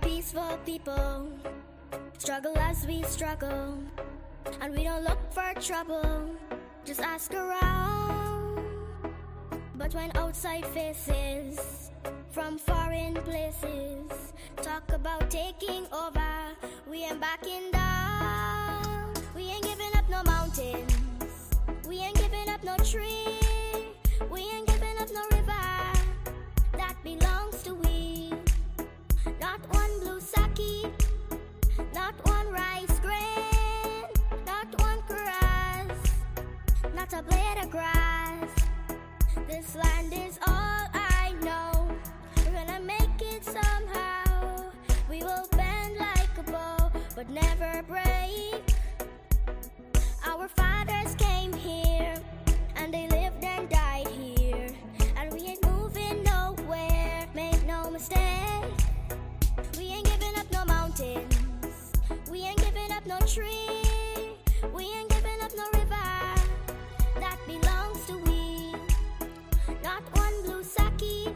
peaceful people, struggle as we struggle, and we don't look for trouble, just ask around. But when outside faces from foreign places talk about taking over, we ain't backing down. We ain't giving up no mountains, we ain't giving up no tree, we ain't giving up no river that belongs to we. Not one 𝒊𝒏𝒂𝒊𝒎𝒄𝒍𝒂𝒊𝒏𝒂𝒊𝒑, not one rice grain, not one 𝒄𝒑𝒚𝒓𝒊𝒂𝒊𝒏𝒂𝒊𝒑, not a blade of grass. This land is all I know. We're gonna make it somehow. We will bend like a bow, but never break. Our fathers came here, and they lived and died here, and we ain't moving nowhere, make no mistake. We ain't giving up no mountains, we ain't giving up no tree, we ain't giving up no river that belongs to we. Not one 𝒊𝒏𝒂𝒊𝒏𝒂𝒊𝒑,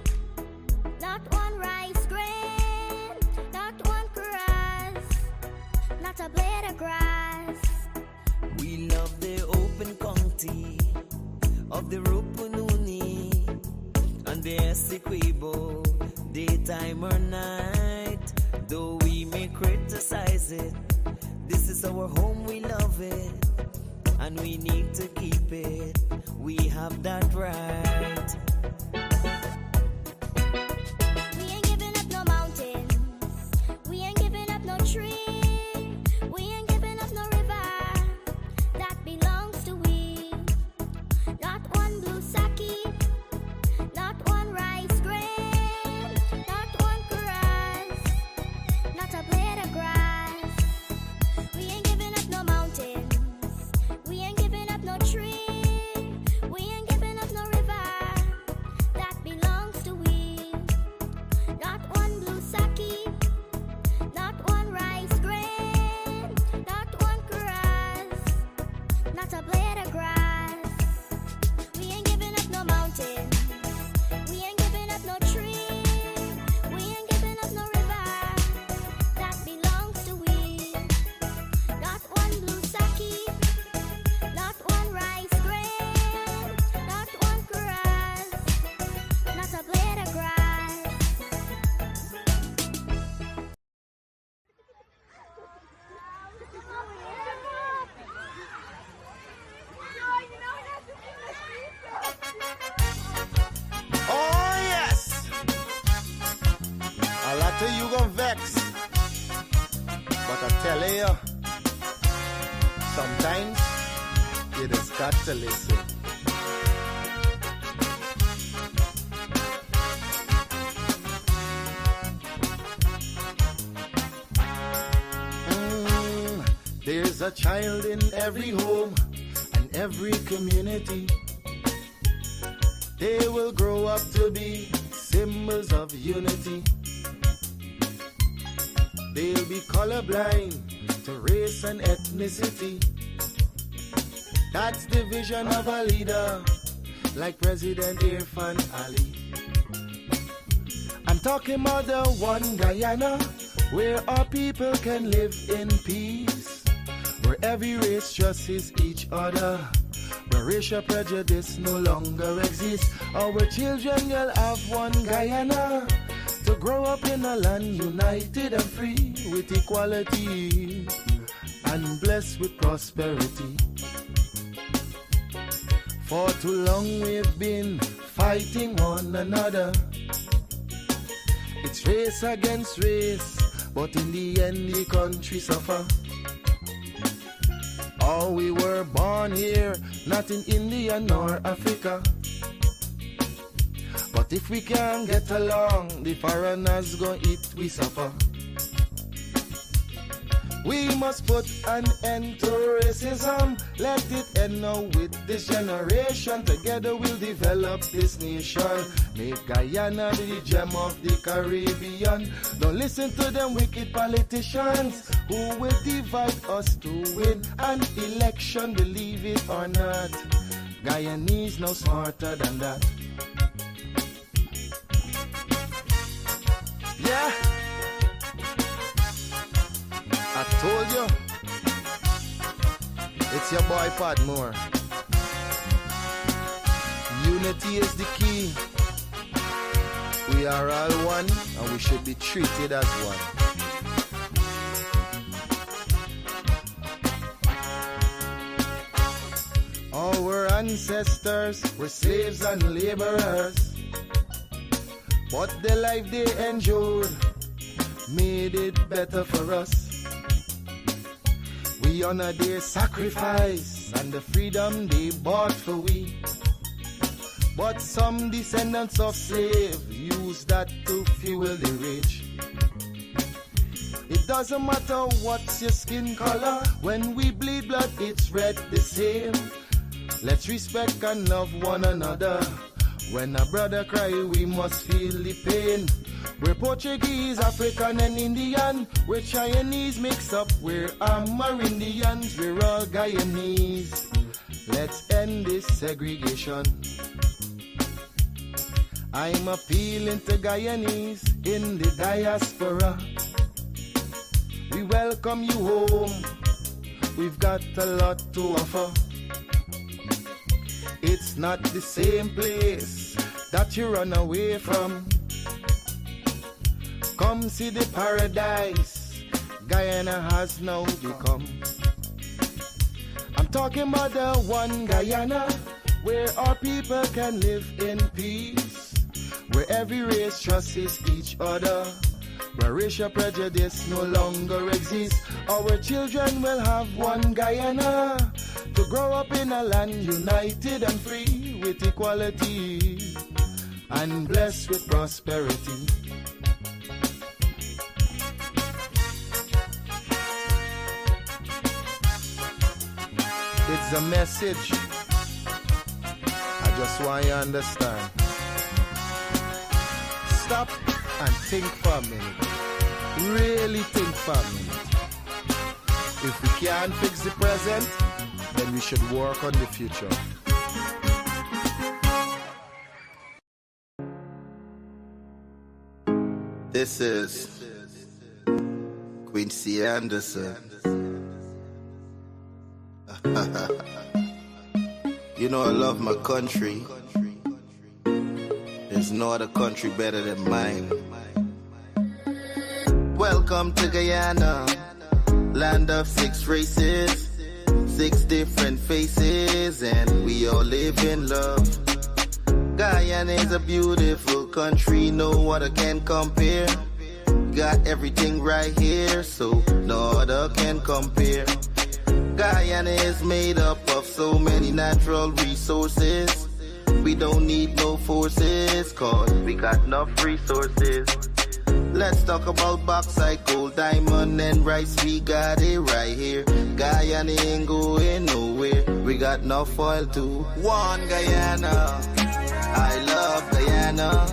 not one rice grain, not one 𝒄𝒑𝒚𝒓𝒊𝒂𝒊𝒏𝒂𝒊𝒑, not a blade of grass. We love the open county of the Rupununi and the Essequibo, daytime or night. Though we may criticize it, this is our home, we love it, and we need to keep it. We have that right. We ain't giving up no mountains, we ain't giving up no tree, we ain't giving up no river that belongs to we. Not one 𝒊𝒏𝒂𝒊𝒏𝒂𝒊𝒑, not one rice grain, not one 𝒄𝒑𝒚𝒓𝒊𝒂𝒊𝒏𝒂𝒊𝒑, not a blade of grass. We ain't giving up no mountains, we ain't giving up no tree, we ain't giving up no river that belongs to we. Not one 𝒊𝒏𝒂𝒊𝒏𝒂𝒊𝒑, not one rice grain, not one 𝒄𝒑𝒚𝒓𝒊𝒂𝒊𝒏𝒂𝒊𝒑, not a blade of grass. We ain't giving up no mountains, we ain't giving up no tree, we ain't giving up no river that belongs to we. Not one 𝒊𝒏𝒂𝒊𝒏𝒂𝒊𝒑, not one rice grain, not one 𝒄𝒑𝒚𝒓𝒊𝒂𝒊𝒏𝒂𝒊𝒑, not a blade of grass. Oh yes, a lot of you gon' vex, but I tell you, sometimes you just got to listen. There's a child in every home and every community. They will grow up to be symbols of unity. They'll be colorblind to race and ethnicity. That's the vision of a leader like President Irfan Ali. I'm talking about the one Guyana where our people can live in peace, where every race trusts each other, where racial prejudice no longer exists. Our children will have one Guyana to grow up in a land united and free with equality and blessed with prosperity. For too long we've been fighting one another. It's race against race, but in the end the country suffer. Oh, we were born here, not in India nor Africa. But if we can't get along, the foreigners gon' eat we suffer. We must put an end to racism. Let it end now with this generation. Together we'll develop this nation. Make Guyana the gem of the Caribbean. Don't listen to them wicked politicians who will divide us to win an election. Believe it or not, Guyanese no smarter than that. Yeah. Told you. It's your boy Padmore. Unity is the key. We are all one and we should be treated as one. Our ancestors were slaves and laborers, but the life they endured made it better for us. We honor their sacrifice and the freedom they bought for we. But some descendants of slaves use that to fuel the rich. It doesn't matter what's your skin color, when we bleed blood it's red the same. Let's respect and love one another. When a brother cry we must feel the pain. We're Portuguese, African and Indian. We're Chinese mixed up, we're Amerindians. We're all Guyanese. Let's end this segregation. I'm appealing to Guyanese in the diaspora. We welcome you home. We've got a lot to offer. It's not the same place that you run away from. Come see the paradise Guyana has now become. I'm talking about the one Guyana where our people can live in peace, where every race trusts each other, where racial prejudice no longer exists. Our children will have one Guyana to grow up in a land united and free with equality and blessed with prosperity. It's a message I just want you to understand. Stop and think for a minute. Really think for a minute. If we can't fix the present, then we should work on the future. This is Quincy Anderson. You know I love my country. There's no other country better than mine. Welcome to Guyana, land of 6 races, 6 different faces, and we all live in love. Guyana is a beautiful country, no other can compare. Got everything right here, so no other can compare. Guyana is made up of so many natural resources. We don't need no forces, cause we got enough resources. Let's talk about bauxite, gold, diamond, and rice. We got it right here. Guyana ain't going nowhere. We got enough oil too. One Guyana, I love Guyana.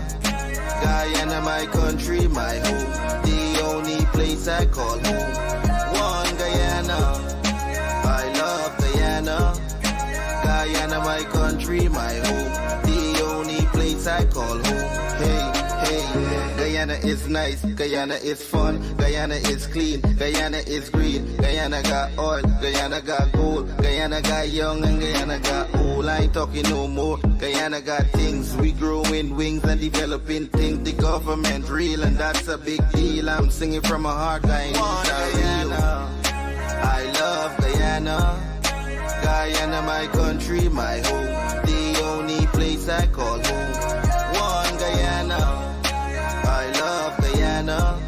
Guyana, my country, my home. The only place I call home. One Guyana, I love Guyana. Guyana, my country, my home. The only place I call home. Hey, hey, Guyana is nice, Guyana is fun, Guyana is clean, Guyana is green, Guyana got oil, Guyana got gold, Guyana got young and Guyana got old. I ain't talking no more. Guyana got things, we growing wings and developing things. The government real and that's a big deal. I'm singing from my heart, Guyana. I love Guyana. Guyana, my country, my home. The only place I call home. One Guyana, I love Guyana.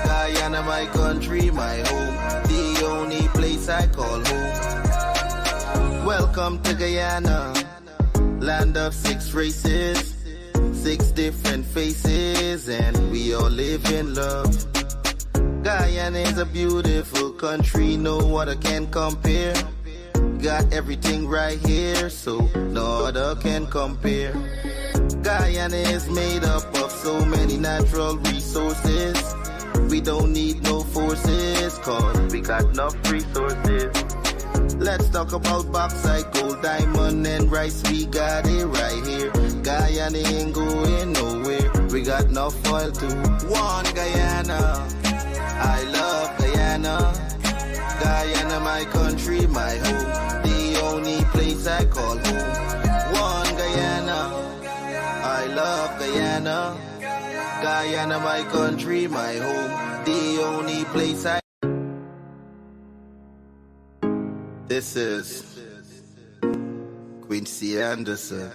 Guyana, my country, my home. The only place I call home. Welcome to Guyana, land of 6 races, 6 different faces, and we all live in love. Guyana is a beautiful country, no other can compare. Got everything right here, so no other can compare. Guyana is made up of so many natural resources. We don't need no forces, cause we got enough resources. Let's talk about bauxite, gold, diamond, and rice. We got it right here. Guyana ain't going nowhere. We got enough oil too. One Guyana, I love Guyana. Guyana, my country, my home, the only place I call home. One Guyana, I love Guyana. Guyana, my country, my home, the only place I. This is Quincy Anderson.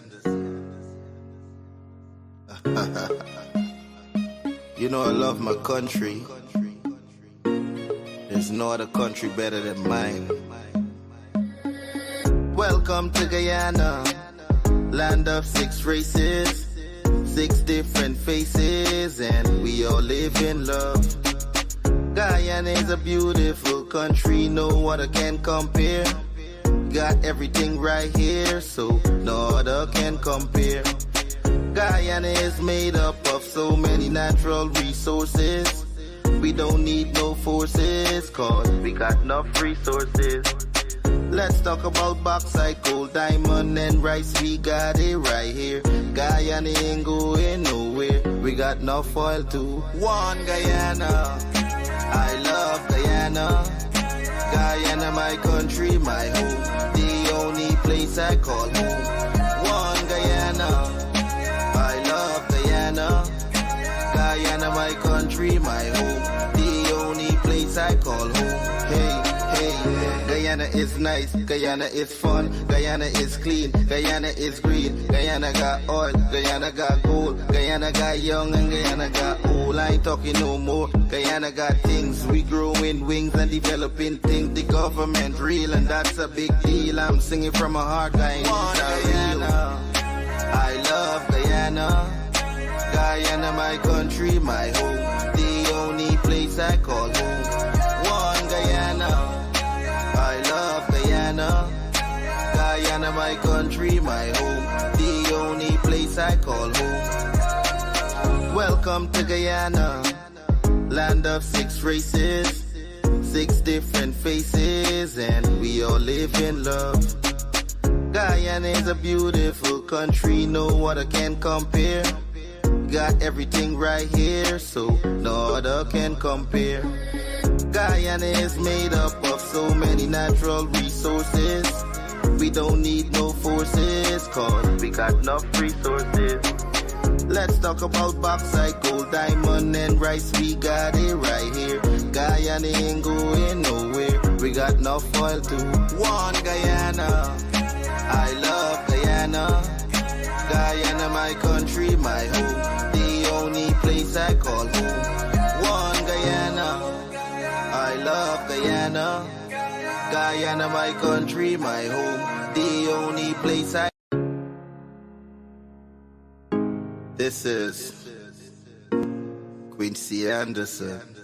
You know I love my country. There's no other country better than mine. Welcome to Guyana, land of 6 races, 6 different faces, and we all live in love. Guyana is a beautiful country, no other can compare. Got everything right here, so no other can compare. Guyana is made up of so many natural resources. We don't need no forces, cause we got enough resources. Let's talk about bauxite, gold, diamond, and rice. We got it right here. Guyana ain't going nowhere. We got enough oil too. One Guyana, I love Guyana. Guyana, my country, my home, the only place I call home. One Guyana, I love Guyana. Guyana, my country, my home, the only place I call home. Hey, hey, Guyana is nice, Guyana is fun, Guyana is clean, Guyana is green, Guyana got oil, Guyana got gold, Guyana got young and Guyana got old. I ain't talking no more. Guyana got things, we growing wings and developing things. The government real and that's a big deal. I'm singing from my heart, Guyana, I love Guyana. Guyana, my country, my home, the only place I call home. One Guyana, I love Guyana. Guyana, my country, my home, the only place I call home. Welcome to Guyana, land of 6 races, 6 different faces, and we all live in love. Guyana is a beautiful country, no other can compare. Got everything right here, so no other can compare. Guyana is made up of so many natural resources. We don't need no forces, cause we got enough resources. Let's talk about bauxite, gold, diamond, and rice. We got it right here. Guyana ain't going nowhere. We got enough oil too. One Guyana, I love Guyana. Guyana, my country, my home, the only place I call home. One Guyana, I love Guyana. Guyana, my country, my home, the only place I. This is Quincy Anderson.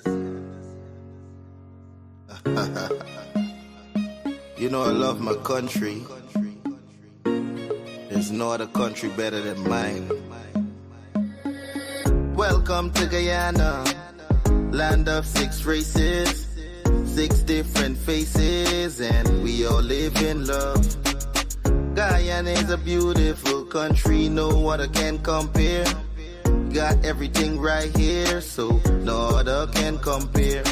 You know I love my country. There's no other country better than mine. Welcome to Guyana, land of 6 races, 6 different faces, and we all live in love. Guyana is a beautiful country, no other can compare. Got everything right here, so no other can compare.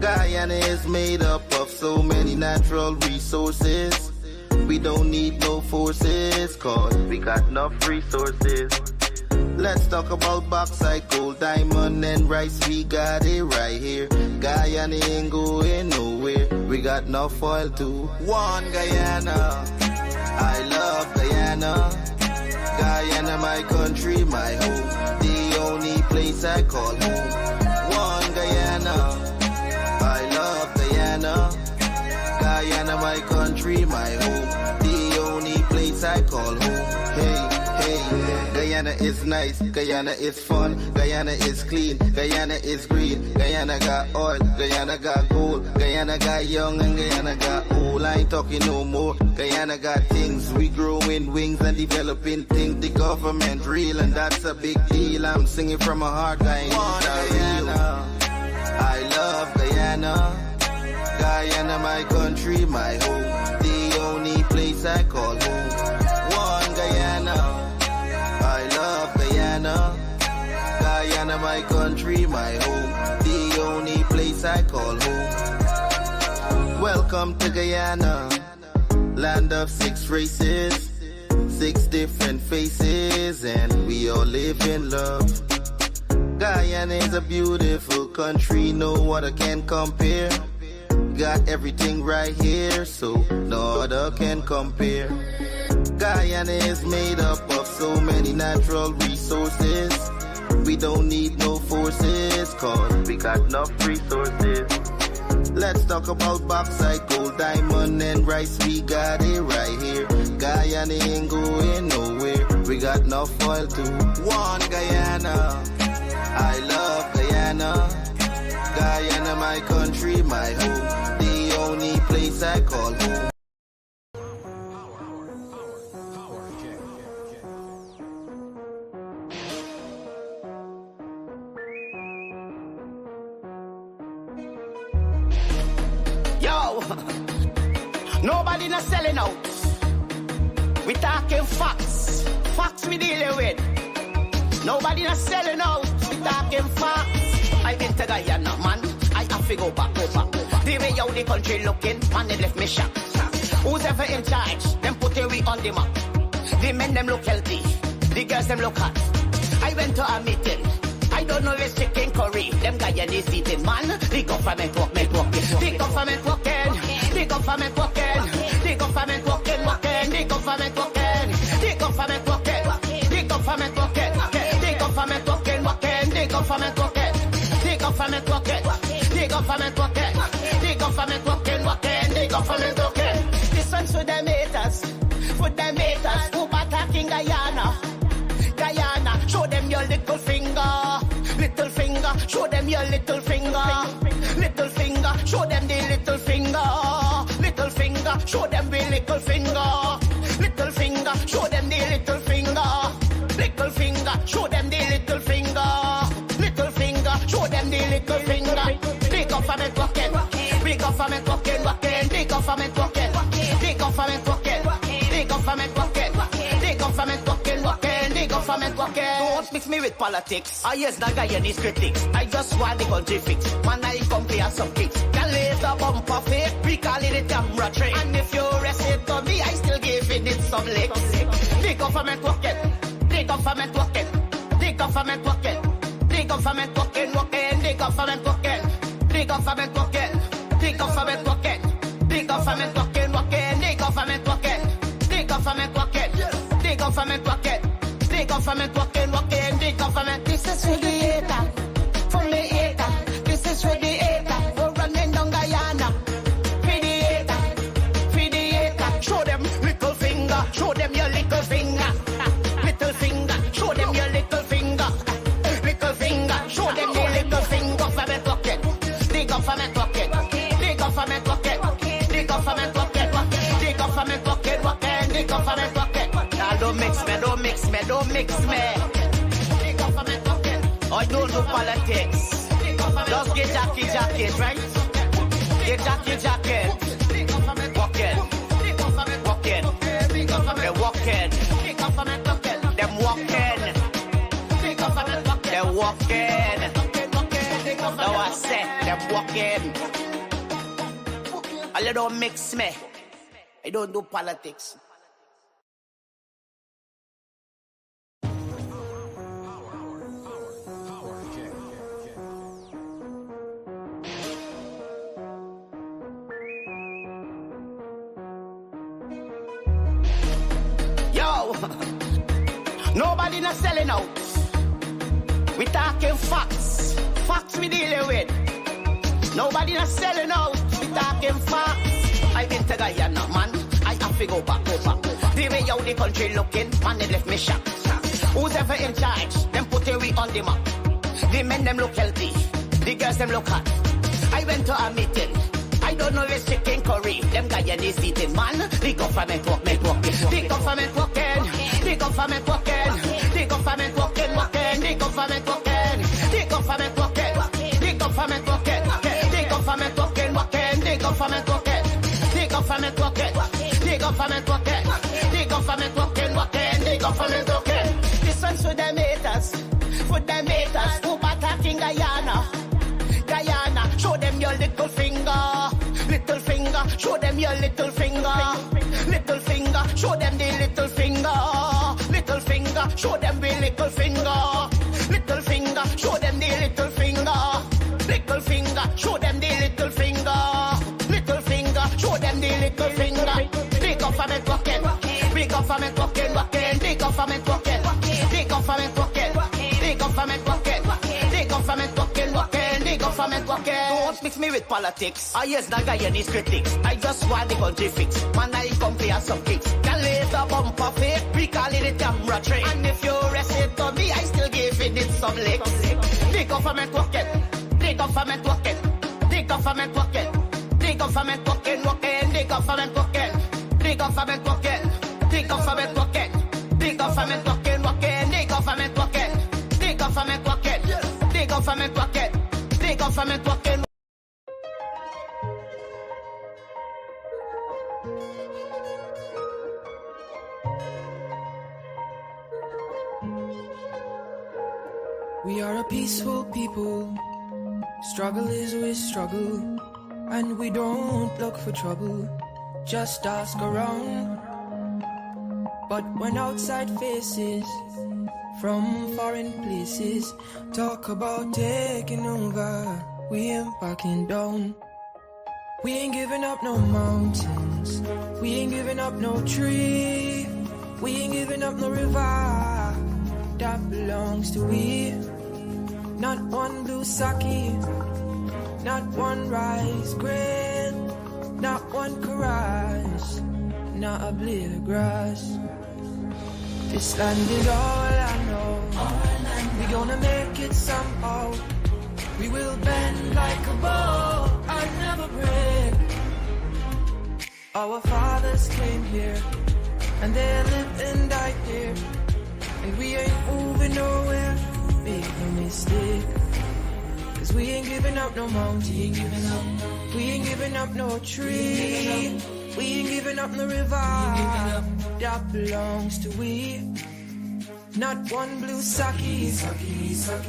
Guyana is made up of so many natural resources. We don't need no forces, cause we got enough resources. Let's talk about bauxite, gold, diamond, and rice. We got it right here. Guyana ain't going nowhere. We got enough oil too. One Guyana, I love Guyana. Guyana, my country, my home, the only place I call home. One Guyana, I love Guyana. Guyana, my country, my home, the only place I call home. Hey, hey, Guyana is nice, Guyana is fun, Guyana is clean, Guyana is green, Guyana got oil, Guyana got gold, Guyana got young and Guyana got old. I ain't talking no more. Guyana got things, we growing wings and developing things. The government real and that's a big deal. I'm singing from my heart, Guyana, I love Guyana. Guyana, my country, my home, the only place I call home. One Guyana, I love Guyana. Guyana, my country, my home, the only place I call home. Welcome to Guyana, land of 6 races, 6 different faces, and we all live in love. Guyana is a beautiful country, no other can compare. Got everything right here, so no other can compare. Guyana is made up of so many natural resources. We don't need no forces, cause we got enough resources. Let's talk about bauxite, gold, diamond, and rice. We got it right here. Guyana ain't going nowhere. We got enough oil to one Guyana. I love Guyana. Guyana, my country, my home. The only place I call home. Nobody not selling out. We talking facts. Facts we dealing with. Nobody not selling out. We talking facts. I been to Guyana, man. I have to go back. The way out the country looking, man, they left me shocked. Who's ever in charge? Them put we on the map. The men them look healthy. The girls them look hot. I went to a meeting. I don't know if chicken curry. Them Guyanese eating, man. The government working. The government working. The government working. The government working. The government working. The government working. The government working. The government working. The government working. The government working. The government working. The government working. The government working. This one's for them haters. For them haters who attacking Guyana. Guyana, show them your little finger. Little finger, show them your little finger. Little finger, show them the little finger. Little finger, show them the little finger. Little finger, show them the little finger. Little finger, show them the little finger. Little finger, show them the little finger. The government working, the government working. The government working, the government working. The government working, the government working. The government working. Don't mix me with politics. I hear the Guyanese critics. I just want the country fix. Man, I come here some kicks. Can later bumper fake. We call it a camera trick. And if you rest it to me, I still giving it some licks. The government working. The government working. The government working. The government working. The government working. The government working. The government working. The government working. The government working. The government working. The government working. The government working. The government. This is for the hater. For the hater. This is for the hater. We're running down Guyana. For the hater. For the hater. Show them little finger. Show them your little finger. Little finger. Show them your little finger. Little finger. Show them your little finger. Government working. The government working. The government working. The government working. The government working. The government working. Now don't mix me. Don't mix me. Don't mix me. The government working. I don't do politics. Just get jacket, right? Get jacket. Walking. Walking. They're walking. Them walking. They're walking. Now I said them walking. I don't mix me. I don't do politics. Nobody not selling out. We talking facts. Facts we dealing with. Nobody not selling out. We talking facts. I been to Guyana, man. I have to go back. The way out the country looking, man, they left me shocked. Who's ever in charge? Them put we on the map. The men them look healthy. The girls them look hot. I went to a meeting. I don't know if chicken curry. Them Guyanese eating, man. The government working. The government working. The government working. The government working. The government working. The government working. The government working. The government working. The government working. The government working. The government working. The government working. The government working. This one's for them haters. For them haters who attacking Guyana. Guyana, show them your little finger. Little finger, show them your little finger. Little finger, show them the little finger. Little finger, show them the little finger. Little finger, show them the little finger. Little finger, show them the little finger. Little finger, show them the little finger. The government working, the government working, working. The government working, the government working, the government working, the government working, working. The government working. Don't mix me with politics. I use Nagamootoo's critics. I just want the country fixed. Man, I come here some kicks. Can leave the bumper fake. We call it a camera trick. And if you rest it to me, I still give it some licks. The government working. The government working. The government working. The government working, working. The government working. The government working. The government working. The government working, working. The government working. The government working. The government working. The government working. We are a peaceful people. Struggle is we struggle, and we don't look for trouble. Just ask around. But when outside faces from foreign places talk about taking over, we ain't backing down. We ain't giving up no mountains. We ain't giving up no tree. We ain't giving up no river that belongs to we. Not one blue sake, not one rice grain, not one caress, not a blade of grass. This land is all I know. We gonna make it somehow. We will bend like a bow and never break. Our fathers came here and they lived and died here, and we ain't moving nowhere. Make no mistake, 'cause we ain't giving up no mountain. We ain't giving up no tree. We ain't giving up no river that belongs to we. Not one blue sake,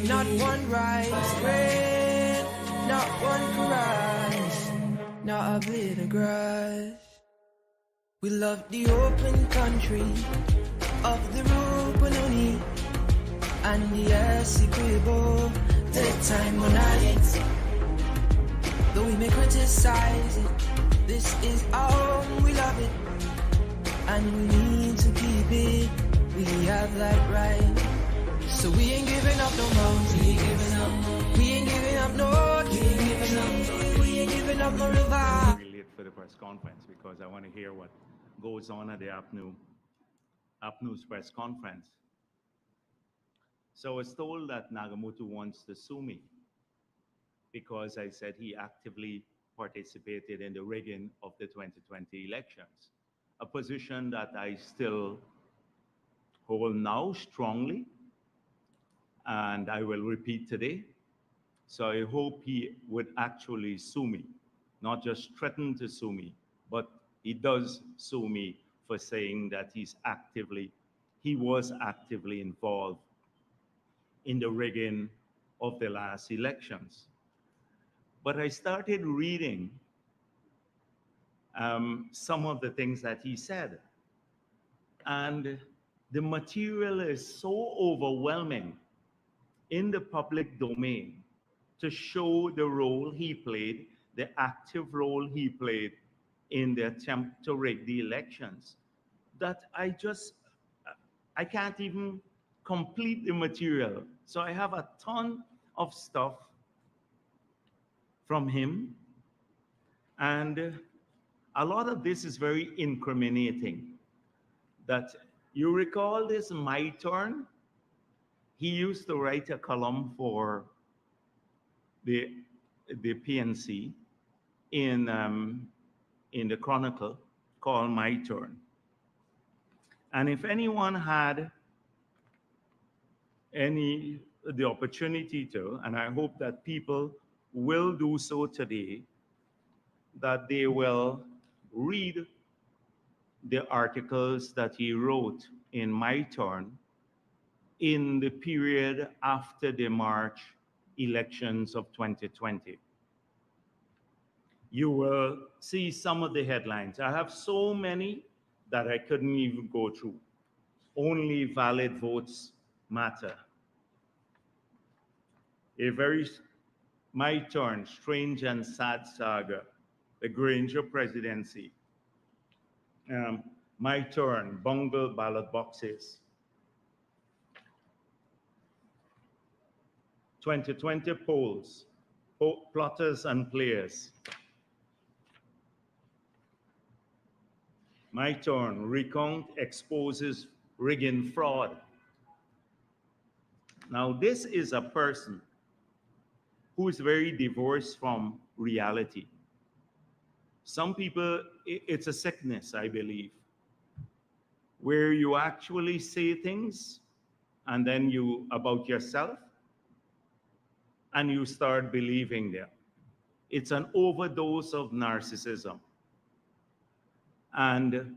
not one rice grain, not one caress, not a blade of grass. We love the open country of the Rupununi and the 𝒐𝒊𝒔𝒄𝒍𝒂𝒊𝒎, the time when though we may criticize it, this is our own, we love it, and we need to keep it. We have that right. So we ain't giving up no mountain. We ain't giving up. We ain't giving up no. We ain't giving up. We ain't giving up no river. I'm late for the press conference because I want to hear what goes on at the APNU's press conference. So I was told that Nagamootoo wants to sue me because I said he actively participated in the rigging of the 2020 elections, a position that I still hold now strongly, and I will repeat today. So I hope he would actually sue me, not just threaten to sue me, but he does sue me for saying that he was actively involved in the rigging of the last elections. But I started reading some of the things that he said, and the material is so overwhelming in the public domain to show the role he played, the active role he played in the attempt to rig the elections, that I can't even complete the material. So I have a ton of stuff from him, and a lot of this is very incriminating. That you recall this My Turn? He used to write a column for the PNC in the Chronicle called My Turn. And if anyone had the opportunity to, and I hope that people will do so today, that they will read the articles that he wrote in My Turn in the period after the March elections of 2020. you will see some of the headlines. I have so many that I couldn't even go through. Only valid votes matter. A very My turn, strange and sad saga, the Granger presidency. My turn, bungled ballot boxes. 2020 polls, plotters and players. My turn, recount exposes rigging fraud. Now, this is a person who is very divorced from reality. Some people, it's a sickness, I believe, where you actually say things and then you about yourself and you start believing them. It's an overdose of narcissism. And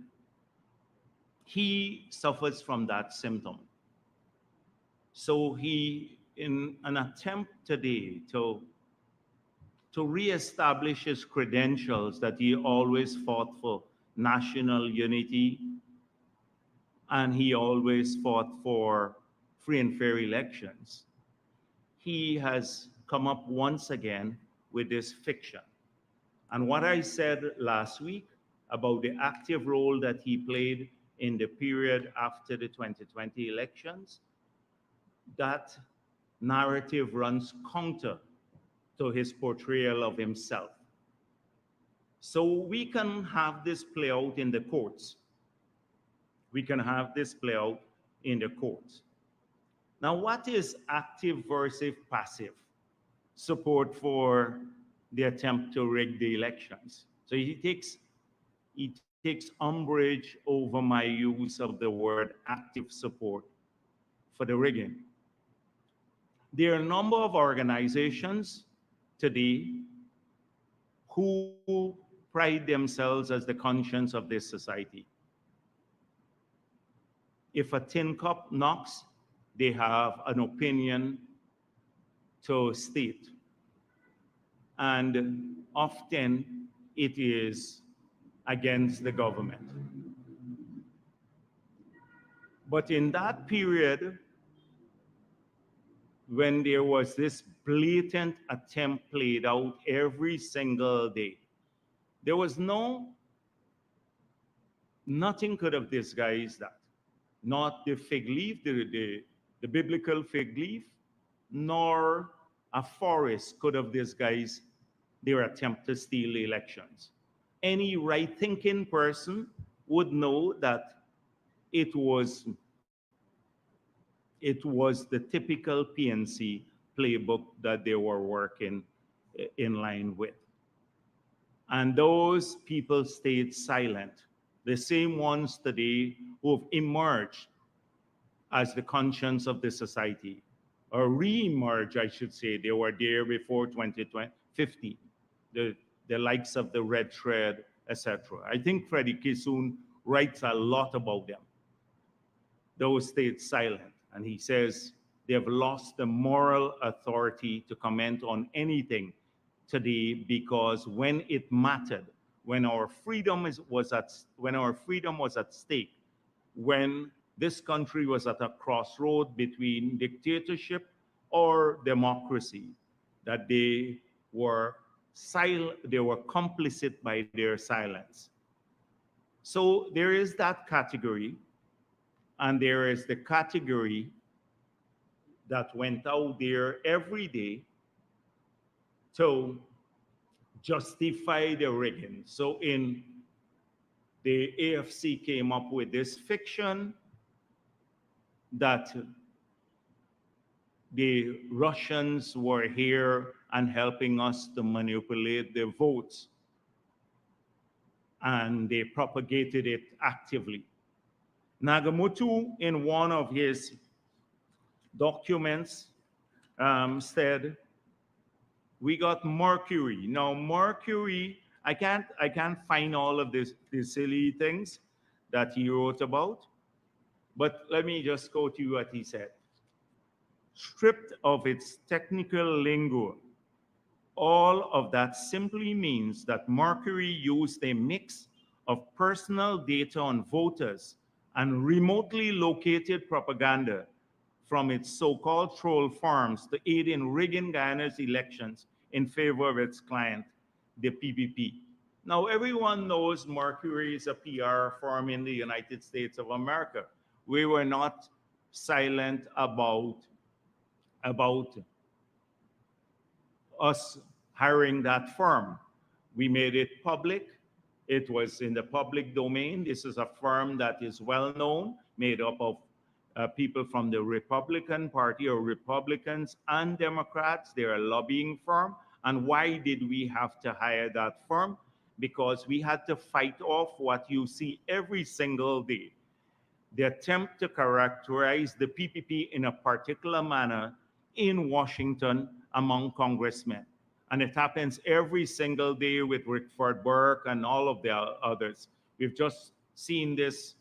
he suffers from that symptom. So he, in an attempt today to reestablish his credentials that he always fought for national unity and he always fought for free and fair elections, he has come up once again with this fiction. And what I said last week about the active role that he played in the period after the 2020 elections, that narrative runs counter to his portrayal of himself. So we can have this play out in the courts. We can have this play out in the courts. Now, what is active versus passive support for the attempt to rig the elections? So he takes umbrage over my use of the word active support for the rigging. There are a number of organizations today who pride themselves as the conscience of this society. If a tin cup knocks, they have an opinion to state. And often it is against the government. But in that period, when there was this blatant attempt played out every single day, there was nothing could have disguised that. Not the fig leaf, the biblical fig leaf, nor a forest could have disguised their attempt to steal the elections. Any right-thinking person would know that it was the typical PNC playbook that they were working in line with. And those people stayed silent. The same ones today who have emerged as the conscience of the society, or re-emerge, I should say. They were there before 2050, the likes of the Red Thread, etc. I think Freddie Kissoon writes a lot about them. Those stayed silent. And he says they have lost the moral authority to comment on anything today, because when it mattered, when our freedom was at stake, when this country was at a crossroad between dictatorship or democracy, that they were complicit by their silence. So there is that category, and there is the category that went out there every day to justify the rigging. So the AFC came up with this fiction that the Russians were here and helping us to manipulate the votes, and they propagated it actively. Nagamootoo, in one of his documents, said, we got Mercury. Now, Mercury, I can't find all of the silly things that he wrote about, but let me just quote you what he said. Stripped of its technical lingo, All of that simply means that Mercury used a mix of personal data on voters and remotely located propaganda from its so-called troll farms to aid in rigging Guyana's elections in favor of its client, the PPP. Now, everyone knows Mercury is a PR firm in the United States of America. We were not silent about us hiring that firm. We made it public. It was in the public domain. This is a firm that is well known, made up of people from the Republican Party or Republicans and Democrats. They're a lobbying firm. And why did we have to hire that firm? Because we had to fight off what you see every single day, the attempt to characterize the PPP in a particular manner in Washington among congressmen. And it happens every single day with Rickford Burke and all of the others. We've just seen this,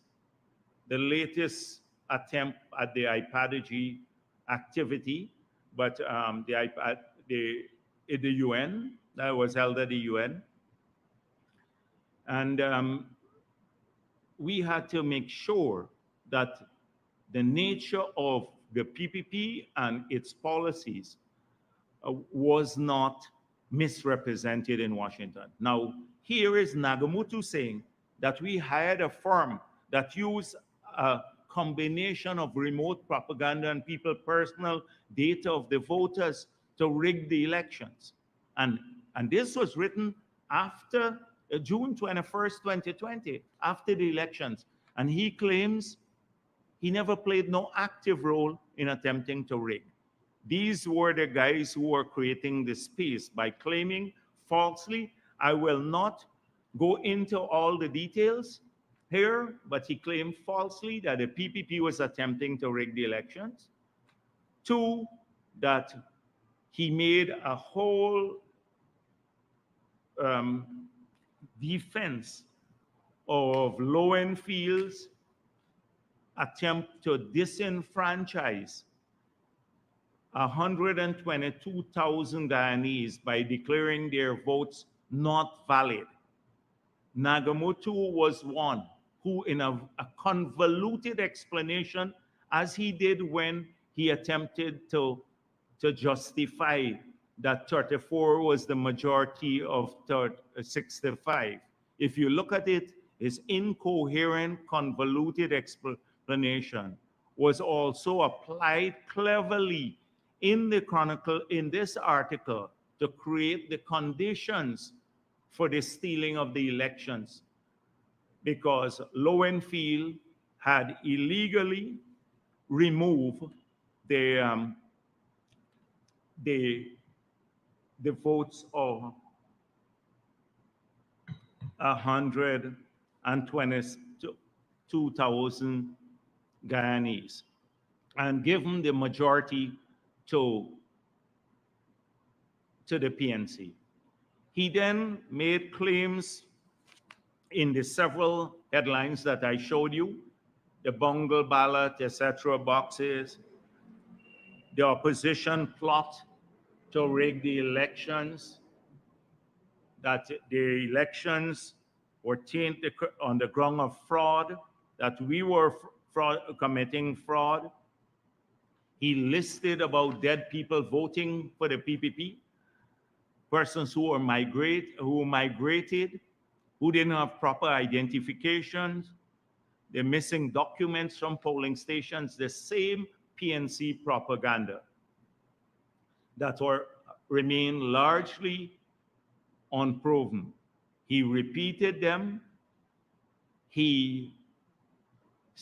the latest attempt at the 𝒖𝒔𝒊𝒈𝒆𝒂𝒊𝒆 activity, but in the UN, that was held at the UN. And we had to make sure that the nature of the PPP and its policies was not misrepresented in Washington. Now, here is Nagamootoo saying that we hired a firm that used a combination of remote propaganda and people's personal data of the voters to rig the elections. And this was written after June 21st, 2020, after the elections. And he claims he never played no active role in attempting to rig. These were the guys who were creating the space by claiming falsely. I will not go into all the details here, but he claimed falsely that the PPP was attempting to rig the elections. Two, that he made a whole defense of Lowenfield's attempt to disenfranchise 122,000 Guyanese by declaring their votes not valid. Nagamootoo was one who, in a convoluted explanation, as he did when he attempted to justify that 34 was the majority of 65. If you look at it, his incoherent, convoluted explanation was also applied cleverly in the Chronicle, in this article, to create the conditions for the stealing of the elections, because Lowenfield had illegally removed the votes of 122,000 Guyanese and given the majority to the PNC. He then made claims in the several headlines that I showed you, the bungle ballot, etc. boxes, the opposition plot to rig the elections, that the elections were tainted on the ground of fraud, that we were committing fraud. He listed about dead people voting for the PPP, persons who migrated, who didn't have proper identifications, the missing documents from polling stations, the same PNC propaganda that remain largely unproven. He repeated them. He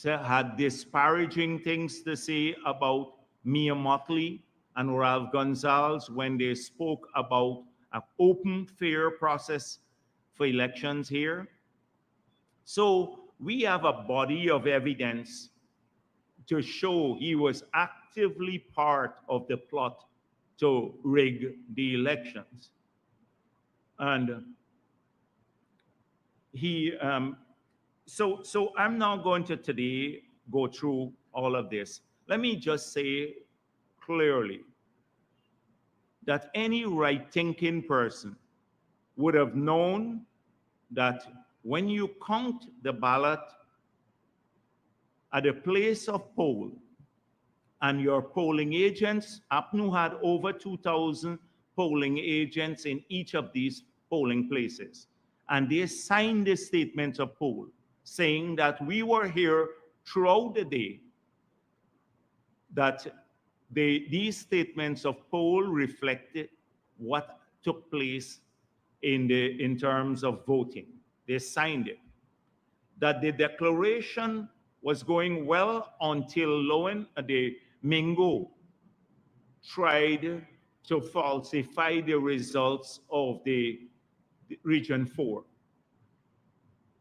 had disparaging things to say about Mia Mottley and Ralph Gonzalez when they spoke about an open, fair process for elections here. So we have a body of evidence to show he was actively part of the plot to rig the elections. And he, so I'm not going to today go through all of this. Let me just say clearly, that any right-thinking person would have known that when you count the ballot at a place of poll and your polling agents, APNU had over 2,000 polling agents in each of these polling places, and they signed a statement of poll saying that we were here throughout the day, that these statements of poll reflected what took place in terms of voting. They signed it. That the declaration was going well until the Mingo tried to falsify the results of the Region 4.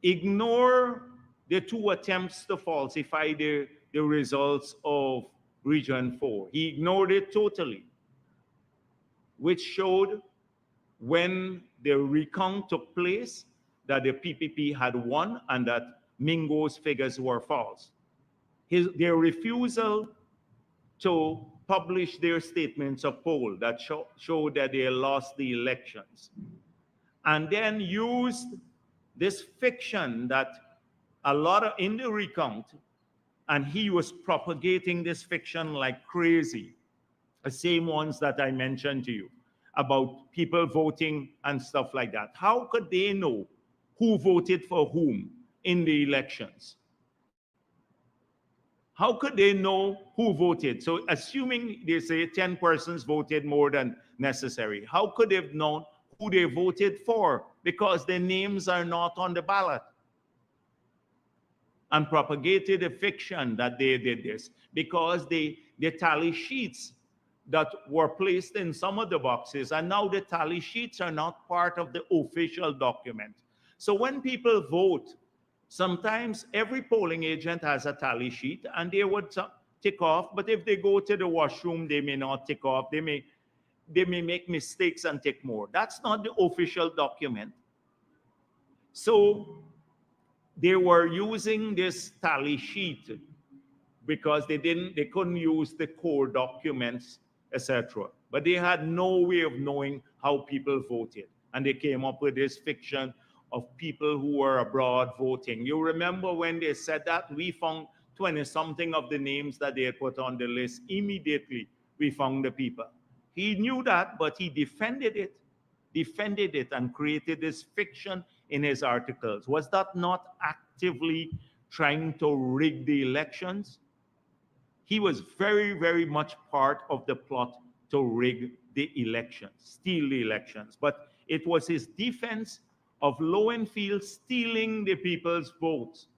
Ignore the two attempts to falsify the results of Region 4. He ignored it totally, which showed when the recount took place that the PPP had won and that Mingo's figures were false. Their refusal to publish their statements of poll that showed that they lost the elections, and then used this fiction that a lot of in the recount, and he was propagating this fiction like crazy, the same ones that I mentioned to you about people voting and stuff like that. How could they know who voted for whom in the elections? How could they know who voted? So assuming they say 10 persons voted more than necessary, how could they have known who they voted for? Because their names are not on the ballot. And propagated a fiction that they did this because the tally sheets that were placed in some of the boxes, and now the tally sheets are not part of the official document. So when people vote, sometimes every polling agent has a tally sheet and they would tick off, but if they go to the washroom, they may not tick off. They may make mistakes and tick more. That's not the official document. So they were using this tally sheet because they couldn't use the core documents, etc. But they had no way of knowing how people voted. And they came up with this fiction of people who were abroad voting. You remember when they said that? We found 20-something of the names that they had put on the list. Immediately, we found the people. He knew that, but he defended it and created this fiction in his articles. Was that not actively trying to rig the elections? He was very, very much part of the plot to rig the elections, steal the elections. But it was his defense of Lowenfield stealing the people's votes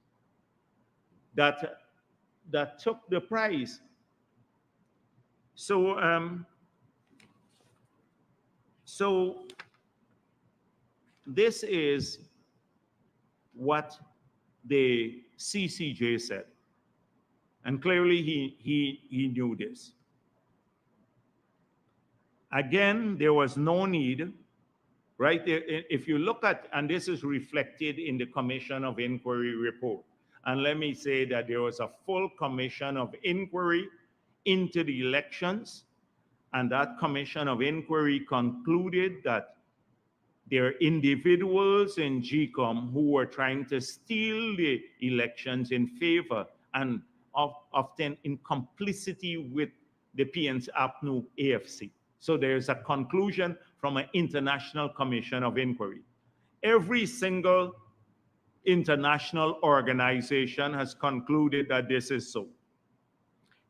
that took the prize. So this is what the CCJ said. And clearly he knew this. Again, there was no need, right? If you look at, and this is reflected in the Commission of Inquiry report, and let me say that there was a full Commission of Inquiry into the elections, and that Commission of Inquiry concluded that there are individuals in GCOM who were trying to steal the elections in favor and often in complicity with the PNC APNU AFC. So there's a conclusion from an international commission of inquiry. Every single international organization has concluded that this is so.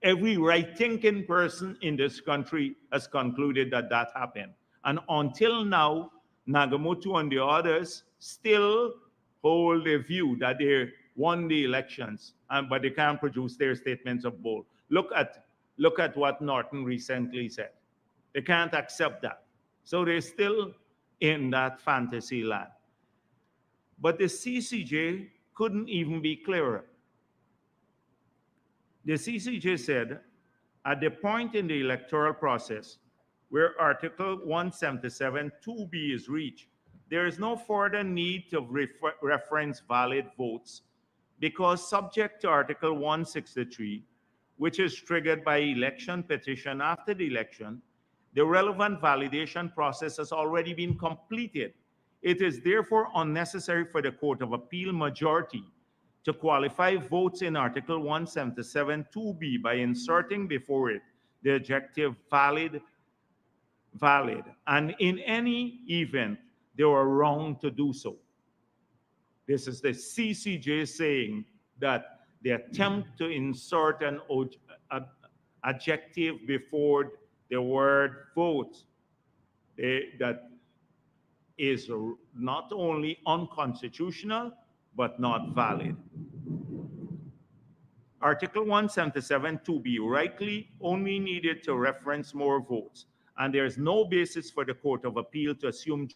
Every right-thinking person in this country has concluded that that happened. And until now, Nagamootoo and the others still hold a view that they won the elections, but they can't produce their statements of poll. Look at what Norton recently said. They can't accept that. So they're still in that fantasy land. But the CCJ couldn't even be clearer. The CCJ said, at the point in the electoral process where Article 177 2B is reached, there is no further need to reference valid votes because subject to Article 163, which is triggered by election petition after the election, The relevant validation process has already been completed. It is therefore unnecessary for the Court of Appeal majority to qualify votes in Article 177(2)(b) by inserting before it the adjective valid, and in any event, they were wrong to do so. This is the CCJ saying that the attempt to insert an adjective before the word vote that is not only unconstitutional, but not valid. Article 177(2)(b) rightly only needed to reference more votes, and there is no basis for the Court of Appeal to assume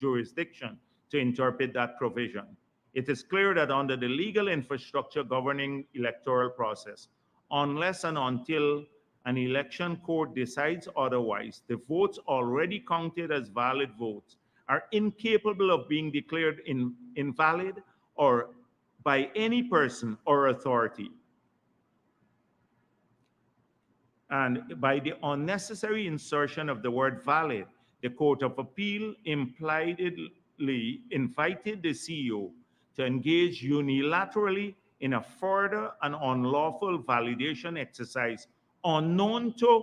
jurisdiction to interpret that provision. It is clear that under the legal infrastructure governing electoral process, unless and until an election court decides otherwise, the votes already counted as valid votes are incapable of being declared invalid or by any person or authority. And by the unnecessary insertion of the word valid, the Court of Appeal impliedly invited the CEO to engage unilaterally in a further and unlawful validation exercise unknown to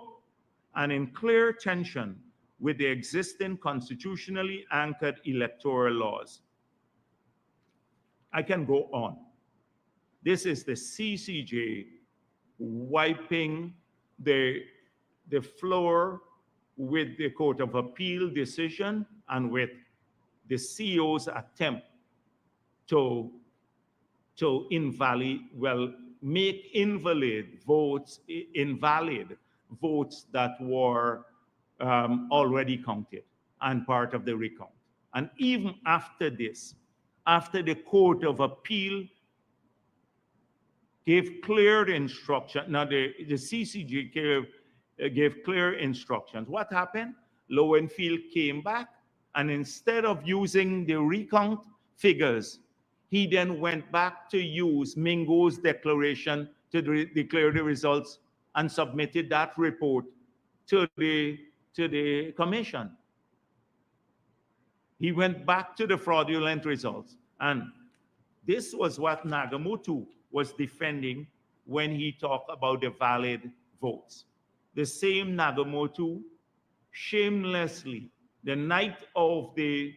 and in clear tension with the existing constitutionally anchored electoral laws. I can go on. This is the CCJ wiping the floor with the Court of Appeal decision and with the CEO's attempt to make invalid votes that were already counted and part of the recount. And even after this, after the Court of Appeal gave clear instruction, now the CCJ gave clear instructions. What happened? Lowenfield came back, and instead of using the recount figures, he then went back to use Mingo's declaration to declare the results and submitted that report to the commission. He went back to the fraudulent results. And this was what Nagamootoo was defending when he talked about the valid votes. The same Nagamootoo shamelessly, the night of the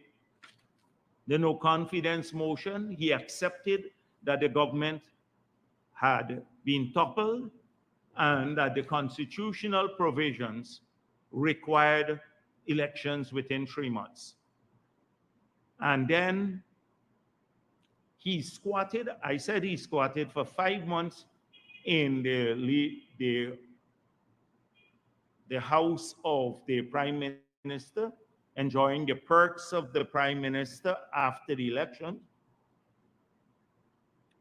no confidence motion, he accepted that the government had been toppled and that the constitutional provisions required elections within 3 months. And then he squatted, I said he squatted for 5 months in the house of the Prime Minister, enjoying the perks of the Prime Minister after the election,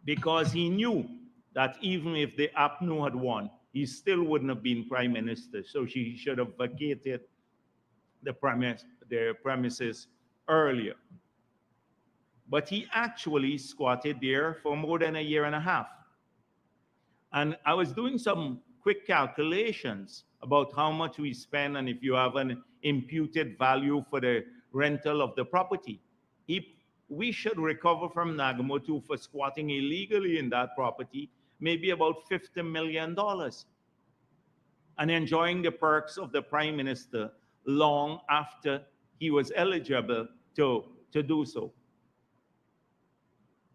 because he knew that even if the APNU had won, he still wouldn't have been Prime Minister. So he should have vacated the premises earlier. But he actually squatted there for more than 1.5 years. And I was doing some quick calculations about how much we spend and if you have an imputed value for the rental of the property. We should recover from Nagamootoo for squatting illegally in that property maybe about $50 million and enjoying the perks of the Prime Minister long after he was eligible to do so.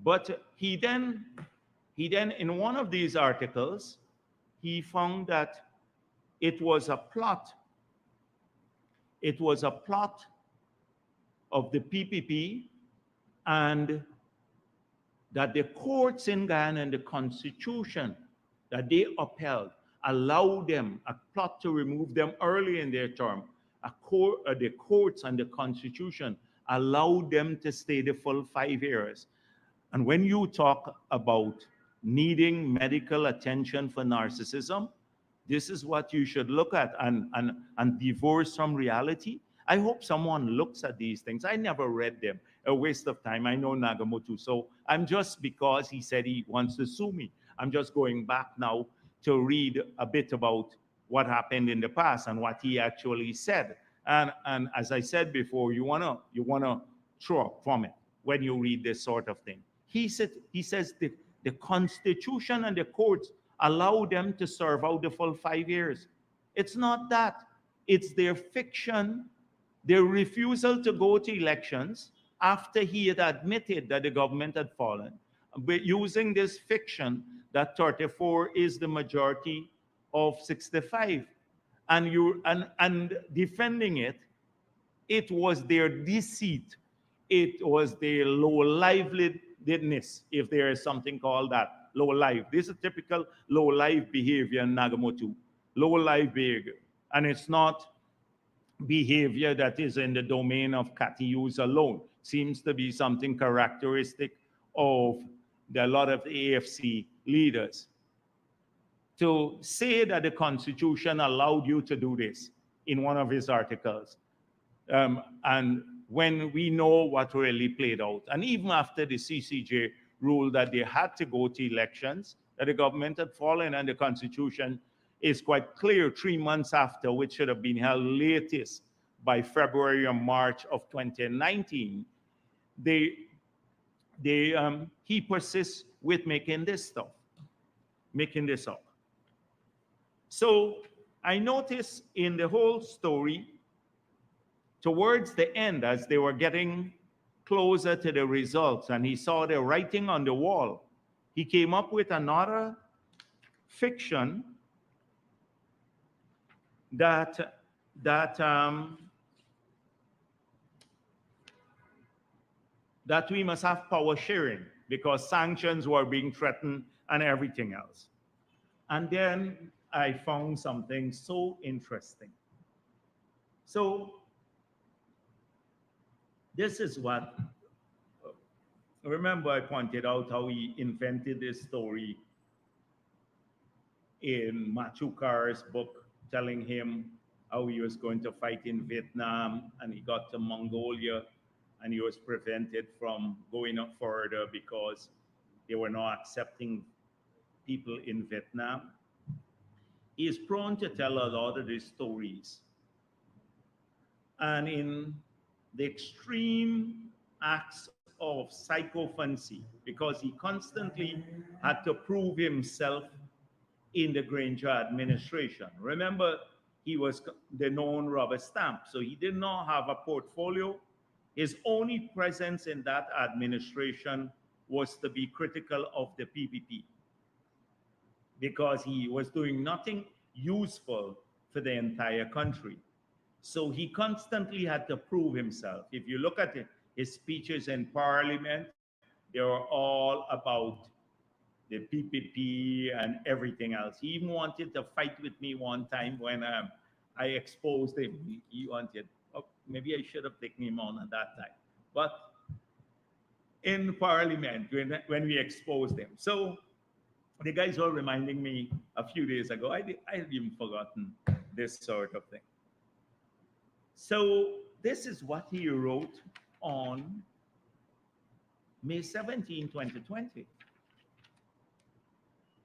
But he then, in one of these articles, he found that it was a plot. It was a plot of the PPP, and that the courts in Guyana and the constitution that they upheld allowed them a plot to remove them early in their term. The courts and the constitution allowed them to stay the full 5 years. And when you talk about needing medical attention for narcissism, this is what you should look at and divorce from reality. I hope someone looks at these things. I never read them. A waste of time. I know Nagamootoo. So I'm just, because he said he wants to sue me, I'm just going back now to read a bit about what happened in the past and what he actually said. And as I said before, you wanna throw up from it when you read this sort of thing. He says the Constitution and the courts allow them to serve out the full 5 years. It's not that. It's their fiction, their refusal to go to elections after he had admitted that the government had fallen, but using this fiction that 34 is the majority of 65, and defending it. It was their deceit, it was their low liveliness, if there is something called that, low life. This is typical low life behavior in Nagamootoo, low life behavior, and it's not behavior that is in the domain of Catiyus alone. Seems to be something characteristic of a lot of the AFC leaders. To say that the Constitution allowed you to do this in one of his articles, and when we know what really played out, and even after the CCJ ruled that they had to go to elections, that the government had fallen, and the Constitution is quite clear 3 months after, which should have been held latest by February or March of 2019, he persists with making this up. So I noticed in the whole story, towards the end, as they were getting closer to the results and he saw the writing on the wall, he came up with another fiction that we must have power sharing because sanctions were being threatened and everything else. And then I found something so interesting. So this is what, remember I pointed out how he invented this story in Matthew Carr's book, telling him how he was going to fight in Vietnam and he got to Mongolia and he was prevented from going up further because they were not accepting people in Vietnam. He is prone to tell a lot of these stories. And in the extreme acts of sycophancy, because he constantly had to prove himself in the Granger administration. Remember, he was the known rubber stamp, so he did not have a portfolio. His only presence in that administration was to be critical of the PPP because he was doing nothing useful for the entire country. So he constantly had to prove himself. If you look at his speeches in Parliament, they were all about the PPP and everything else. He even wanted to fight with me one time when I exposed him. He wanted, oh, maybe I should have taken him on at that time. But in Parliament, when we exposed him. So the guys were reminding me a few days ago, I had even forgotten this sort of thing. So this is what he wrote on May 17, 2020.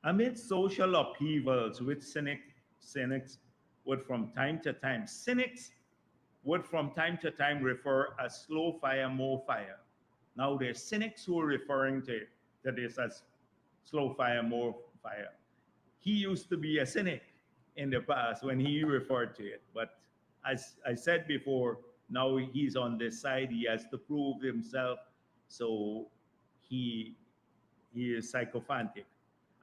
Amid social upheavals, which cynics would from time to time refer as slow fire, more fire. Now there's cynics who are referring to this as slow fire, more fire. He used to be a cynic in the past when he referred to it. But as I said before, now he's on this side, he has to prove himself. So he is sycophantic.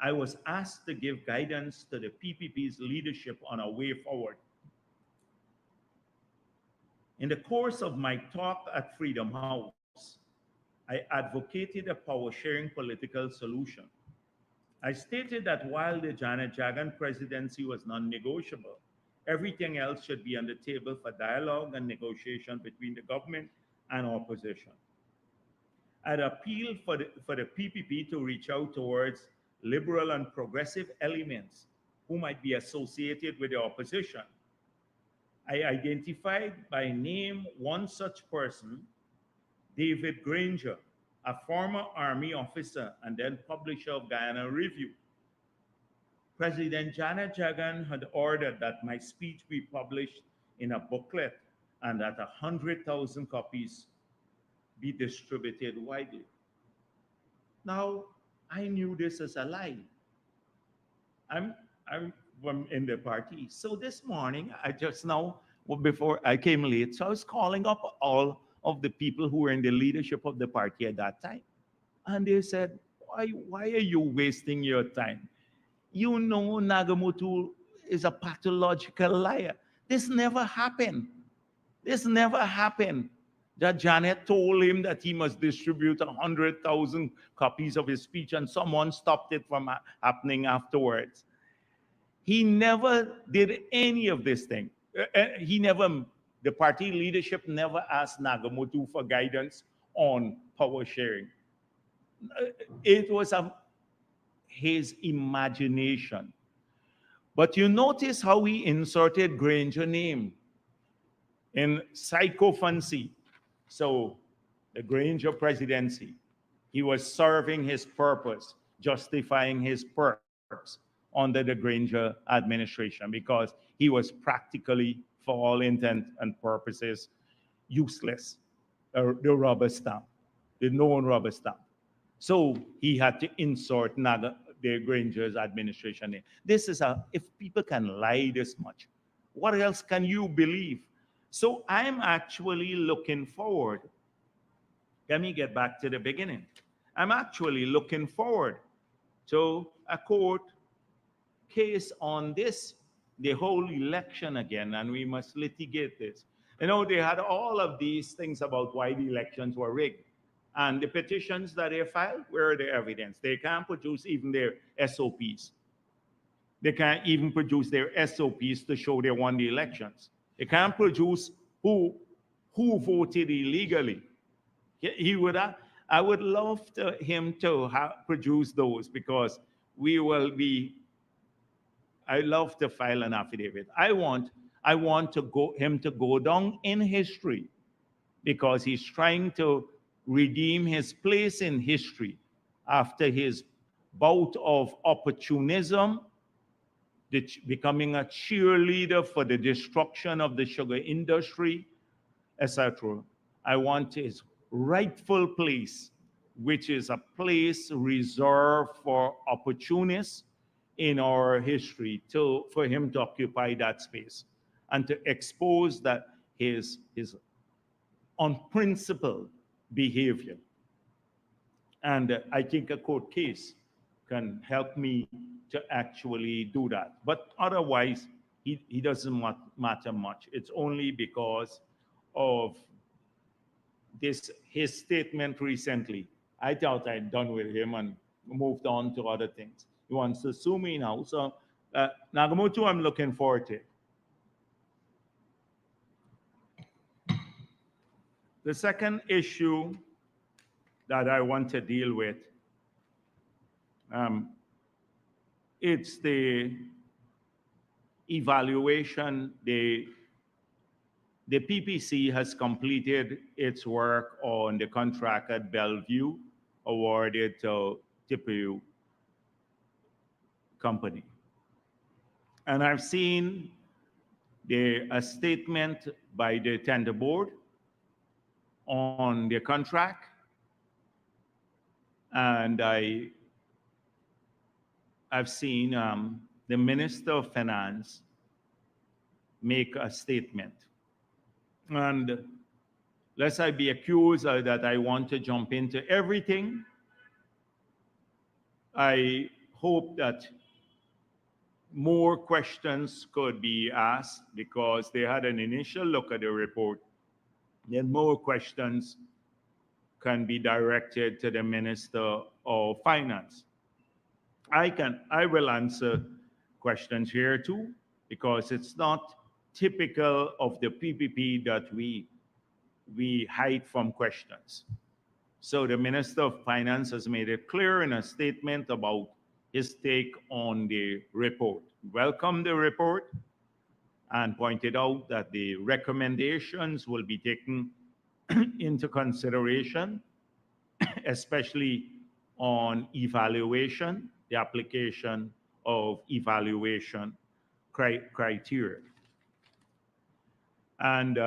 I was asked to give guidance to the PPP's leadership on a way forward. In the course of my talk at Freedom House, I advocated a power-sharing political solution. I stated that while the Janet Jagan presidency was non-negotiable, everything else should be on the table for dialogue and negotiation between the government and opposition. I'd appealed for the PPP to reach out towards liberal and progressive elements who might be associated with the opposition. I identified by name one such person, David Granger, a former Army officer and then publisher of Guyana Review, President Janet Jagan had ordered that my speech be published in a booklet and that 100,000 copies be distributed widely. Now, I knew this as a lie. I'm, I'm from in the party. So this morning, I just now, well, before I came late, so I was calling up all of the people who were in the leadership of the party at that time. And they said, why are you wasting your time? You know Nagamootoo is a pathological liar. This never happened. This never happened. That Janet told him that he must distribute 100,000 copies of his speech and someone stopped it from happening afterwards. He never did any of this thing. The party leadership never asked Nagamootoo for guidance on power sharing. It was his imagination. But you notice how he inserted Granger name in psychophancy. So the Granger presidency, he was serving his purpose, justifying his perks under the Granger administration because he was practically, for all intent and purposes, useless. The rubber stamp, the known rubber stamp. So he had to insert the Granger's administration in. This is if people can lie this much, what else can you believe? So I'm actually looking forward. Let me get back to the beginning. I'm actually looking forward to a court case on this, the whole election again, and we must litigate this. You know, they had all of these things about why the elections were rigged. And the petitions that they filed, where are the evidence? They can't produce even their SOPs. They can't even produce their SOPs to show they won the elections. They can't produce who voted illegally. I would love him to produce those because I love to file an affidavit. I want him to go down in history because he's trying to redeem his place in history after his bout of opportunism, becoming a cheerleader for the destruction of the sugar industry, etc. I want his rightful place, which is a place reserved for opportunists in our history, for him to occupy that space and to expose that his unprincipled behavior. And I think a court case can help me to actually do that. But otherwise, he doesn't matter much. It's only because of his statement recently. I thought I'd done with him and moved on to other things. He wants to sue me now. So Nagamootoo, I'm looking forward to it. The second issue that I want to deal with, it's the evaluation. The PPC has completed its work on the contract at Bellevue, awarded to TPU company. And I've seen a statement by the tender board on the contract, and I've seen the Minister of Finance make a statement. And lest I be accused that I want to jump into everything, I hope that more questions could be asked because they had an initial look at the report. Then more questions can be directed to the Minister of Finance. I will answer questions here too, because it's not typical of the PPP that we hide from questions. So the Minister of Finance has made it clear in a statement about his take on the report. Welcome the report and pointed out that the recommendations will be taken into consideration, especially on evaluation, the application of evaluation criteria. And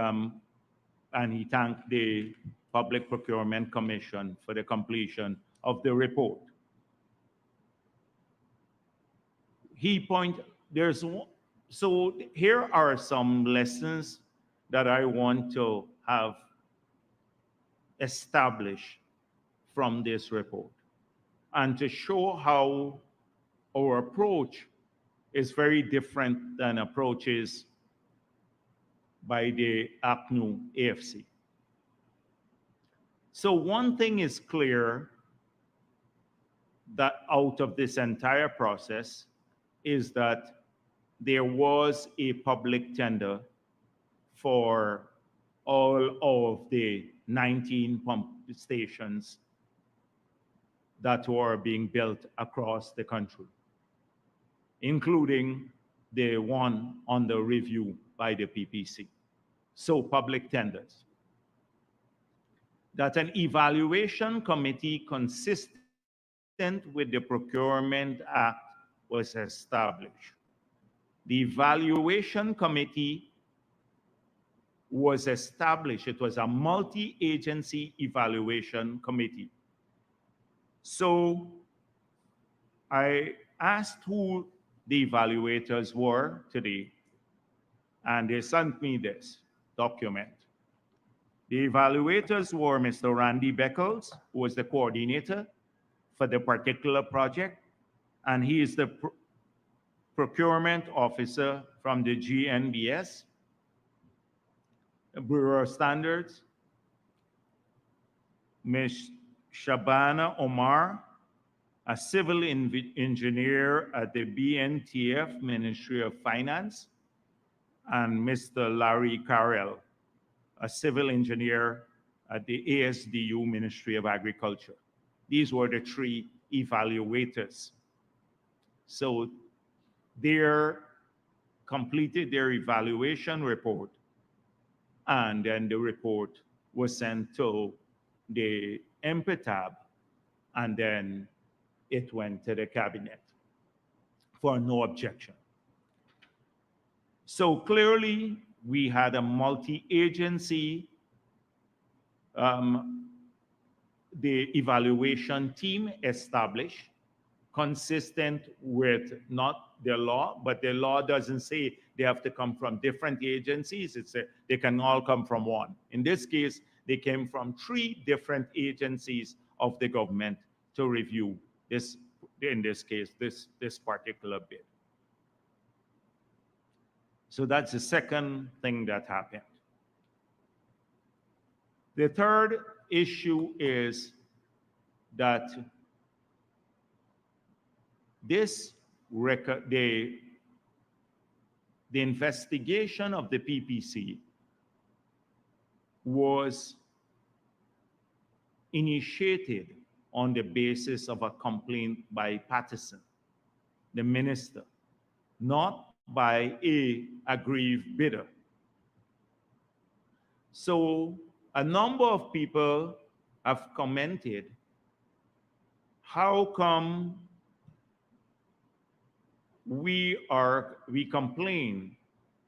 he thanked the Public Procurement Commission for the completion of the report. So here are some lessons that I want to have established from this report, and to show how our approach is very different than approaches by the APNU AFC. So one thing is clear that out of this entire process is that there was a public tender for all of the 19 pump stations that were being built across the country, including the one under review by the PPC. So public tenders. That an evaluation committee consistent with the Procurement Act was established. The evaluation committee was established. It was a multi-agency evaluation committee. So I asked who the evaluators were today, and they sent me this document. The evaluators were Mr. Randy Beckles, who was the coordinator for the particular project, and he is the procurement officer from the GNBS, Bureau of Standards. Ms. Shabana Omar, a civil engineer at the BNTF, Ministry of Finance, and Mr. Larry Carrell, a civil engineer at the ASDU, Ministry of Agriculture. These were the three evaluators. So they completed their evaluation report, and then the report was sent to the 𝒏𝒂𝒂𝒊𝒈𝒕, and then it went to the cabinet for no objection. So clearly, we had a multi-agency, the evaluation team established, consistent with not the law, but the law doesn't say they have to come from different agencies. They can all come from one. In this case, they came from 3 different agencies of the government to review this, in this case, this particular bid. So that's the second thing that happened. The third issue is that the investigation of the PPC was initiated on the basis of a complaint by Patterson, the minister, not by a aggrieved bidder. So a number of people have commented, how come we complain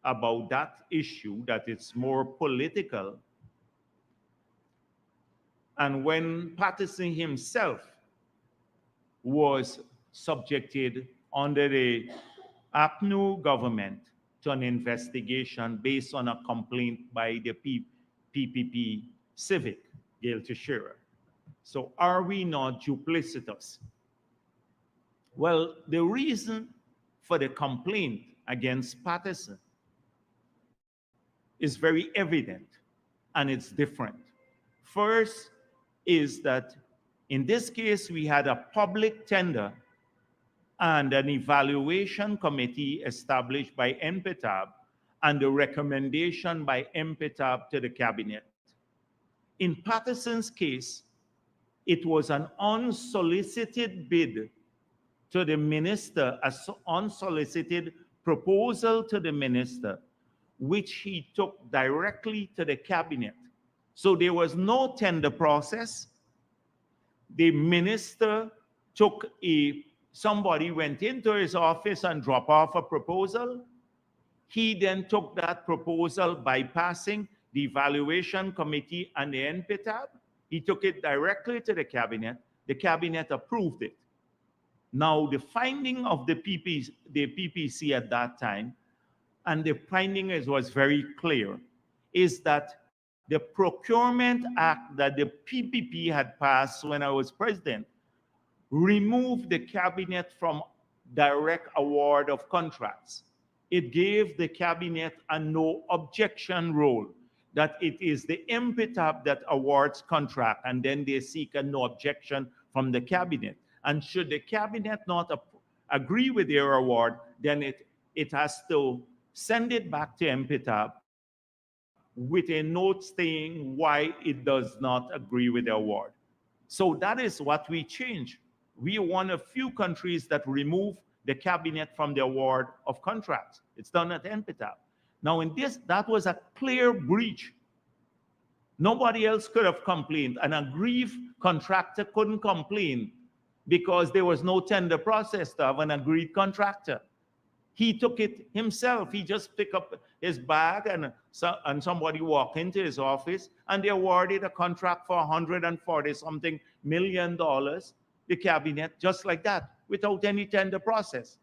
about that issue, that it's more political, and when Patterson himself was subjected under the APNU government to an investigation based on a complaint by the PPP civic, Gail Teixeira. So are we not duplicitous? Well, the reason for the complaint against Patterson is very evident, and it's different. First is that in this case, we had a public tender and an evaluation committee established by 𝒏𝒂𝒂𝒊𝒈𝒕 and the recommendation by 𝒏𝒂𝒂𝒊𝒈𝒕 to the cabinet. In Patterson's case, it was an unsolicited bid to the minister, an unsolicited proposal to the minister, which he took directly to the cabinet. So there was no tender process. The minister took a somebody went into his office and dropped off a proposal. He then took that proposal, bypassing the evaluation committee and the NPTAB. He took it directly to the cabinet. The cabinet approved it. Now, the finding of the PPC at that time, and the finding was very clear, is that the Procurement Act that the PPP had passed when I was president removed the cabinet from direct award of contracts. It gave the cabinet a no objection role, that it is the NPTAB that awards contract, and then they seek a no objection from the cabinet. And should the cabinet not agree with their award, then it has to send it back to NPTAB with a note saying why it does not agree with the award. So that is what we changed. We are one of few countries that remove the cabinet from the award of contracts. It's done at NPTAB. Now in this, that was a clear breach. Nobody else could have complained. An aggrieved contractor couldn't complain because there was no tender process to have an agreed contractor. He took it himself. He just picked up his bag and somebody walked into his office and they awarded a contract for $140-something million, the cabinet, just like that, without any tender process.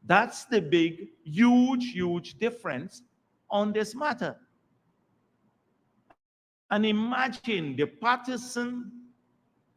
That's the big, huge difference on this matter. And imagine the partisan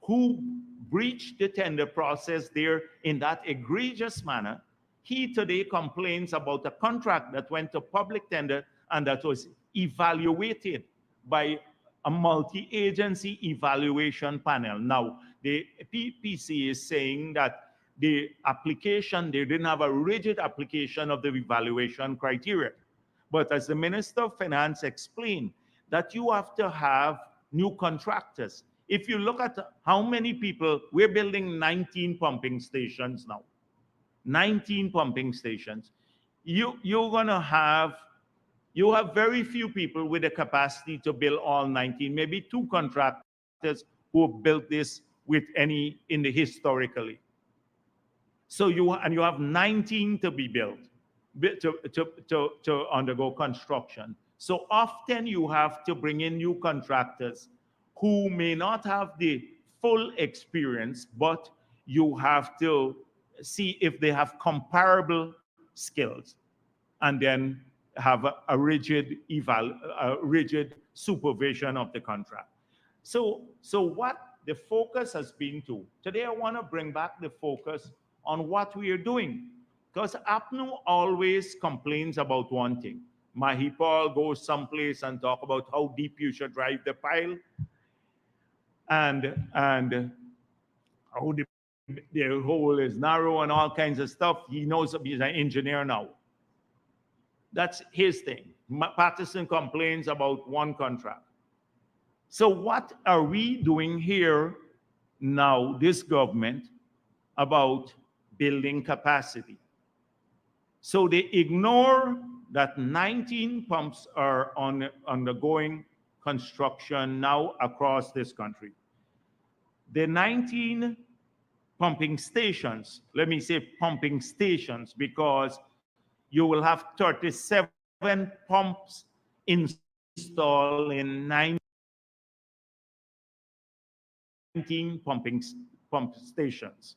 who breached the tender process there in that egregious manner. He today complains about a contract that went to public tender and that was evaluated by a multi-agency evaluation panel. Now, the PPC is saying that the application, they didn't have a rigid application of the evaluation criteria. But as the Minister of Finance explained, that you have to have new contractors. If you look at how many people, we're building 19 pumping stations now. 19 pumping stations. You have very few people with the capacity to build all 19, maybe 2 contractors who have built this with any in the historically. So you have 19 to be built to undergo construction. So often you have to bring in new contractors who may not have the full experience, but you have to see if they have comparable skills and then have a rigid supervision of the contract. So what the focus has been to, today I want to bring back the focus on what we are doing, because APNU always complains about one thing. Mahipal goes someplace and talk about how deep you should drive the pile and how the hole is narrow and all kinds of stuff. He knows he's an engineer now. That's his thing. Patterson complains about one contract. So what are we doing here now, this government, about building capacity? So they ignore that 19 pumps are undergoing construction now across this country. The 19 pumping stations, let me say pumping stations, because you will have 37 pumps installed in 19 pump stations.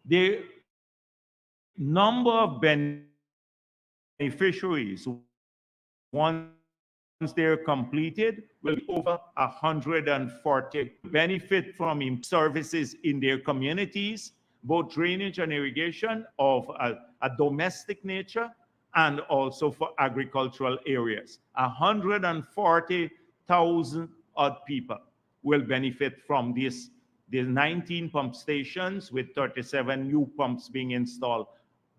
The number of beneficiaries, once they're completed, will be over 140. Benefit from services in their communities, both drainage and irrigation of a domestic nature and also for agricultural areas. 140,000 odd people will benefit from this. There's 19 pump stations with 37 new pumps being installed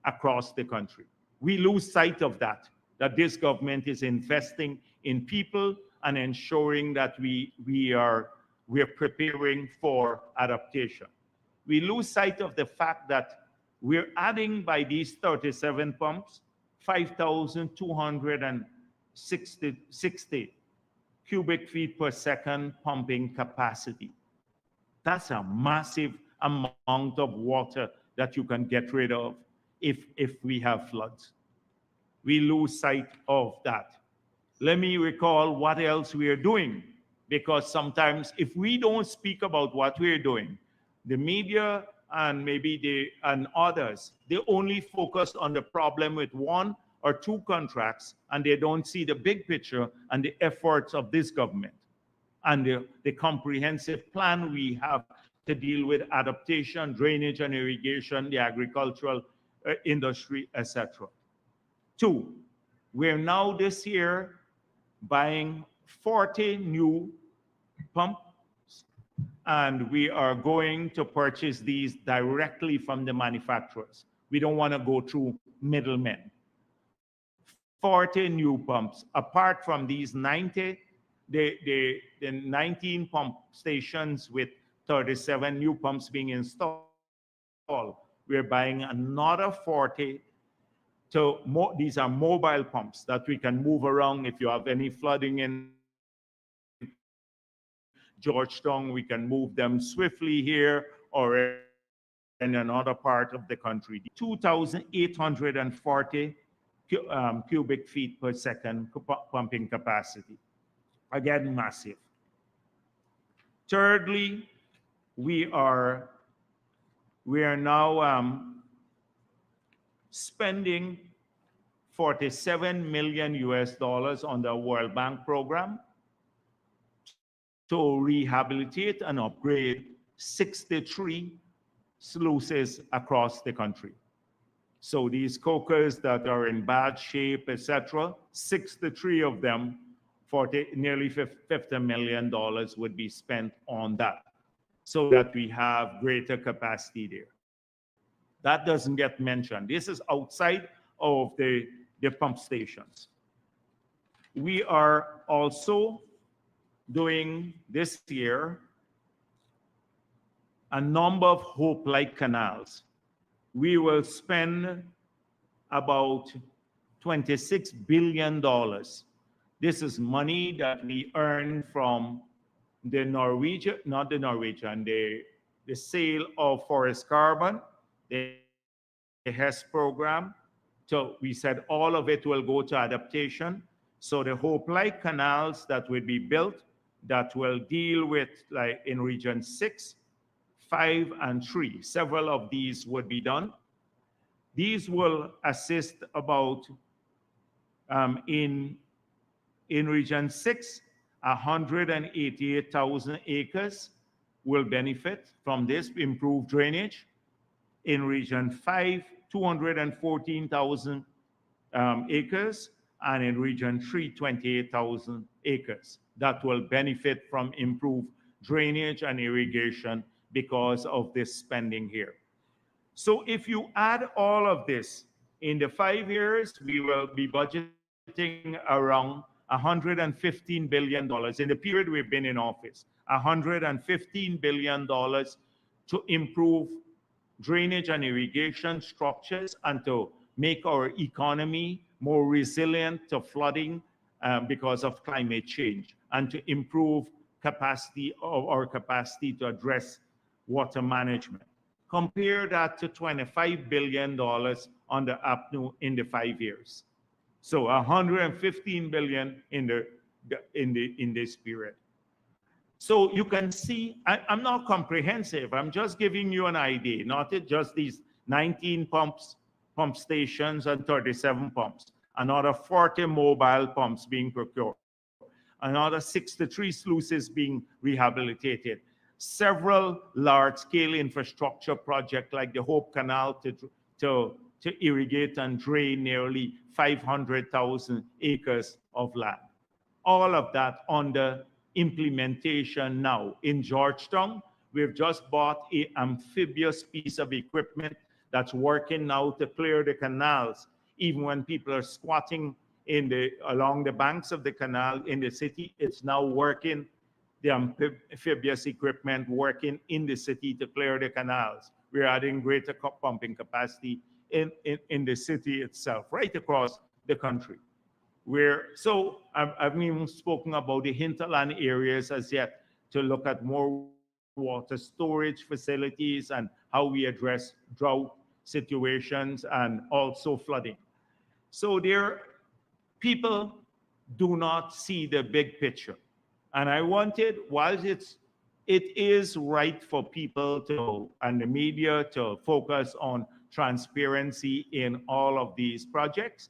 across the country. We lose sight of that this government is investing in people and ensuring that we're preparing for adaptation. We lose sight of the fact that we're adding by these 37 pumps 5,260 cubic feet per second pumping capacity. That's a massive amount of water that you can get rid of if we have floods. We lose sight of that. Let me recall what else we are doing, because sometimes if we don't speak about what we're doing, the media and maybe and others, they only focus on the problem with one or two contracts, and they don't see the big picture and the efforts of this government and the comprehensive plan we have to deal with adaptation, drainage and irrigation, the agricultural industry, etc. Two, we're now this year buying 40 new pumps, and we are going to purchase these directly from the manufacturers. We don't want to go through middlemen. 40 new pumps. Apart from these 90, the 19 pump stations with 37 new pumps being installed, we're buying another 40. These are mobile pumps that we can move around. If you have any flooding in Georgetown, we can move them swiftly here or in another part of the country. 2,840 cubic feet per second pumping capacity. Again, massive. Thirdly, we are now spending $47 million on the World Bank program to rehabilitate and upgrade 63 sluices across the country. So these cokers that are in bad shape, etc., 63 of them, for nearly $50 million would be spent on that, so that we have greater capacity there. That doesn't get mentioned. This is outside of the pump stations. We are also doing this year a number of Hope-like canals. We will spend about $26 billion. This is money that we earn from the the sale of forest carbon, the HES program. So we said all of it will go to adaptation. So the Hope-like canals that will be built that will deal with, like in region 6, 5, and 3. Several of these would be done. These will assist about, in region 6, 188,000 acres will benefit from this improved drainage. In region 5, 214,000 acres, and in region 3, 28,000 acres. That will benefit from improved drainage and irrigation because of this spending here. So if you add all of this, in the 5 years, we will be budgeting around $115 billion. In the period we've been in office, $115 billion to improve drainage and irrigation structures and to make our economy more resilient to flooding because of climate change, and to improve capacity of our capacity to address water management. Compare that to $25 billion under APNU in the 5 years. So $115 billion in this period. So you can see, I'm not comprehensive. I'm just giving you an idea, not just these 19 pump stations and 37 pumps. Another 40 mobile pumps being procured. Another 63 sluices being rehabilitated. Several large-scale infrastructure projects like the Hope Canal to irrigate and drain nearly 500,000 acres of land. All of that under implementation now. In Georgetown, we've just bought an amphibious piece of equipment that's working now to clear the canals. Even when people are squatting along the banks of the canal in the city, it's now working, the amphibious equipment working in the city to clear the canals. We're adding greater pumping capacity in the city itself, right across the country. I've even spoken about the hinterland areas as yet to look at more water storage facilities and how we address drought situations and also flooding. So people do not see the big picture. And I wanted, while it is right for people to, and the media to focus on transparency in all of these projects,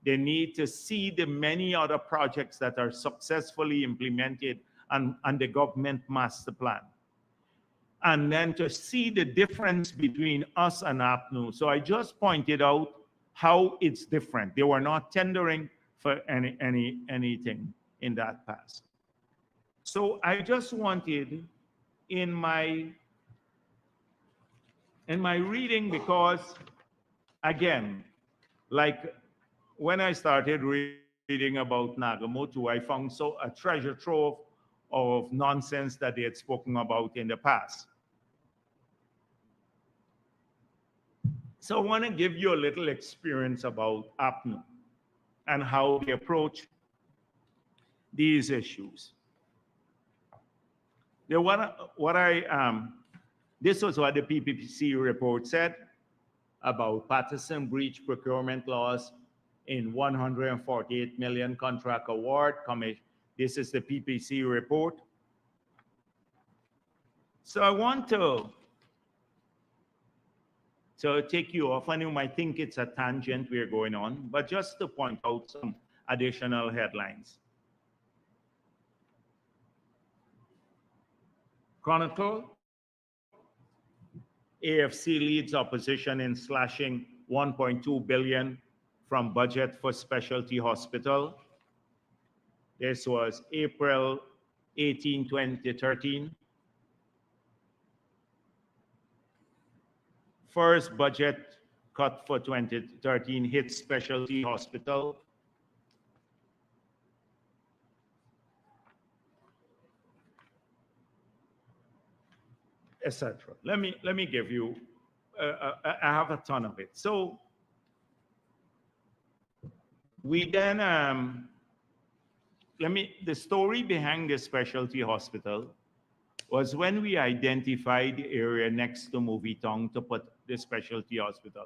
they need to see the many other projects that are successfully implemented and the government master plan. And then to see the difference between us and APNU. So I just pointed out how it's different. They were not tendering for anything in that past. So I just wanted in my reading, because again, like when I started reading about Nagamootoo, I found a treasure trove of nonsense that they had spoken about in the past. So I want to give you a little experience about APNU and how they approach these issues. This was what the PPC report said about Patterson breach procurement laws in 148 million contract award. This is the PPC report. So I want to take you off, and you might think it's a tangent we're going on, but just to point out some additional headlines. Chronicle, AFC leads opposition in slashing 1.2 billion from budget for specialty hospital. This was April 18, 2013. First budget cut for 2013 hits specialty hospital. Etc. Let me give you, I have a ton of it. So we then, the story behind the specialty hospital was when we identified the area next to Movie Town to put the specialty hospital.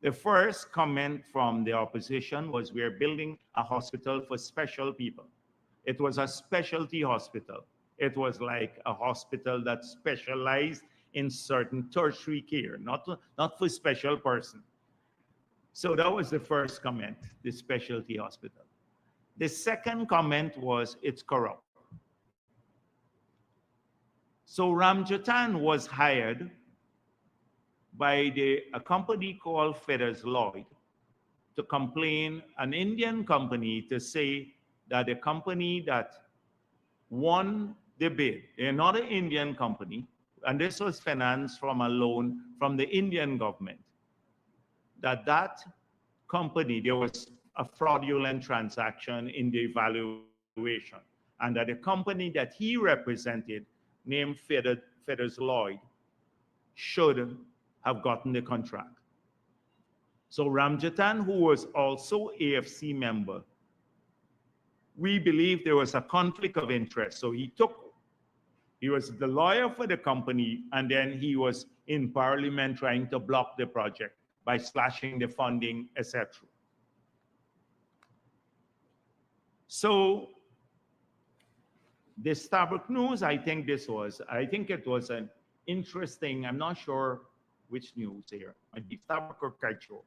The first comment from the opposition was, we're building a hospital for special people. It was a specialty hospital. It was like a hospital that specialized in certain tertiary care, not for special person. So that was the first comment, the specialty hospital. The second comment was, it's corrupt. So Ramjatan was hired by a company called Lloyd to complain, an Indian company, to say that the company that won the bid, they're not an Indian company, and this was financed from a loan from the Indian government, that company, there was a fraudulent transaction in the evaluation, and that the company that he represented, named Lloyd, should have gotten the contract. So Ramjatan, who was also AFC member, we believe there was a conflict of interest. So he was the lawyer for the company, and then he was in parliament trying to block the project by slashing the funding, etc. So the Starbuck News, I think it was an interesting, I'm not sure which news here, maybe Starbuck or Kaicho,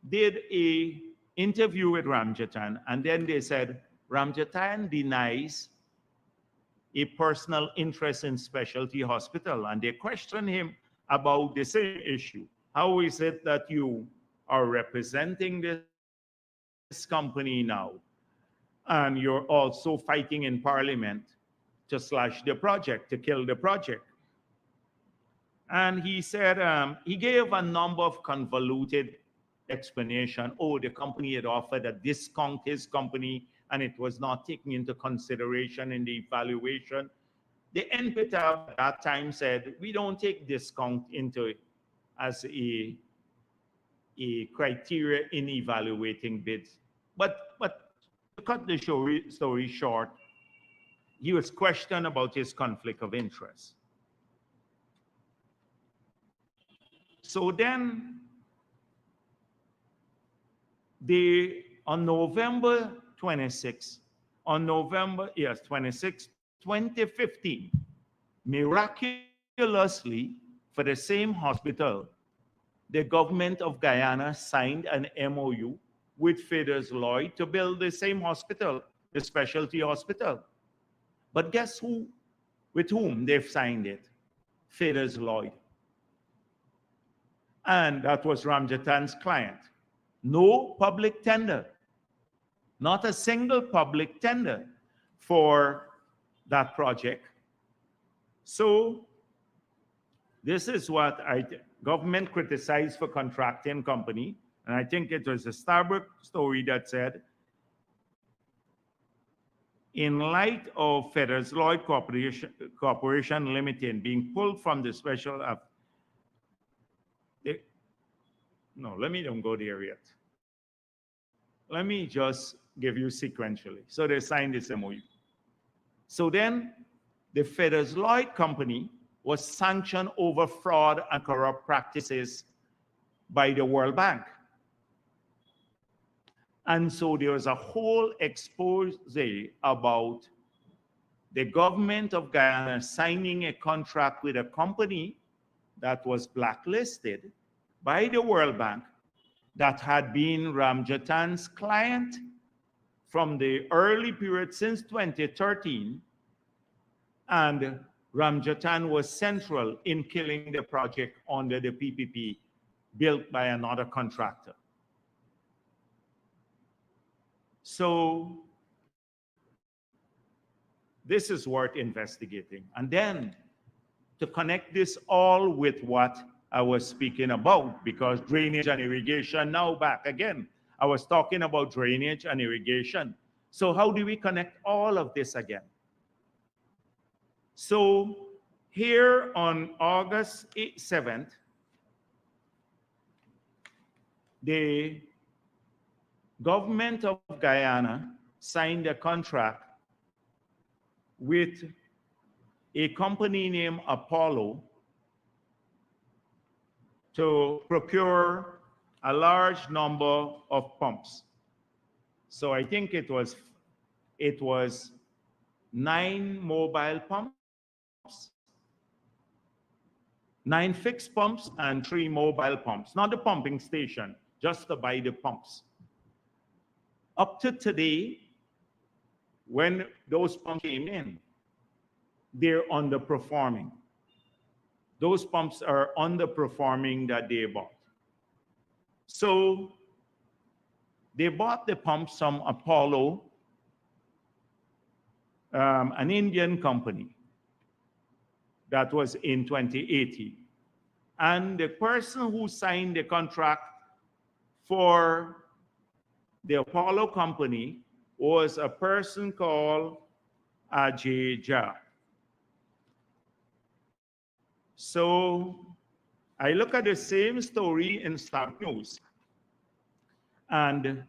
did a interview with Ramjatan, and then they said, Ramjatan denies a personal interest in specialty hospital, and they questioned him about the same issue. How is it that you are representing this company now, and you're also fighting in parliament to slash the project, to kill the project? And he said, he gave a number of convoluted explanation. Oh, the company had offered a discount, his company, and it was not taken into consideration in the evaluation. The NPTA at that time said, we don't take discount into as a criteria in evaluating bids. But to cut the story short, he was questioned about his conflict of interest. So then, on November 26, 2015, miraculously, for the same hospital, the government of Guyana signed an MOU with 𝒕𝒊𝒔 to build the same hospital, the specialty hospital. But guess who, with whom they've signed it? 𝒕𝒊𝒔. And that was Ramjatan's client. No public tender, not a single public tender for that project. So this is what government criticized for contracting company. And I think it was a Starbuck story that said, in light of 𝒕𝒊𝒔 Corporation Limited being pulled from the special, no, let me don't go there yet. Let me just give you sequentially. So they signed this MOU. So then the 𝒕𝒊𝒔 company was sanctioned over fraud and corrupt practices by the World Bank. And so there was a whole expose about the government of Guyana signing a contract with a company that was blacklisted by the World Bank that had been Ramjatan's client from the early period since 2013, and Ramjatan was central in killing the project under the PPP built by another contractor. So this is worth investigating. And then to connect this all with what I was speaking about, because drainage and irrigation, now back again. I was talking about drainage and irrigation. So how do we connect all of this again? So here on August 7th, the government of Guyana signed a contract with a company named Apollo to procure a large number of pumps. So I think it was 9 mobile pumps, 9 fixed pumps, and 3 mobile pumps. Not the pumping station, just to buy the pumps. Up to today, when those pumps came in, they're underperforming. Those pumps are underperforming that they bought. So they bought the pumps from Apollo, an Indian company. That was in 2018. And the person who signed the contract for the Apollo company was a person called 𝒔𝒆𝒑. So I look at the same story in Star News. And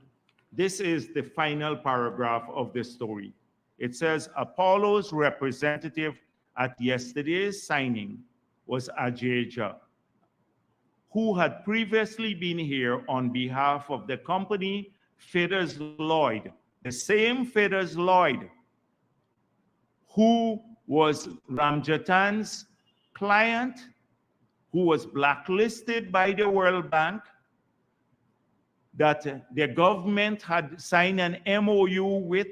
this is the final paragraph of the story. It says, Apollo's representative at yesterday's signing was 𝒔𝒆𝒑, who had previously been here on behalf of the company 𝒕𝒊𝒔, the same 𝒕𝒊𝒔 who was Ramjatan's client, who was blacklisted by the World Bank, that the government had signed an MOU with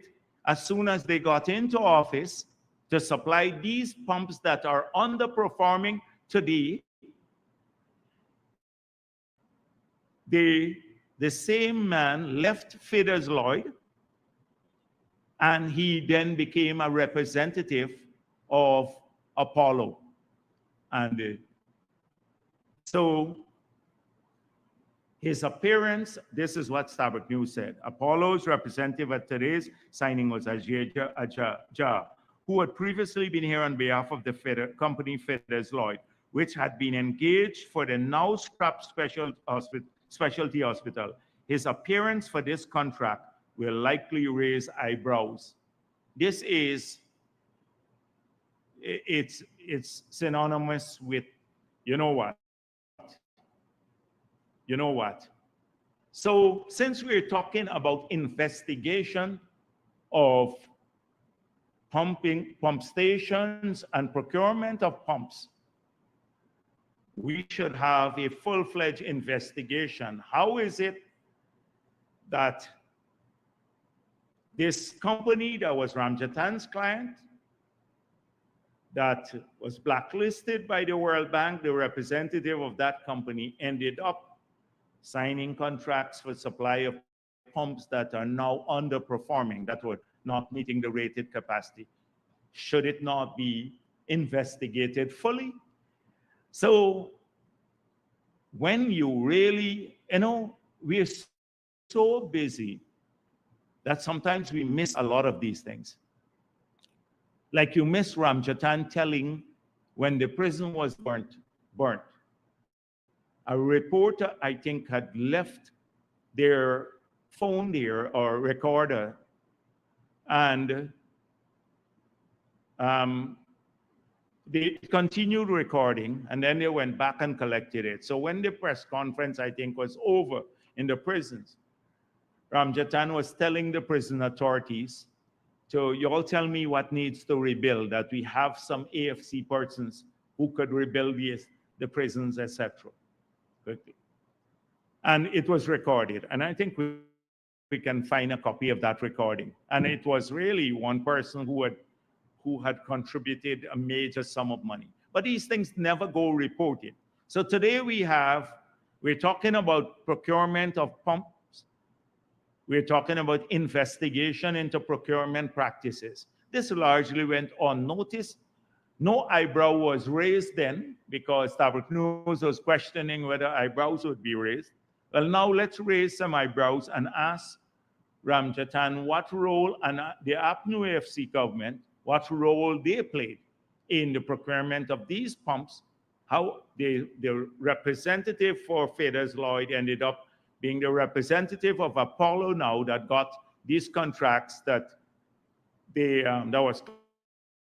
as soon as they got into office to supply these pumps that are underperforming today. The same man left 𝒕𝒊𝒔, and he then became a representative of Apollo. And so his appearance, this is what Starbuck News said. Apollo's representative at today's signing was 𝒔𝒆𝒑, who had previously been here on behalf of the company 𝒕𝒊𝒔, which had been engaged for the now scrapped specialty hospital. His appearance for this contract will likely raise eyebrows. This is it's synonymous with, you know what? You know what? So since we're talking about investigation of pump stations and procurement of pumps, we should have a full-fledged investigation. How is it that this company that was Ramjatan's client, that was blacklisted by the World Bank, the representative of that company ended up signing contracts for supply of pumps that are now underperforming, that were not meeting the rated capacity? Should it not be investigated fully? So when you really, we're so busy that sometimes we miss a lot of these things. Like you miss Ramjatan telling when the prison was burnt. A reporter, I think, had left their phone there or recorder, and they continued recording, and then they went back and collected it. So when the press conference, I think, was over in the prisons, Ramjatan was telling the prison authorities, so you all tell me what needs to rebuild, that we have some AFC persons who could rebuild the prisons, etc. And it was recorded. And I think we can find a copy of that recording. And it was really one person who had contributed a major sum of money. But these things never go reported. So today we're talking about procurement of pumps. We're talking about investigation into procurement practices. This largely went unnoticed. No eyebrow was raised then because Tabuk News was questioning whether eyebrows would be raised. Well, now let's raise some eyebrows and ask Ramjatan what role, and the APNU AFC government, what role they played in the procurement of these pumps, how the representative for Feders Lloyd ended up being the representative of Apollo now that got these contracts that was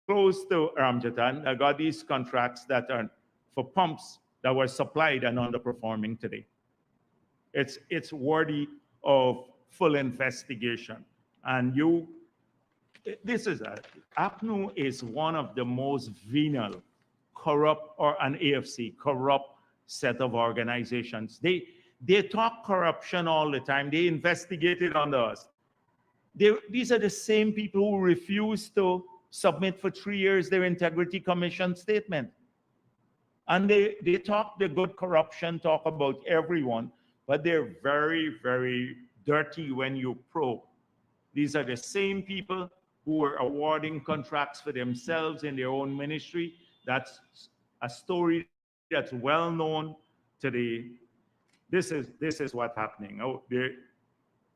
close to Ramjatan, that got these contracts that are for pumps that were supplied and underperforming today. It's worthy of full investigation. And APNU is one of the most venal, corrupt, or an AFC, corrupt set of organizations. They talk corruption all the time. They investigate it under us. These are the same people who refuse to submit for 3 years their Integrity Commission statement. And they talk the good corruption, talk about everyone, but they're very, very dirty when you probe. These are the same people who are awarding contracts for themselves in their own ministry. That's a story that's well known today. This is what's happening.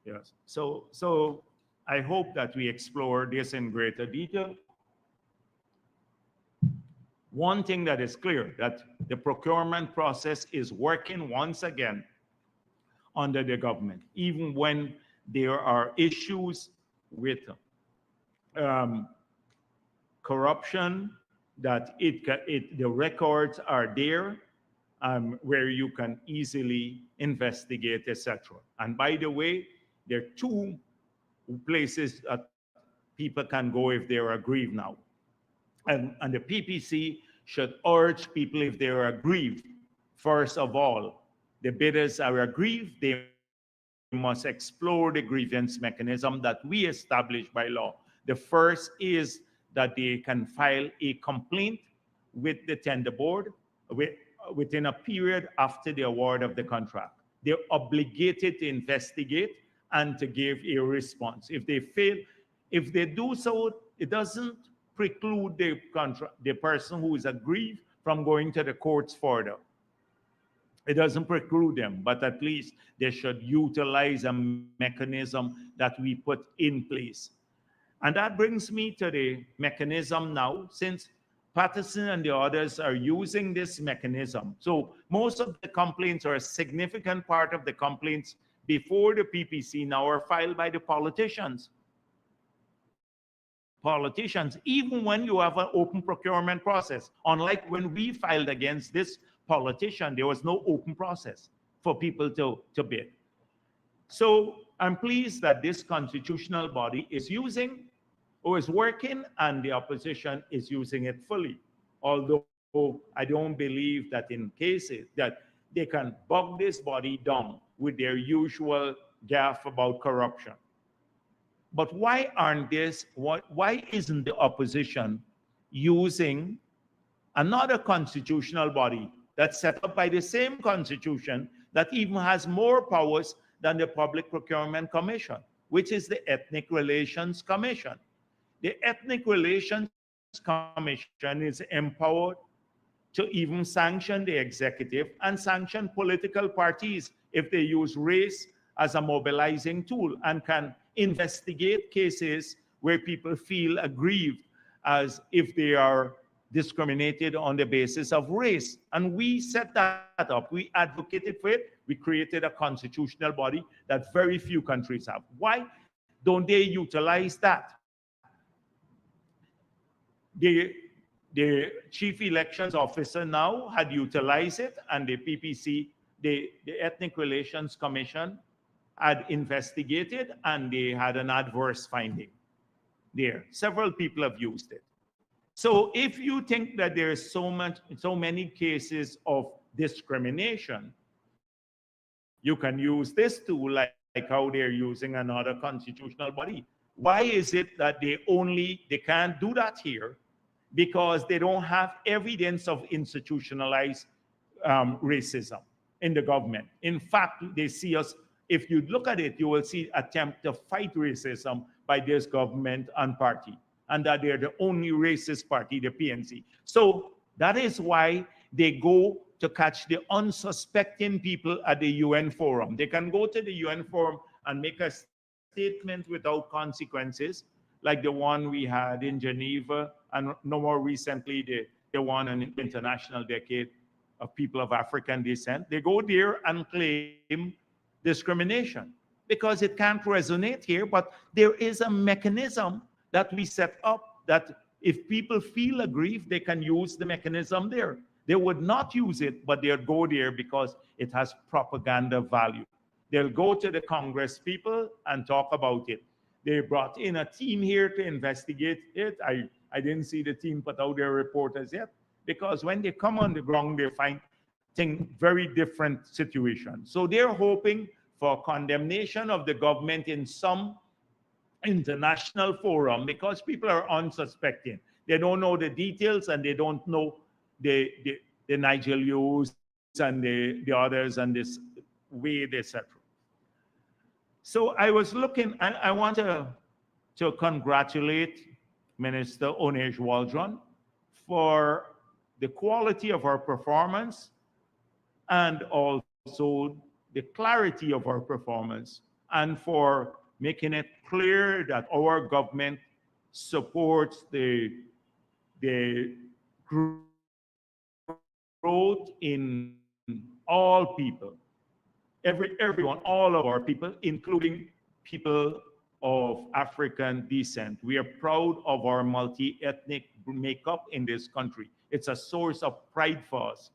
Yes. So I hope that we explore this in greater detail. One thing that is clear, that the procurement process is working once again under the government, even when there are issues with corruption, that the records are there, where you can easily investigate, etc. And by the way, there are 2 places that people can go if they are aggrieved now. And the PPC should urge people, if they are aggrieved, first of all, the bidders are aggrieved, they must explore the grievance mechanism that we establish by law. The first is that they can file a complaint with the tender board within a period after the award of the contract. They're obligated to investigate and to give a response. If they fail, if they do so, it doesn't preclude the person who is aggrieved from going to the courts further. It doesn't preclude them, but at least they should utilize a mechanism that we put in place. And that brings me to the mechanism now, since Patterson and the others are using this mechanism. So most of the complaints, or a significant part of the complaints before the PPC now, are filed by the politicians. politicians, even when you have an open procurement process. Unlike when we filed against this politician, there was no open process for people to bid. So I'm pleased that this constitutional body is using or is working, and the opposition is using it fully. Although I don't believe that in cases that they can bog this body down with their usual gaffe about corruption. But why isn't the opposition using another constitutional body that's set up by the same constitution that even has more powers than the Public Procurement Commission, which is the Ethnic Relations Commission? The Ethnic Relations Commission is empowered to even sanction the executive and sanction political parties if they use race as a mobilizing tool, and can investigate cases where people feel aggrieved as if they are discriminated on the basis of race. And we set that up. We advocated for it. We created a constitutional body that very few countries have. Why don't they utilize that? The chief elections officer now had utilized it, and the PPC, the Ethnic Relations Commission, had investigated, and they had an adverse finding there. Several people have used it. So if you think that there's so many cases of discrimination, you can use this tool like how they're using another constitutional body. Why is it that they can't do that here? Because they don't have evidence of institutionalized racism in the government. In fact, they see us, if you look at it, you will see attempt to fight racism by this government and party, and that they're the only racist party, the PNC. So that is why they go to catch the unsuspecting people at the UN forum. They can go to the UN forum and make a statement without consequences, like the one we had in Geneva, and no more recently, the one in International Decade of People of African Descent. They go there and claim discrimination because it can't resonate here, but there is a mechanism that we set up that if people feel aggrieved, they can use the mechanism there. They would not use it, but they'll go there because it has propaganda value. They'll go to the Congress people and talk about it. They brought in a team here to investigate it. I didn't see the team put out their report as yet, because when they come on the ground, they find very different situations. So they're hoping for condemnation of the government in some international forum because people are unsuspecting. They don't know the details, and they don't know the Nigel Hughes and the others and this Wade, etc. So I was looking, and I want to congratulate Minister Onej Waldron for the quality of our performance and also the clarity of our performance, and for making it clear that our government supports the growth in all people, everyone, all of our people, including people of African descent. We are proud of our multi-ethnic makeup in this country. It's a source of pride for us.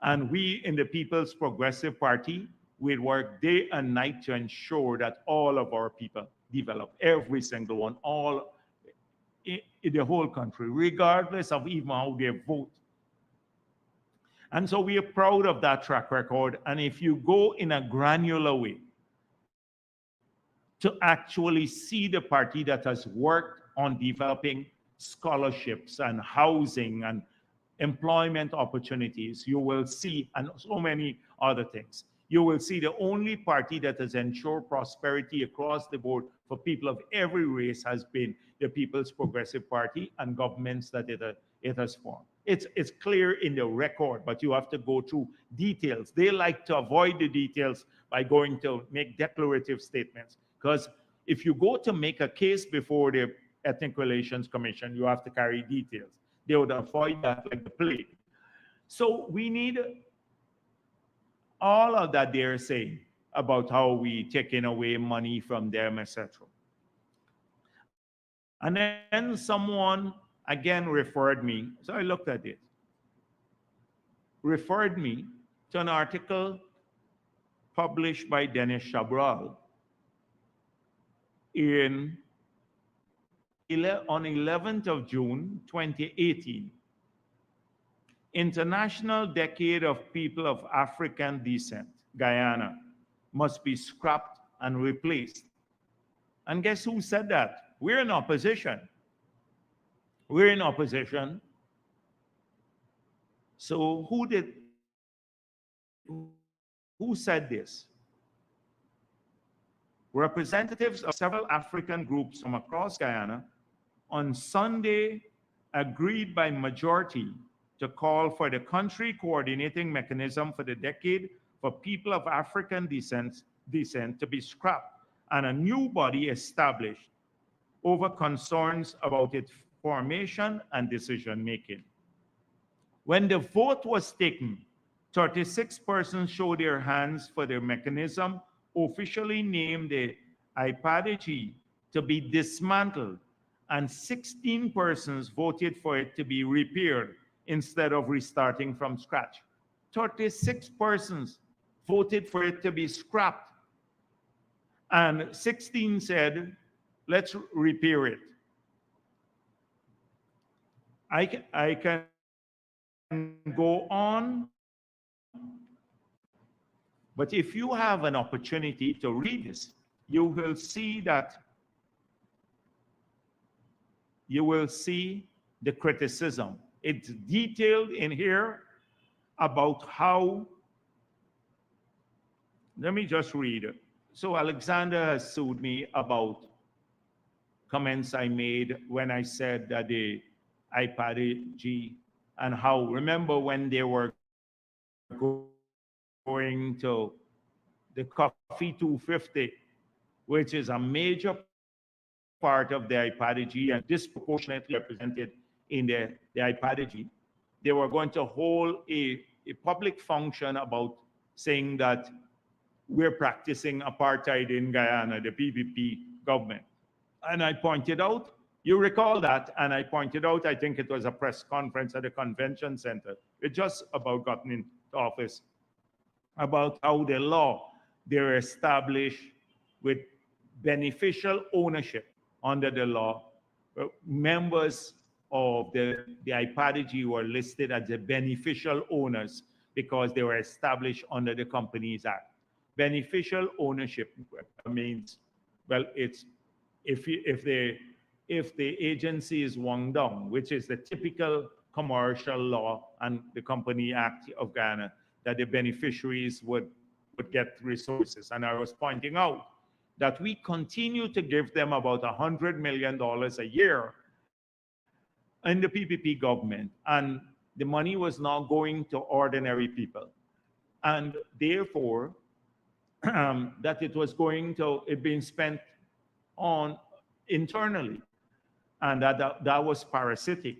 And we in the People's Progressive Party will work day and night to ensure that all of our people develop, every single one, all in the whole country, regardless of even how they vote. And so we are proud of that track record. And if you go in a granular way to actually see the party that has worked on developing scholarships and housing and employment opportunities, you will see, and so many other things, you will see the only party that has ensured prosperity across the board for people of every race has been the People's Progressive Party and governments that it has formed. It's clear in the record, but you have to go through details. They like to avoid the details by going to make declarative statements, because if you go to make a case before the Ethnic Relations Commission, you have to carry details. They would avoid that like the plague. So we need all of that they're saying about how we taking away money from them, etc. And then someone again referred me, so I looked at it, referred me to an article published by Dennis Chabral on 11th of June 2018. International Decade of People of African Descent, Guyana, must be scrapped and replaced. And guess who said that? We're in opposition. We're in opposition. So who said this? Representatives of several African groups from across Guyana on Sunday agreed by majority to call for the country coordinating mechanism for the decade for people of African descent to be scrapped and a new body established over concerns about its formation and decision making. When the vote was taken, 36 persons showed their hands for the mechanism officially named the 𝒖𝒔𝒊𝒆𝒂𝒊𝒏 to be dismantled, and 16 persons voted for it to be repaired instead of restarting from scratch. 36 persons voted for it to be scrapped, and 16 said, let's repair it. I can go on, but if you have an opportunity to read this, you will see the criticism. It's detailed in here about how, let me just read it. So Alexander has sued me about comments I made when I said that the 𝒖𝒔𝒊𝒆𝒂 and how, remember when they were going to the coffee 250, which is a major part of the 𝒖𝒔𝒊𝒆𝒂 and disproportionately represented in the 𝒖𝒔𝒊𝒆𝒂. They were going to hold a public function about saying that we're practicing apartheid in Guyana, the PPP government. And I pointed out, you recall that, and I pointed out, I think it was a press conference at the convention center. It just about gotten into office, about how the law, they're established with beneficial ownership under the law. Members of the 𝒖𝒔𝒊𝒆𝒂 were listed as the beneficial owners because they were established under the Companies Act. Beneficial ownership means, well, it's if the agency is wound down, which is the typical commercial law and the Company Act of Ghana, that the beneficiaries would get resources. And I was pointing out that we continue to give them about $100 million a year in the PPP government, and the money was not going to ordinary people. And therefore, that it was going to, it being spent on internally, and that was parasitic.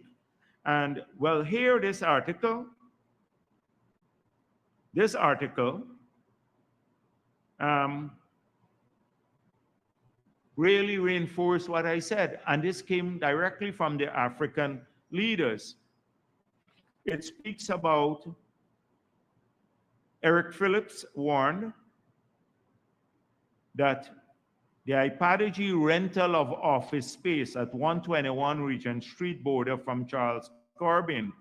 And well, here, this article really reinforced what I said, and this came directly from the African leaders. It speaks about Eric Phillips warned that the 𝒖𝒔𝒊𝒆𝒂 rental of office space at 121 Regent Street border from Charles Corbin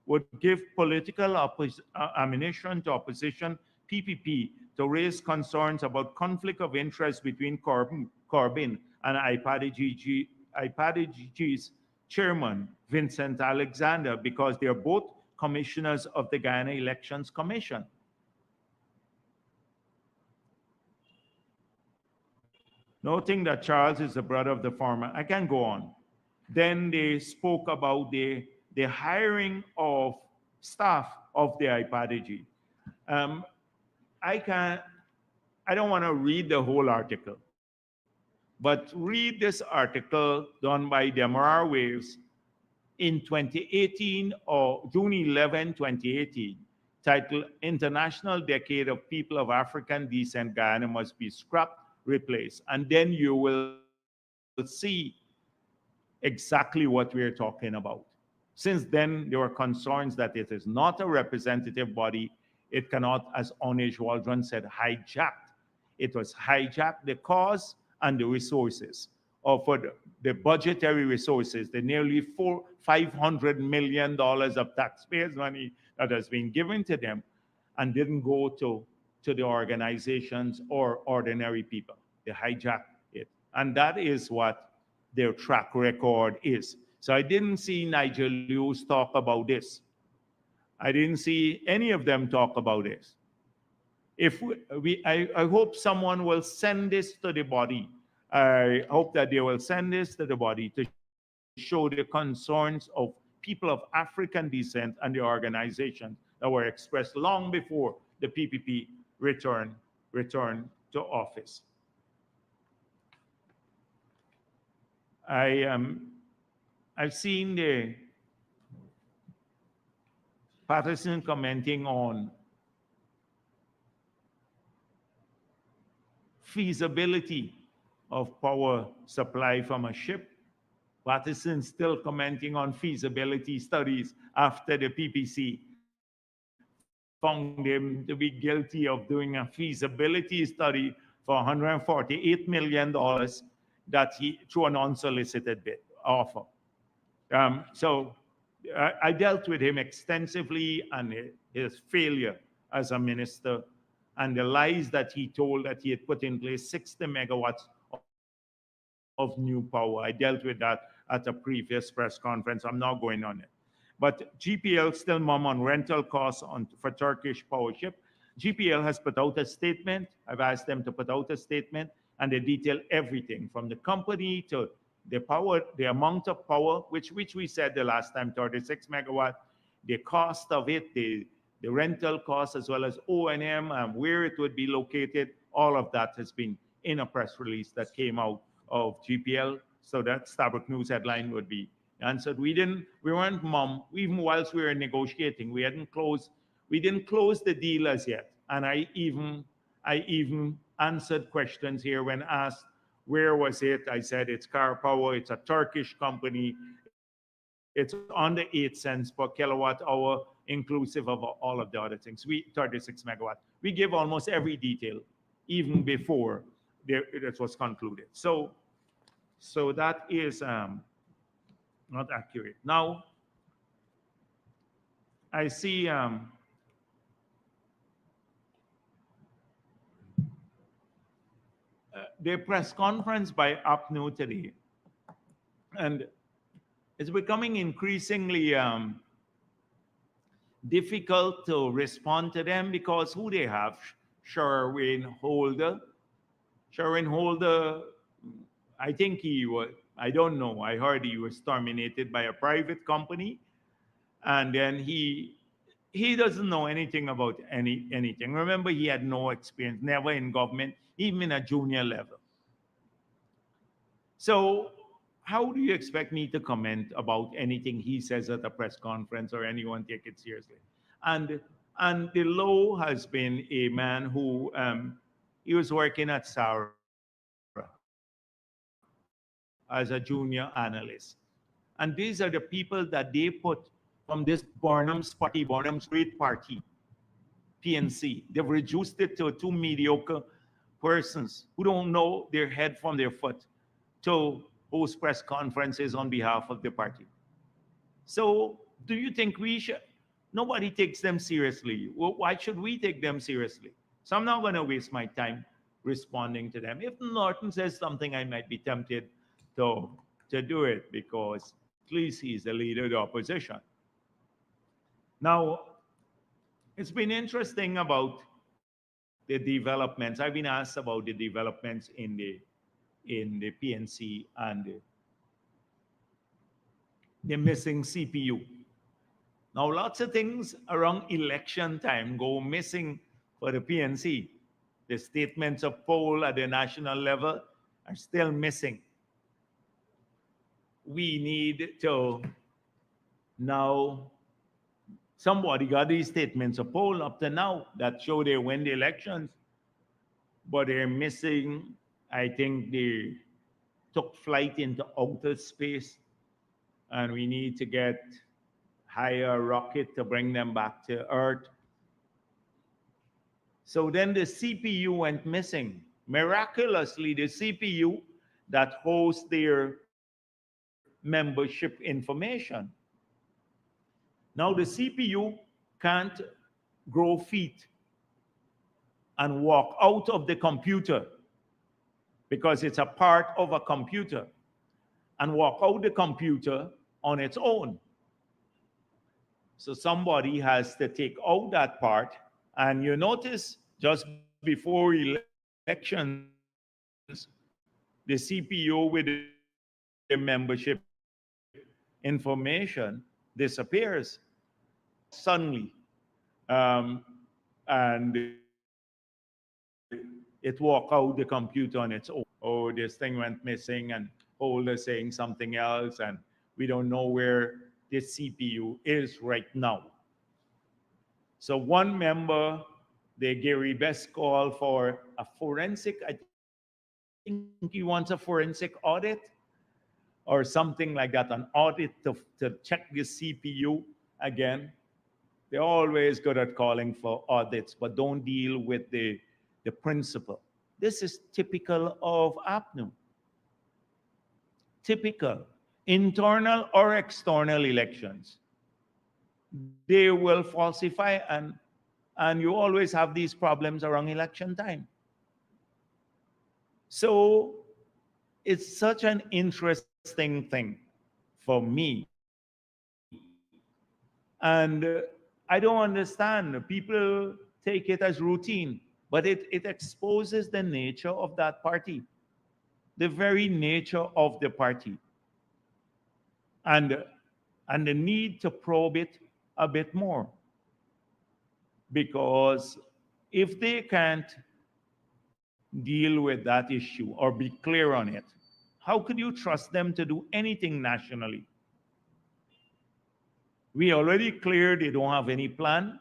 would give political ammunition to opposition PPP to raise concerns about conflict of interest between Corbin and 𝒖𝒔𝒊𝒆𝒂's chairman, Vincent Alexander, because they are both commissioners of the Guyana Elections Commission. Noting that Charles is the brother of the former, I can go on. Then they spoke about the hiring of staff of the 𝒖𝒔𝒊𝒆𝒂. I don't want to read the whole article, but read this article done by Demerara Waves in 2018, or June 11, 2018, titled International Decade of People of African Descent, Guyana Must Be Scrapped, Replaced. And then you will see exactly what we're talking about. Since then, there were concerns that it is not a representative body. It cannot, as Onej Waldron said, hijack. It was hijack the cause and the resources, or for the budgetary resources, the nearly $500 million of taxpayers' money that has been given to them and didn't go to the organizations or ordinary people. They hijacked it. And that is what their track record is. So I didn't see Nigel Lewis talk about this. I didn't see any of them talk about this. If I hope someone will send this to the body. I hope that they will send this to the body to show the concerns of people of African descent and the organizations that were expressed long before the PPP returned to office. I've seen the Patterson commenting on feasibility of power supply from a ship. Patterson still commenting on feasibility studies after the PPC found him to be guilty of doing a feasibility study for $148 million that he through an unsolicited bid offer. So I dealt with him extensively and his failure as a minister and the lies that he told that he had put in place 60 megawatts of new power. I dealt with that at a previous press conference. I'm not going on it. But GPL still mum on rental costs for Turkish power ship. GPL has put out a statement. I've asked them to put out a statement, and they detail everything from the company to the power, the amount of power, which we said the last time, 36 megawatt, the cost of it, the rental cost, as well as O&M and where it would be located. All of that has been in a press release that came out of GPL, so that Starbuck News headline would be answered. We weren't mum, even whilst we were negotiating, we didn't close the deal as yet. And I even answered questions here when asked, where was it? I said, it's Car Power, it's a Turkish company, it's under 8 cents per kilowatt hour, inclusive of all of the other things. 36 megawatt. We give almost every detail, even before it was concluded. So that is not accurate. Now, I see the press conference by UPNU today, and it's becoming increasingly difficult to respond to them because who they have? Sherwin Holder. Sherwin Holder, I think he was, I don't know, I heard he was terminated by a private company, and then he doesn't know anything about anything. Remember, he had no experience, never in government, even a junior level. So how do you expect me to comment about anything he says at a press conference or anyone take it seriously? And the Low has been a man who, he was working at Sarah as a junior analyst. And these are the people that they put from this Burnham's party, Burnham's great party, PNC. They've reduced it to two mediocre persons who don't know their head from their foot to host press conferences on behalf of the party. So do you think we should? Nobody takes them seriously. Well, why should we take them seriously? So I'm not going to waste my time responding to them. If Norton says something, I might be tempted to do it because at least he's the leader of the opposition. Now, it's been interesting about the developments. I've been asked about the developments in the PNC and the missing CPU. Now, lots of things around election time go missing for the PNC. The statements of poll at the national level are still missing. We need to now, somebody got these statements of poll up to now that show they win the elections, but they're missing. I think they took flight into outer space and we need to hire a rocket to bring them back to Earth. So then the CPU went missing. Miraculously, the CPU that hosts their membership information. Now the CPU can't grow feet and walk out of the computer because it's a part of a computer, and walk out the computer on its own. So somebody has to take out that part. And you notice just before elections, the CPU with the membership information disappears suddenly. And it walked out the computer on its own. Oh, this thing went missing, and holder saying something else, and we don't know where this CPU is right now. So one member, they gave a best call for a forensic, I think he wants a forensic audit or something like that, an audit to check the CPU again. They're always good at calling for audits, but don't deal with the principle. This is typical of APNU. Typical. Internal or external elections. They will falsify, and you always have these problems around election time. So it's such an interesting thing for me. And I don't understand. People take it as routine, but it exposes the nature of that party, the very nature of the party, and the need to probe it a bit more. Because if they can't deal with that issue or be clear on it, how could you trust them to do anything nationally? We already cleared they don't have any plan.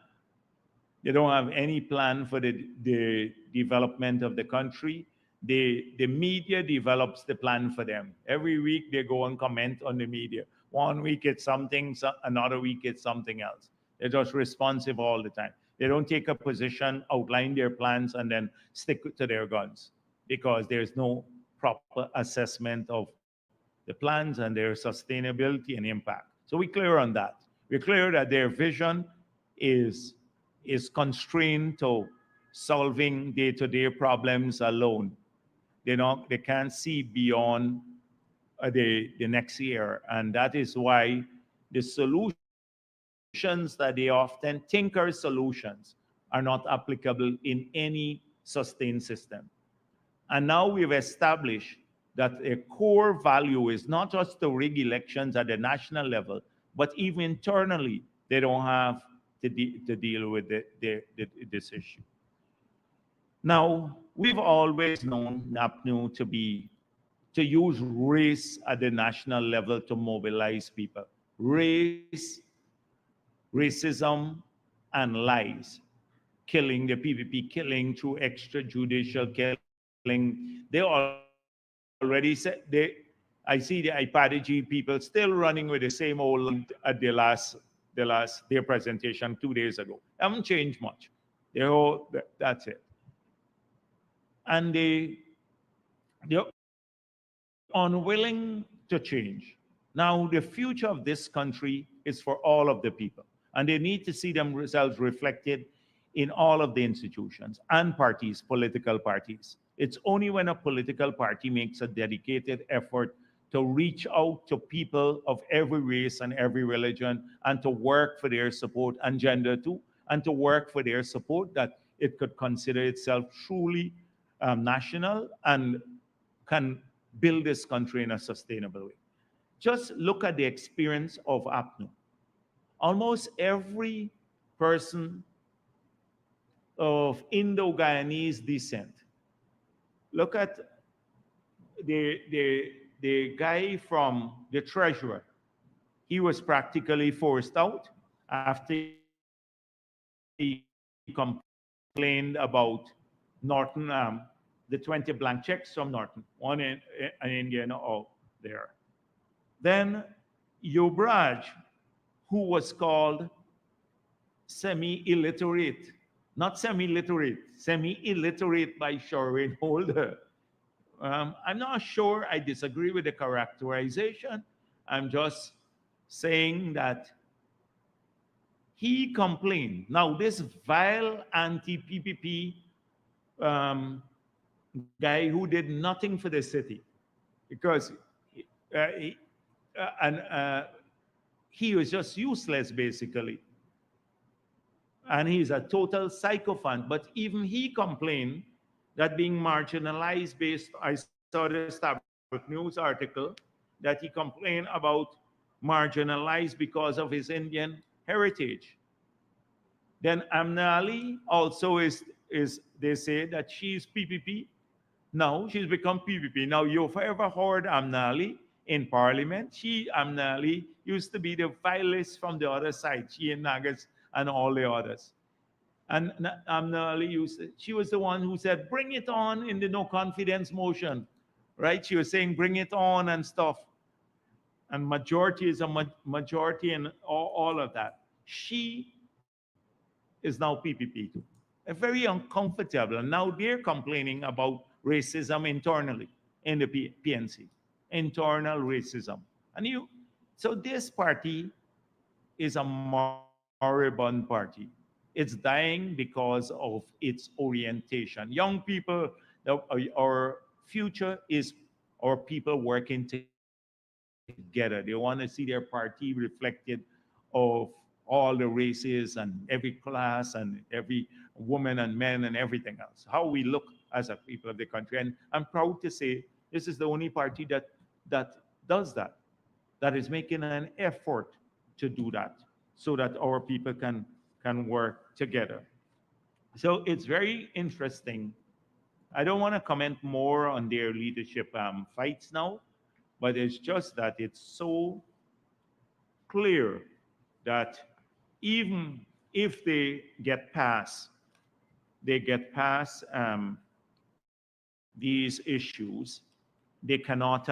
They don't have any plan for the development of the country. The media develops the plan for them. Every week they go and comment on the media. One week it's something, another week it's something else. They're just responsive all the time. They don't take a position, outline their plans, and then stick to their guns, because there's no proper assessment of the plans and their sustainability and impact. So we're clear on that. We're clear that their vision is constrained to solving day-to-day problems alone. They can't see beyond the next year, and that is why the solutions that they often think are solutions are not applicable in any sustained system. And now we've established that a core value is not just to rig elections at the national level, but even internally, they don't have to deal with this issue. Now, we've always known NAPNU to use race at the national level to mobilize people. Race, racism, and lies. Killing, the PPP killing through extrajudicial killing. They already said, I see the 𝒖𝒔𝒊𝒆𝒂𝒊𝒈𝒄 people still running with the same old at their presentation 2 days ago. Haven't changed much. That's it. And they're unwilling to change. Now, the future of this country is for all of the people, and they need to see themselves reflected in all of the institutions and parties, political parties. It's only when a political party makes a dedicated effort to reach out to people of every race and every religion, and to work for their support, and gender too, and to work for their support, that it could consider itself truly national and can build this country in a sustainable way. Just look at the experience of APNU. Almost every person of Indo-Guyanese descent. Look at the guy from the treasurer. He was practically forced out after he complained about Norton, the 20 blank checks from Norton, one in Indiana, all there. Then 𝒊𝒏𝒔, who was called semi-illiterate, not semi-literate, semi-illiterate by Sherwin Holder. I'm not sure I disagree with the characterization. I'm just saying that he complained. Now, this vile anti-PPP guy who did nothing for the city because uh, he, and he was just useless, basically. And he's a total sycophant. But even he complained that being marginalized based, I saw the Starbuck News article, that he complained about marginalized because of his Indian heritage. Then Amna Ali also is they say that she's PPP. Now she's become PPP. Now you've ever heard Amna Ali in Parliament? Amna Ali, used to be the vilest from the other side. She and Nagas and all the others. And Amna Ali she was the one who said, bring it on in the no confidence motion, right? She was saying, bring it on and stuff. And majority is a majority and all of that. She is now PPP too. Very uncomfortable. And now they're complaining about racism internally in the PNC. Internal racism. So this party is a moribund party. It's dying because of its orientation. Young people, our future is our people working together. They want to see their party reflected of all the races and every class and every woman and men and everything else. How we look as a people of the country. And I'm proud to say this is the only party that does that is making an effort to do that so that our people can work together. So it's very interesting. I don't want to comment more on their leadership fights now, but it's just that it's so clear that even if they get past these issues, they cannot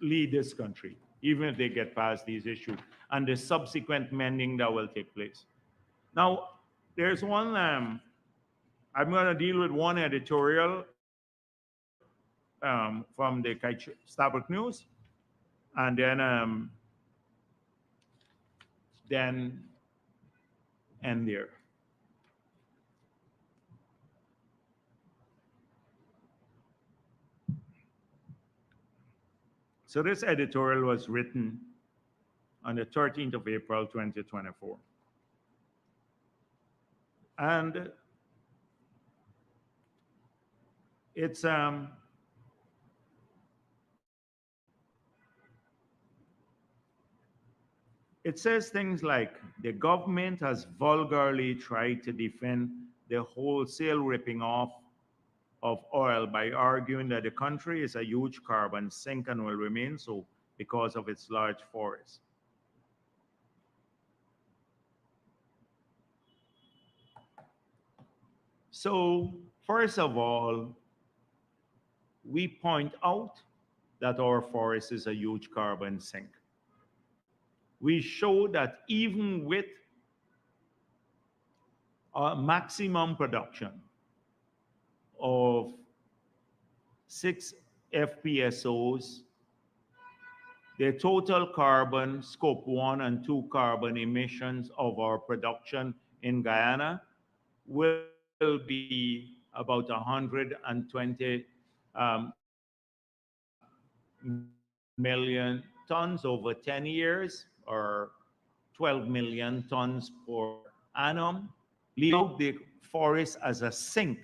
lead this country, even if they get past these issues and the subsequent mending that will take place. Now, there's one, I'm going to deal with one editorial from the Starbuck News, and then end there. So this editorial was written on the 13th of April, 2024. And it's it says things like, the government has vulgarly tried to defend the wholesale ripping off of oil by arguing that the country is a huge carbon sink and will remain so because of its large forests. So, first of all, we point out that our forest is a huge carbon sink. We show that even with a maximum production of 6 FPSOs, the total carbon, scope 1 and 2 carbon emissions of our production in Guyana will be about 120 million tons over 10 years, or 12 million tons per annum, leaving the forest as a sink.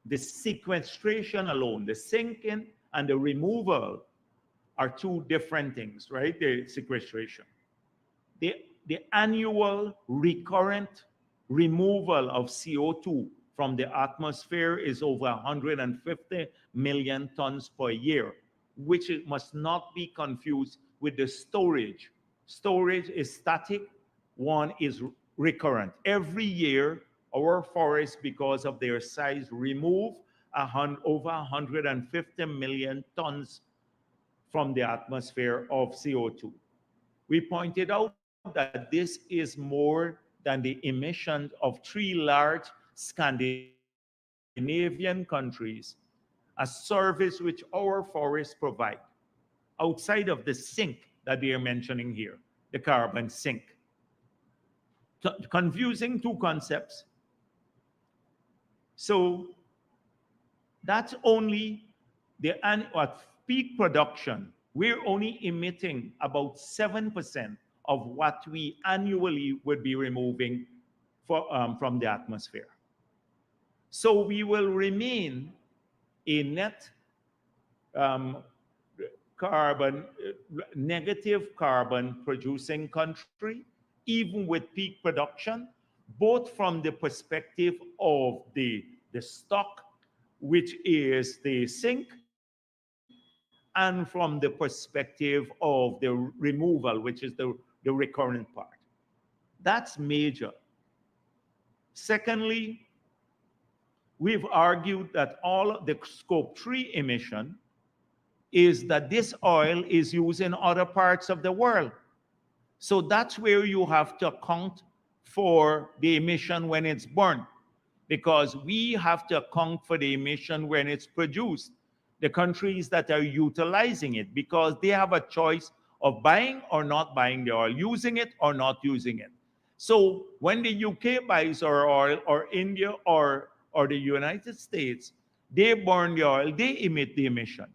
The sequestration alone, the sinking and the removal are two different things, right? The sequestration. The annual recurrent removal of CO2 from the atmosphere is over 150 million tons per year, which must not be confused with the storage. Storage is static, one is recurrent. Every year, our forests, because of their size, remove over 150 million tons from the atmosphere of CO2. We pointed out that this is more than the emissions of 3 large Scandinavian countries, a service which our forests provide, outside of the sink that they are mentioning here, the carbon sink. Confusing two concepts. So that's only at peak production. We're only emitting about 7% of what we annually would be removing from the atmosphere. So we will remain a net negative carbon producing country, even with peak production, both from the perspective of the stock, which is the sink, and from the perspective of the removal, which is the recurrent part. That's major. Secondly, we've argued that all of the scope 3 emission is that this oil is used in other parts of the world. So that's where you have to account for the emission when it's burned, because we have to account for the emission when it's produced, the countries that are utilizing it, because they have a choice of buying or not buying the oil, using it or not using it. So when the UK buys our oil, or India or the United States, they burn the oil, they emit the emission.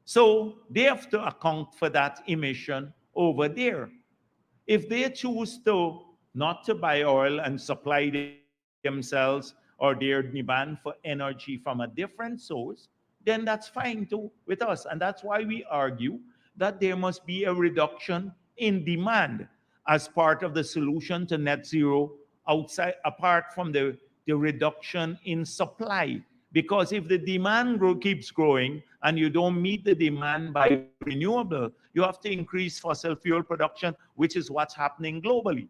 So they have to account for that emission over there. If they choose to not to buy oil and supply themselves or their demand for energy from a different source, then that's fine too with us. And that's why we argue that there must be a reduction in demand as part of the solution to net zero, apart from the reduction in supply. Because if the demand keeps growing and you don't meet the demand by renewable, you have to increase fossil fuel production, which is what's happening globally.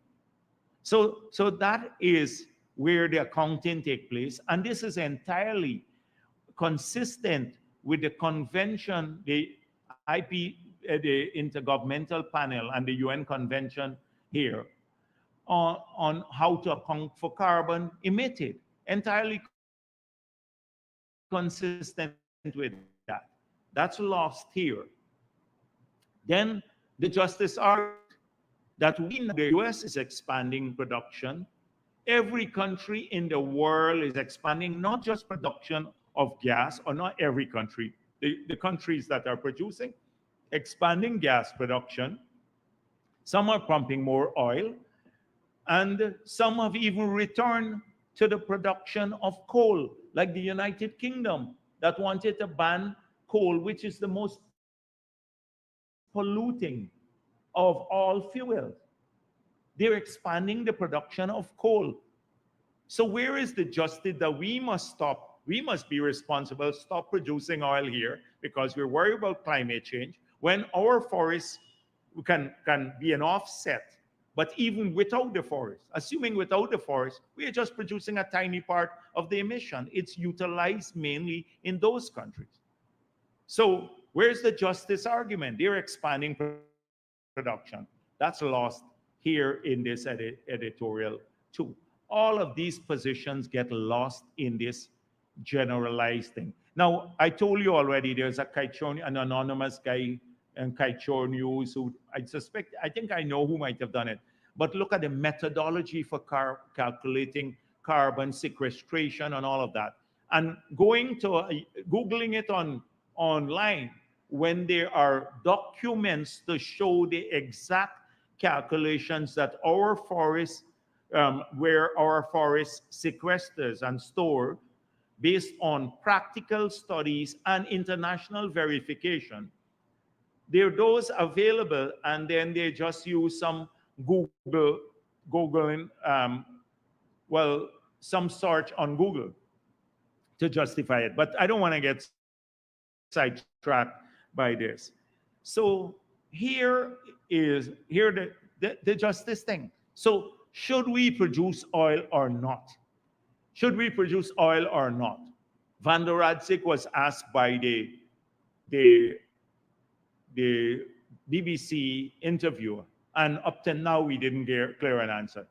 So that is where the accounting takes place. And this is entirely consistent with the convention, the Intergovernmental Panel and the UN Convention here on how to account for carbon emitted. Entirely consistent with that. That's lost here. Then the justice argued that the US is expanding production. Every country in the world is expanding, not just production of gas, or not every country, the countries that are producing, expanding gas production. Some are pumping more oil, and some have even returned to the production of coal, like the United Kingdom that wanted to ban coal, which is the most polluting of all fuels. They're expanding the production of coal. So where is the justice that we must stop? We must be responsible, stop producing oil here because we're worried about climate change, when our forests can be an offset. But even without the forest, assuming without the forest, we are just producing a tiny part of the emission. It's utilized mainly in those countries. So where's the justice argument? They're expanding production. That's lost here in this editorial too. All of these positions get lost in this generalized thing. Now, I told you already, there's an anonymous guy in Kaichor News who I think I know who might have done it. But look at the methodology for calculating carbon sequestration and all of that. And going to Googling it online, when there are documents to show the exact calculations that our forests, where our forest sequesters and store, based on practical studies and international verification, there are those available, and then they just use some Googling, some search on Google to justify it. But I don't want to get sidetracked by this. So here the justice thing. So should we produce oil or not? Should we produce oil or not? Bharrat Jagdeo was asked by the the BBC interviewer, and up to now we didn't get clear an answer.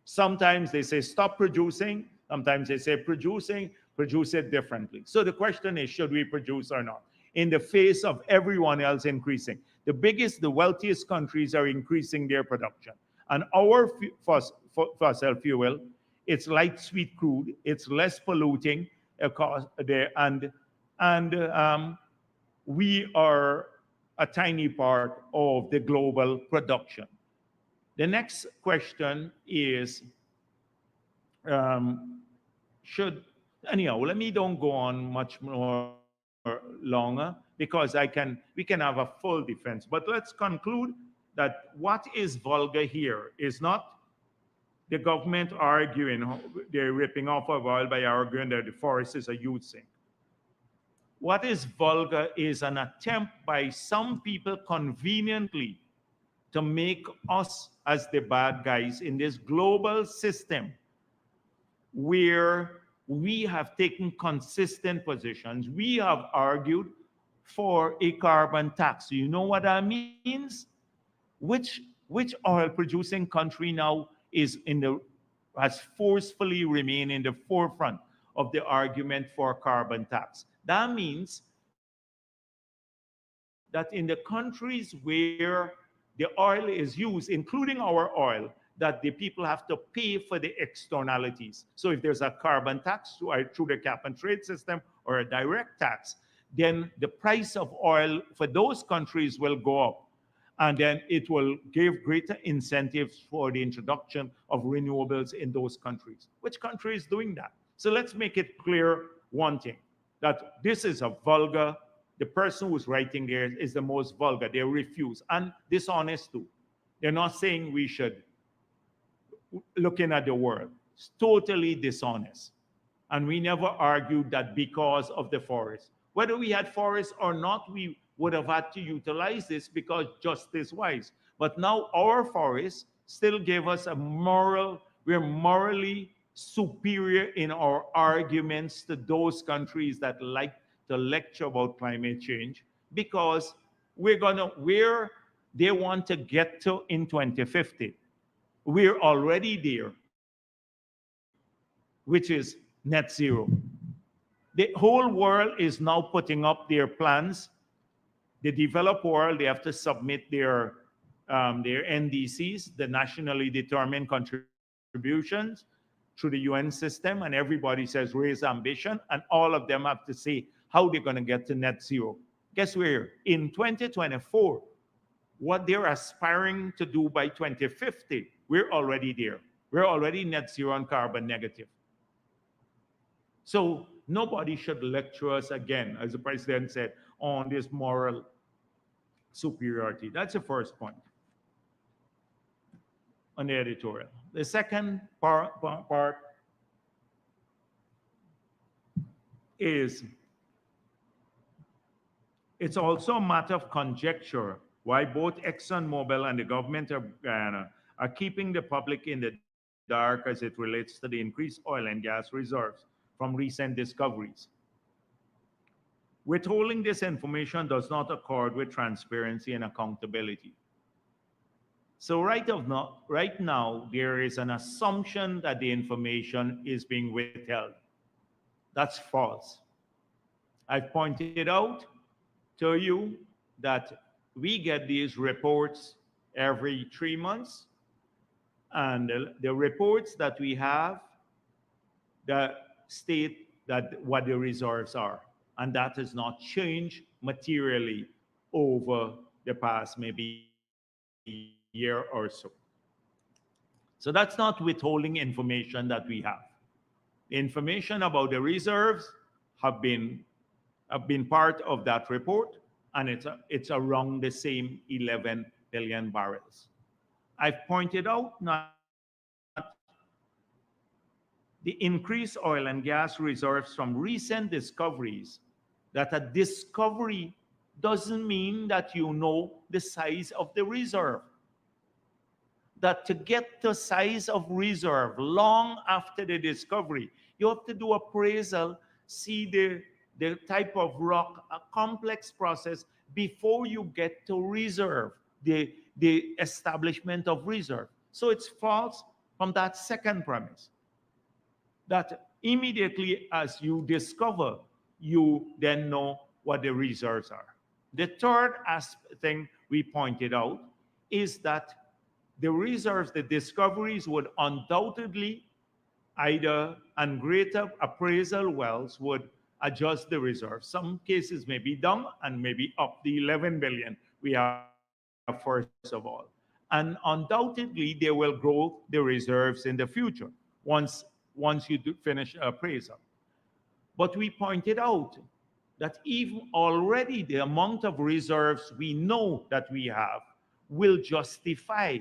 Sometimes they say stop producing, sometimes they say producing, produce it differently. So the question is, should we produce or not? In the face of everyone else increasing, the wealthiest countries are increasing their production, and our fossil fuel, it's light sweet crude, it's less polluting, and we are a tiny part of the global production. The next question is, anyhow, let me don't go on much more longer, because we can have a full defense. But let's conclude that what is vulgar here is not the government arguing they're ripping off of oil by arguing that the forest is a huge sink. What is vulgar is an attempt by some people conveniently to make us as the bad guys in this global system where we have taken consistent positions. We have argued for a carbon tax. You know what that means? Which oil producing country now has forcefully remained in the forefront of the argument for carbon tax? That means that in the countries where the oil is used, including our oil, that the people have to pay for the externalities. So if there's a carbon tax through the cap and trade system or a direct tax, then the price of oil for those countries will go up. And then it will give greater incentives for the introduction of renewables in those countries. Which country is doing that? So let's make it clear one thing, that this is a vulgar, the person who's writing there is the most vulgar. They refuse, and dishonest too. They're not saying we should, looking at the world, it's totally dishonest. And we never argued that because of the forest. Whether we had forests or not, we would have had to utilize this because justice-wise. But now our forests still give us we're morally superior in our arguments to those countries that like to lecture about climate change, because where they want to get to in 2050, we're already there, which is net zero. The whole world is now putting up their plans. The developed world, they have to submit their NDCs, the nationally determined contributions, through the UN system, and everybody says raise ambition, and all of them have to say how they're going to get to net zero. Guess where? In 2024, what they're aspiring to do by 2050, we're already there. We're already net zero and carbon negative. So nobody should lecture us again, as the president said, on this moral superiority. That's the first point on the editorial. The second part is, it's also a matter of conjecture why both ExxonMobil and the government of Guyana are keeping the public in the dark as it relates to the increased oil and gas reserves from recent discoveries. Withholding this information does not accord with transparency and accountability. So right now, there is an assumption that the information is being withheld. That's false. I've pointed out to you that we get these reports every 3 months, and the reports that we have that state that what the reserves are, and that has not changed materially over the past maybe year or so. So that's not withholding information that we have. The information about the reserves have been part of that report, and it's around the same 11 billion barrels. I've pointed out not the increased oil and gas reserves from recent discoveries, that a discovery doesn't mean that you know the size of the reserve. That to get the size of reserve long after the discovery, you have to do appraisal see the type of rock, a complex process before you get to reserve, the establishment of reserve. So it's false from that second premise, that immediately as you discover, you then know what the reserves are. The third thing we pointed out is that the reserves, the discoveries would undoubtedly either, and greater appraisal wells would adjust the reserves. Some cases may be down and maybe up the 11 billion we have first of all. And undoubtedly, they will grow the reserves in the future once you finish appraisal. But we pointed out that even already the amount of reserves we know that we have will justify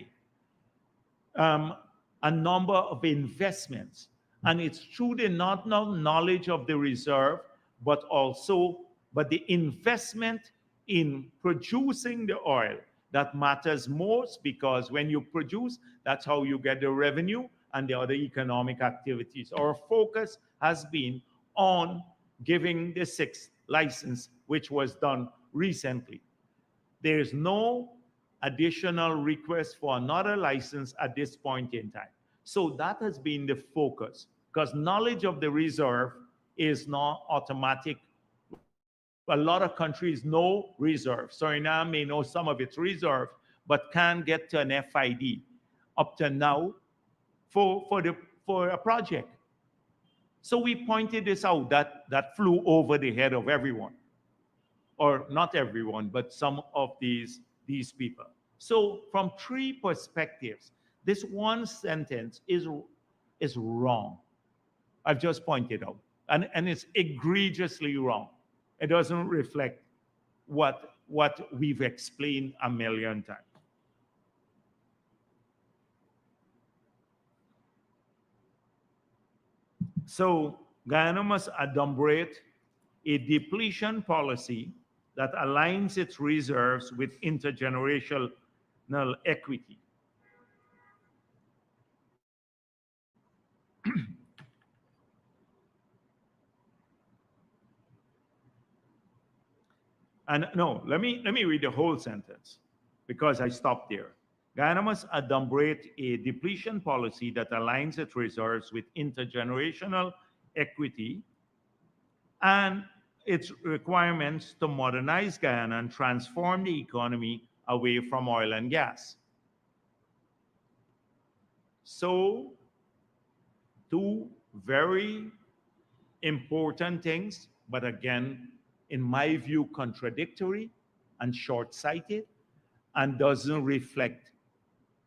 a number of investments. And it's through the not knowledge of the reserve, but the investment in producing the oil that matters most, because when you produce, that's how you get the revenue and the other economic activities. Our focus has been on giving the 6th license, which was done recently. There is no additional request for another license at this point in time. So that has been the focus, because knowledge of the reserve is not automatic. A lot of countries know reserve. Suriname may know some of its reserve, but can't get to an FID up to now for a project. So we pointed this out, that flew over the head of everyone, or not everyone, but some of these people. So from 3 perspectives, this one sentence is wrong. I've just pointed out, and it's egregiously wrong. It doesn't reflect what we've explained a million times. So Guyana must adopt a depletion policy that aligns its reserves with intergenerational equity. And no, let me read the whole sentence, because I stopped there. Guyana must adopt a depletion policy that aligns its reserves with intergenerational equity and its requirements to modernize Guyana and transform the economy away from oil and gas. So, 2 very important things, but again, in my view, contradictory and short-sighted, and doesn't reflect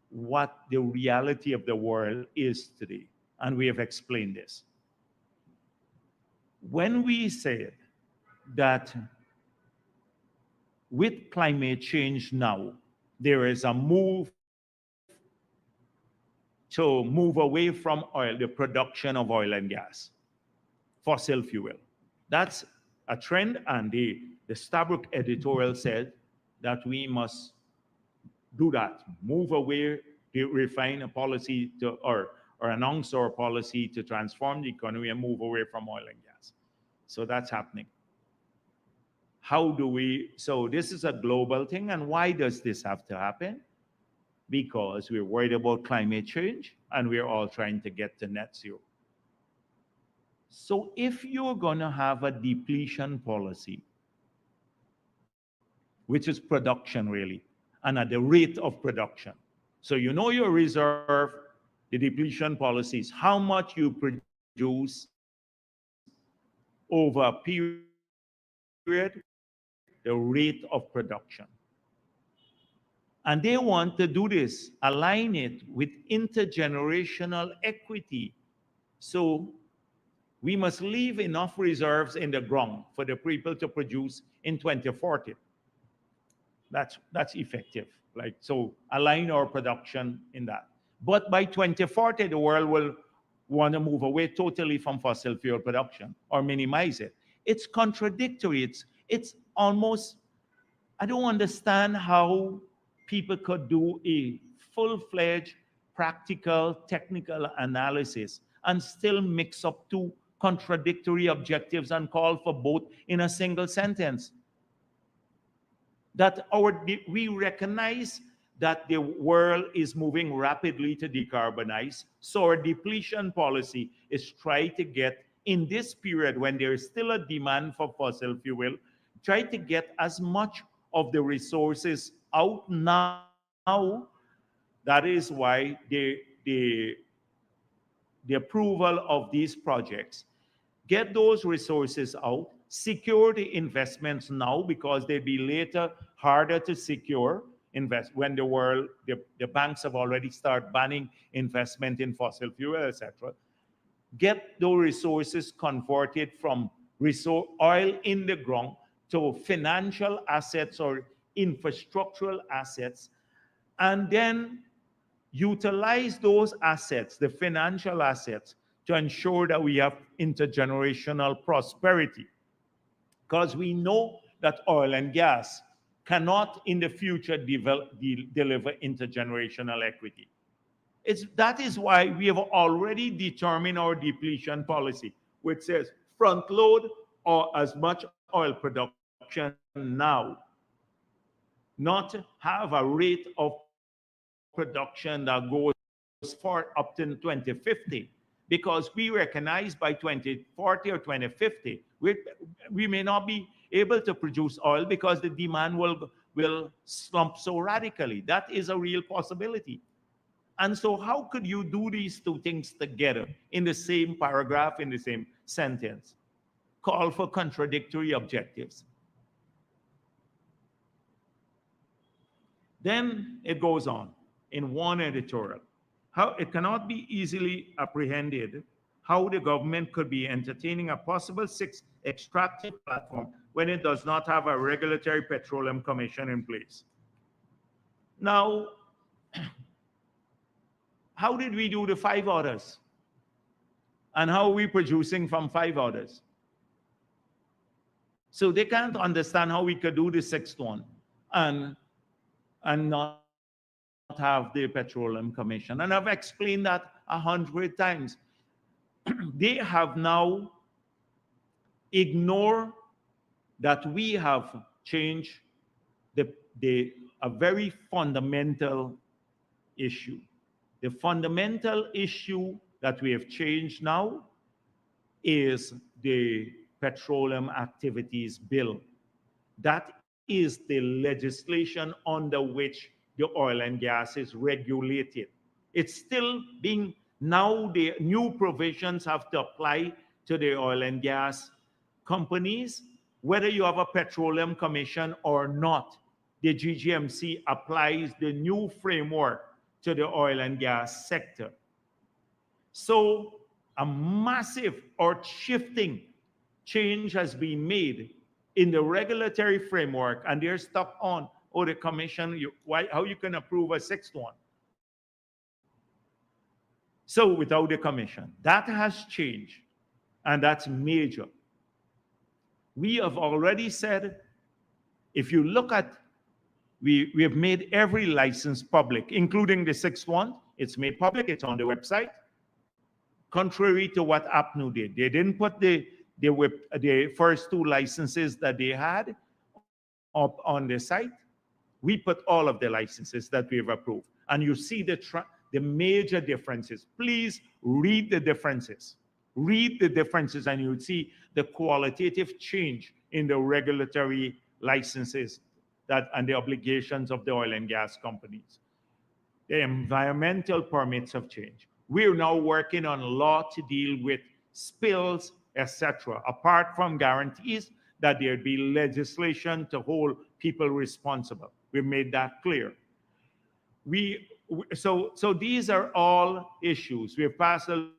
what the reality of the world is today. And we have explained this. When we said that with climate change now, there is a move to move away from oil, the production of oil and gas, fossil fuel. That's a trend, and the Stabroek editorial said that we must do that, move away, refine a policy to, or announce our policy to transform the economy and move away from oil and gas. So that's happening. How do we, so this is a global thing, and why does this have to happen? Because we're worried about climate change and we're all trying to get to net zero. So if you're gonna have a depletion policy, which is production really, and at the rate of production. So you know your reserve, the depletion policy is how much you produce over a period, the rate of production. And they want to do this, align it with intergenerational equity. So we must leave enough reserves in the ground for the people to produce in 2040. That's effective. Like, so align our production in that. But by 2040, the world will want to move away totally from fossil fuel production or minimize it. It's contradictory. It's almost, I don't understand how people could do a full-fledged, practical, technical analysis and still mix up 2 contradictory objectives and call for both in a single sentence. That we recognize that the world is moving rapidly to decarbonize, so our depletion policy is trying to get, in this period when there is still a demand for fossil fuel, try to get as much of the resources out now. That is why the approval of these projects, get those resources out, secure the investments now because they'll be later harder to secure when the banks have already started banning investment in fossil fuel, etc. Get those resources converted from oil in the ground to financial assets or infrastructural assets, and then utilize those assets, the financial assets, to ensure that we have intergenerational prosperity. Because we know that oil and gas cannot in the future deliver intergenerational equity. That is why we have already determined our depletion policy, which says front load or as much oil production now, not have a rate of production that goes for up to 2050, because we recognize by 2040 or 2050 we may not be able to produce oil because the demand will slump so radically. That is a real possibility. And so how could you do these two things together in the same paragraph, in the same sentence? Call for contradictory objectives. Then it goes on in one editorial. How it cannot be easily apprehended how the government could be entertaining a possible sixth extractive platform when it does not have a regulatory petroleum commission in place. Now, how did we do the 5 orders? And how are we producing from 5 orders? So they can't understand how we could do the 6th one and not have the petroleum commission. And I've explained that 100 times. They have now ignored that we have changed a very fundamental issue. The fundamental issue that we have changed now is the Petroleum Activities Bill. That is the legislation under which the oil and gas is regulated. It's still being, now the new provisions have to apply to the oil and gas companies, whether you have a petroleum commission or not. The GGMC applies the new framework to the oil and gas sector. So a massive or shifting change has been made in the regulatory framework, and they're stuck on, oh, the commission, how you can approve a 6th one. So without the commission, that has changed, and that's major. We have already said, if you look at, we have made every license public, including the 6th one. It's made public, it's on the website. Contrary to what APNU did. They didn't put the first 2 licenses that they had up on the site. We put all of the licenses that we have approved. And you see the major differences. Please read the differences. Read the differences and you'll see the qualitative change in the regulatory licenses and the obligations of the oil and gas companies. The environmental permits have changed. We're now working on law to deal with spills, etc., apart from guarantees that there'd be legislation to hold people responsible. We've made that clear. So these are all issues. We've passed a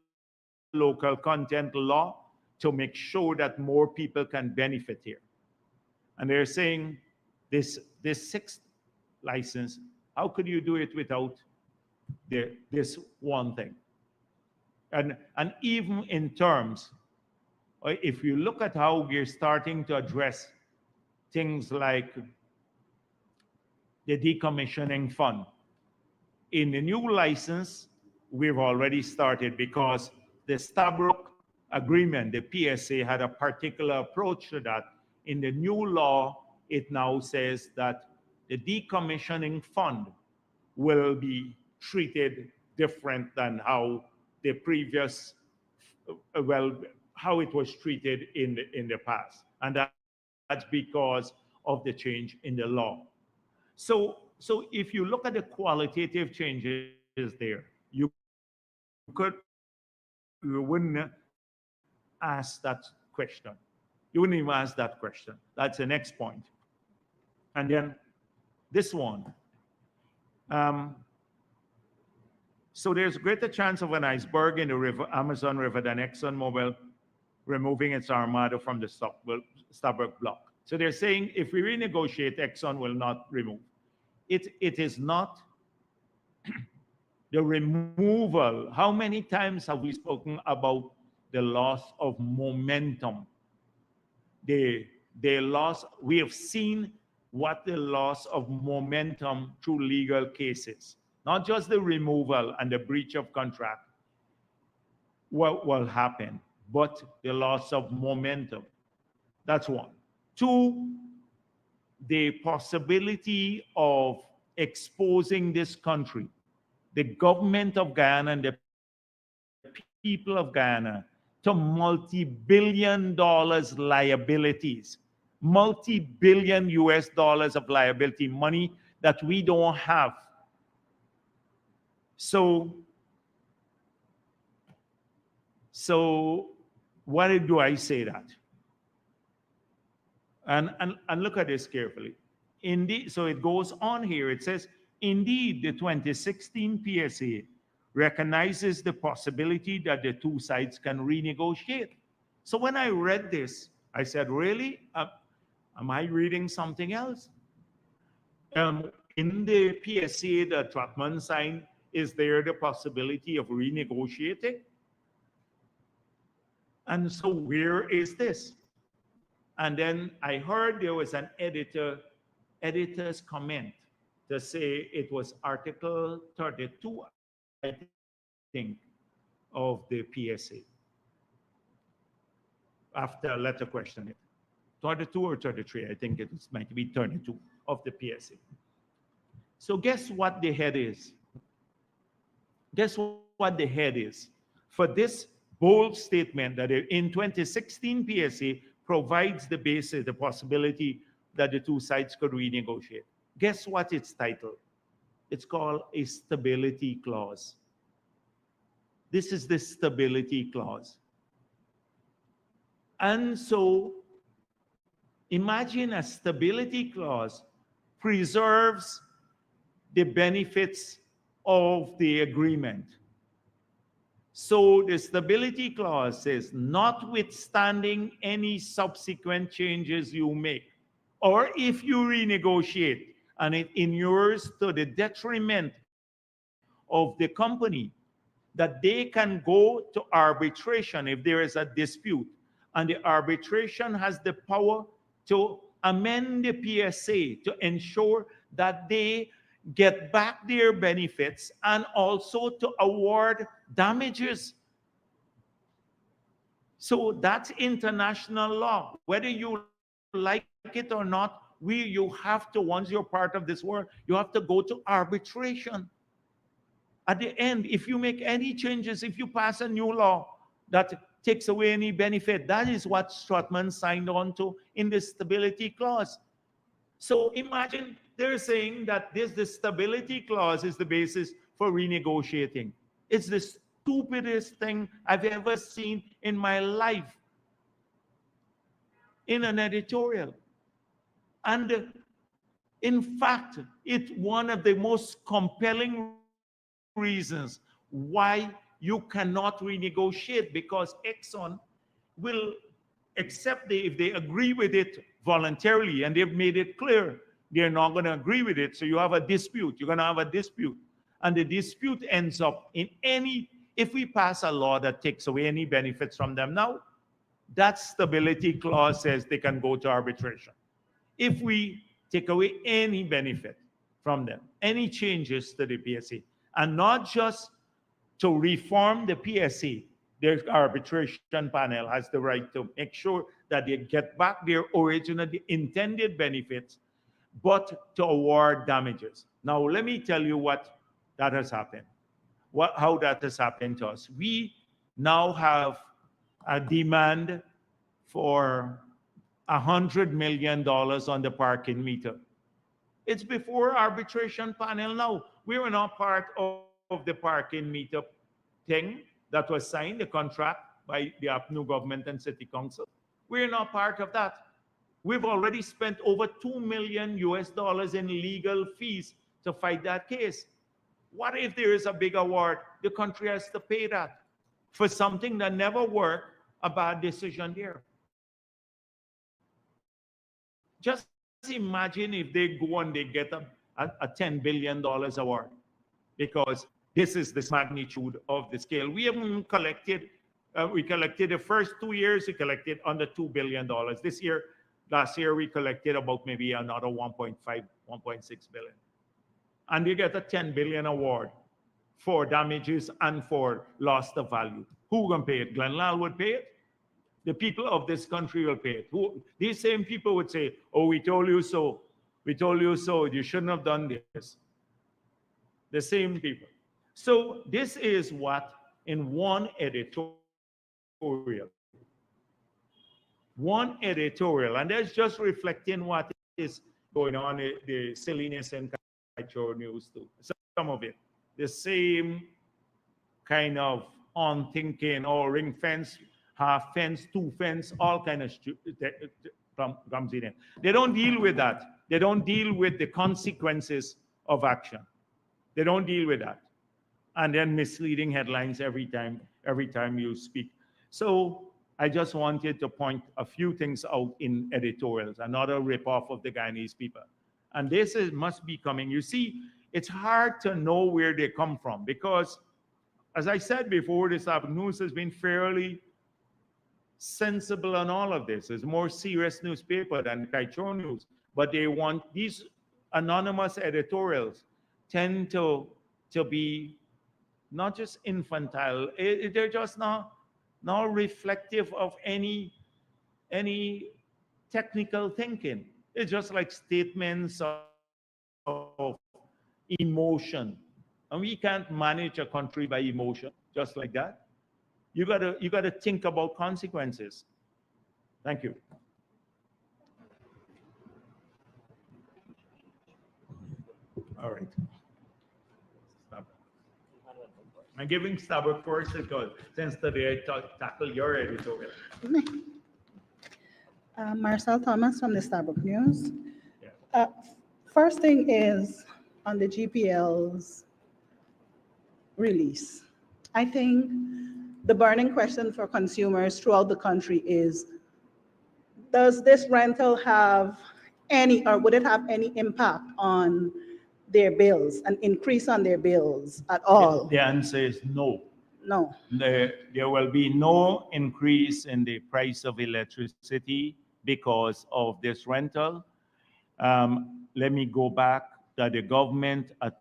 local content law to make sure that more people can benefit here. And they're saying this 6th license, how could you do it without this one thing? And even in terms, if you look at how we're starting to address things like the decommissioning fund, in the new license, we've already started because the Stabroek agreement, the PSA, had a particular approach to that. In the new law, it now says that the decommissioning fund will be treated different than how the previous, how it was treated in the past. And that's because of the change in the law. So if you look at the qualitative changes there, you wouldn't ask that question. You wouldn't even ask that question. That's the next point. And then this one. So there's greater chance of an iceberg in the Amazon River than ExxonMobil removing its armada from the Stabroek block. So they're saying if we renegotiate, Exxon will not remove. It is not the removal. How many times have we spoken about the loss of momentum? The loss, we have seen what the loss of momentum through legal cases, not just the removal and the breach of contract, what will happen, but the loss of momentum. That's one. Two, the possibility of exposing this country, the government of Guyana and the people of Guyana, to multi-billion dollars liabilities, multi-billion US dollars of liability, money that we don't have. So why do I say that? And look at this carefully. Indeed, so it goes on here. It says, indeed, the 2016 PSA recognizes the possibility that the two sides can renegotiate. So when I read this, I said, really? Am I reading something else? In the PSA that Trautmann signed, is there the possibility of renegotiating? And so where is this? And then I heard there was an editor's comment to say it was Article 32, I think, of the PSA. After a letter question it. 32 or 33, I think it might be 32 of the PSA. So guess what the head is? Guess what the head is? For this bold statement that in 2016 PSA provides the basis, the possibility that the two sides could renegotiate. Guess what it's titled? It's called a stability clause. This is the stability clause. And so imagine a stability clause preserves the benefits of the agreement. So the stability clause says, notwithstanding any subsequent changes you make, or if you renegotiate and it inures to the detriment of the company, that they can go to arbitration if there is a dispute. And the arbitration has the power to amend the PSA to ensure that they get back their benefits and also to award damages. So that's international law. Whether you like it or not, you have to, once you're part of this world, you have to go to arbitration. At the end, if you make any changes, if you pass a new law that takes away any benefit, that is what Trautmann signed on to in the stability clause. So imagine they're saying that the stability clause is the basis for renegotiating. It's the stupidest thing I've ever seen in my life in an editorial. And in fact, it's one of the most compelling reasons why you cannot renegotiate, because Exxon will accept if they agree with it voluntarily, and they've made it clear they're not going to agree with it. So you have a dispute. You're going to have a dispute. And the dispute ends up in if we pass a law that takes away any benefits from them now, that stability clause says they can go to arbitration. If we take away any benefit from them, any changes to the PSA, and not just to reform the PSA, the arbitration panel has the right to make sure that they get back their original intended benefits, but to award damages. Now, let me tell you what that has happened, how that has happened to us. We now have a demand for $100 million on the parking meter. It's before arbitration panel now. We were not part of the parking meter thing that was signed, the contract by the new government and city council. We're not part of that. We've already spent over $2 million in legal fees to fight that case. What if there is a big award? The country has to pay that for something that never worked, a bad decision there. Just imagine if they go and they get a $10 billion award, because this is the magnitude of the scale. We haven't collected, we collected the first 2 years, we collected under $2 billion. Last year, we collected about maybe another 1.5, 1.6 billion. And you get a 10 billion award for damages and for loss of value. Who can pay it? Glenlal would pay it. The people of this country will pay it. These same people would say, oh, we told you so. We told you so. You shouldn't have done this. The same people. So this is what, in one editorial, and that's just reflecting what is going on, the silliness in Kaichor news too. Some of it, the same kind of unthinking or ring fence, half fence, two fence, all kind of comes in. They don't deal with that. They don't deal with the consequences of action. They don't deal with that. And then misleading headlines every time you speak. So I just wanted to point a few things out in editorials, another ripoff of the Guyanese people. And this must be coming. You see, it's hard to know where they come from because, as I said before, this news has been fairly sensible on all of this. It's a more serious newspaper than Kaichor News. But they want these anonymous editorials tend to be not just infantile. They're just not reflective of any technical thinking. It's just like statements of emotion. And we can't manage a country by emotion, just like that. You gotta think about consequences. Thank you. All right. I'm giving Starbuck first because since today I tackle your editorial. Marcel Thomas from the Starbuck News. Yeah. First thing is on the GPL's release. I think the burning question for consumers throughout the country is, does this rental have any, or would it have any impact on their bills, an increase on their bills at all? The answer is no. No. There will be no increase in the price of electricity because of this rental. Let me go back that the government at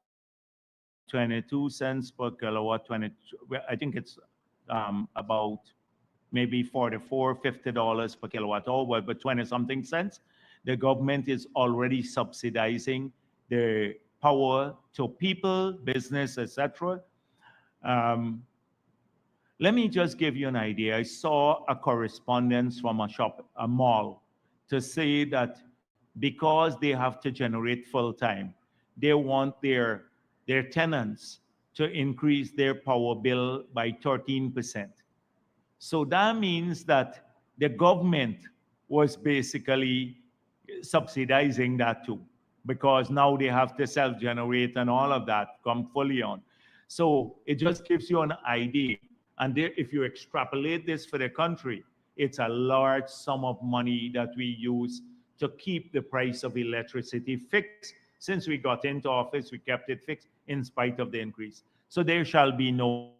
22 cents per kilowatt, I think it's about maybe $44, $50 per kilowatt hour, but 20-something cents. The government is already subsidizing the power to people, business, etc. Let me just give you an idea. I saw a correspondence from a mall, to say that because they have to generate full time, they want their tenants to increase their power bill by 13%. So that means that the government was basically subsidizing that too, because now they have to self-generate and all of that come fully on. So it just gives you an idea. And if you extrapolate this for the country, it's a large sum of money that we use to keep the price of electricity fixed. Since we got into office, we kept it fixed in spite of the increase. So there shall be no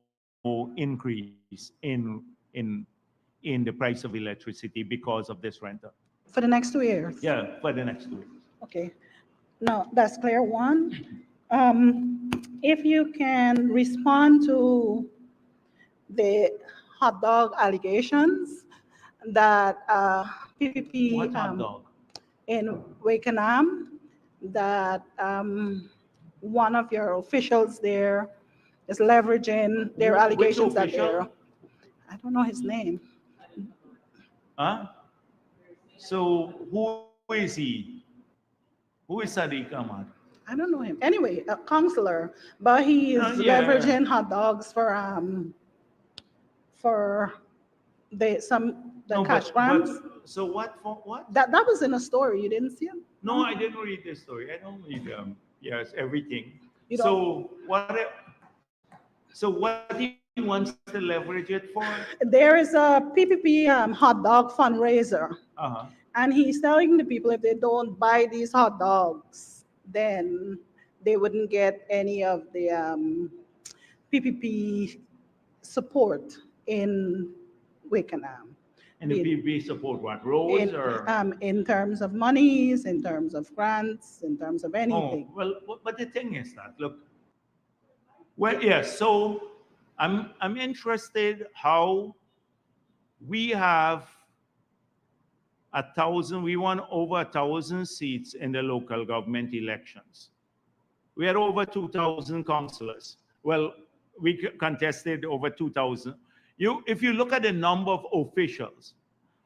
increase in the price of electricity because of this rental. For the next 2 years? Yeah, for the next 2 years. Okay. No, that's clear. One, if you can respond to the hot dog allegations that PPP What hot dog? in Wakenham, that one of your officials there is leveraging their allegations that they're, I don't know his name. Huh? So who is he? Who is Sadiq Ahmad? I don't know him. Anyway, a counselor, but he is leveraging hot dogs for the cash grants. So what for what? That was in a story. You didn't see it? No, I didn't read the story. I don't read yes, everything. You So what he wants to leverage it for? There is a PPP hot dog fundraiser, and he's telling the people if they don't buy these hot dogs, then they wouldn't get any of the PPP support in Wakenham. And the PPP support what? Roads or? In terms of monies, in terms of grants, in terms of anything. Oh, well, but the thing is that, look, well, yes, so I'm interested how we have we won over 1,000 seats in the local government elections. We had over 2,000 councillors. Well, we contested over 2,000. If you look at the number of officials,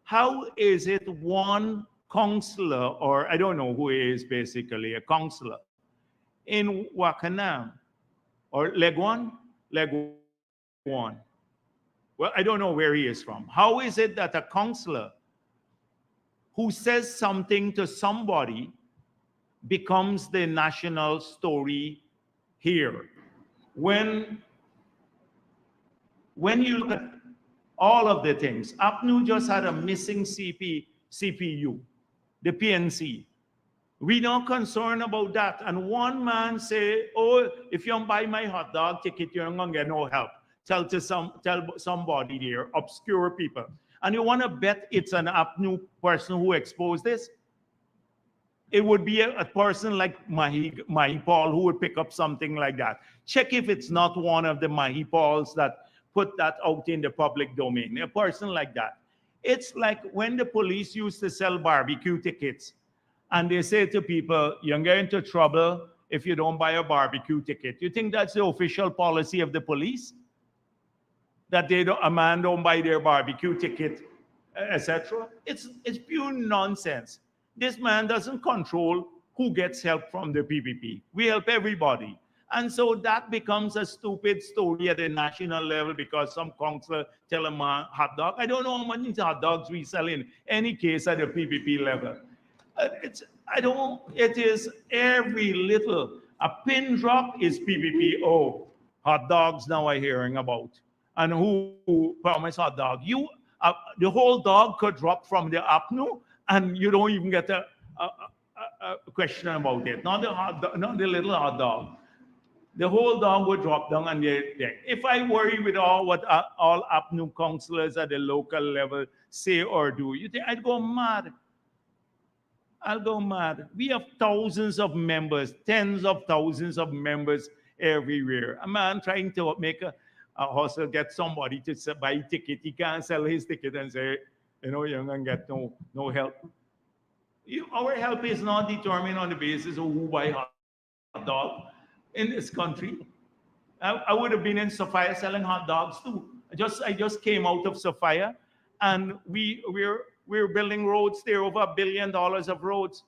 how is it one councillor, or I don't know who is basically a councillor, in Wakenham, or Leguan? Leguan. Well, I don't know where he is from. How is it that a councillor who says something to somebody becomes the national story here? When you look at all of the things, APNU just had a missing CPU, the PNC. We not concerned about that. And one man say, oh, if you don't buy my hot dog ticket, you're not gonna get no help. Tell somebody there, obscure people. And you want to bet it's an APNU person who exposed this? It would be a person like Mahi Paul who would pick up something like that. Check if it's not one of the Mahi Pauls that put that out in the public domain. A person like that. It's like when the police used to sell barbecue tickets and they say to people, you're going to get into trouble if you don't buy a barbecue ticket. You think that's the official policy of the police? That a man don't buy their barbecue ticket, etc.? It's pure nonsense. This man doesn't control who gets help from the PPP. We help everybody. And so that becomes a stupid story at the national level because some councillor tell a man hot dog. I don't know how many hot dogs we sell in any case at the PPP level. It is every little, a pin drop is PPP. Oh, hot dogs now I'm hearing about. And who promised hot dog? The whole dog could drop from the APNU and you don't even get a question about it. Not the little hot dog. The whole dog would drop down and they're dead. If I worry with all what all APNU councillors at the local level say or do, you think I'd go mad? I'll go mad. We have thousands of members, tens of thousands of members everywhere. A man trying to make a hustle, get somebody to buy a ticket. He can't sell his ticket and say, you're going to get no help. Our help is not determined on the basis of who buy hot dog in this country. I would have been in Sophia selling hot dogs too. I just came out of Sophia, and we're building roads there, over $1 billion of roads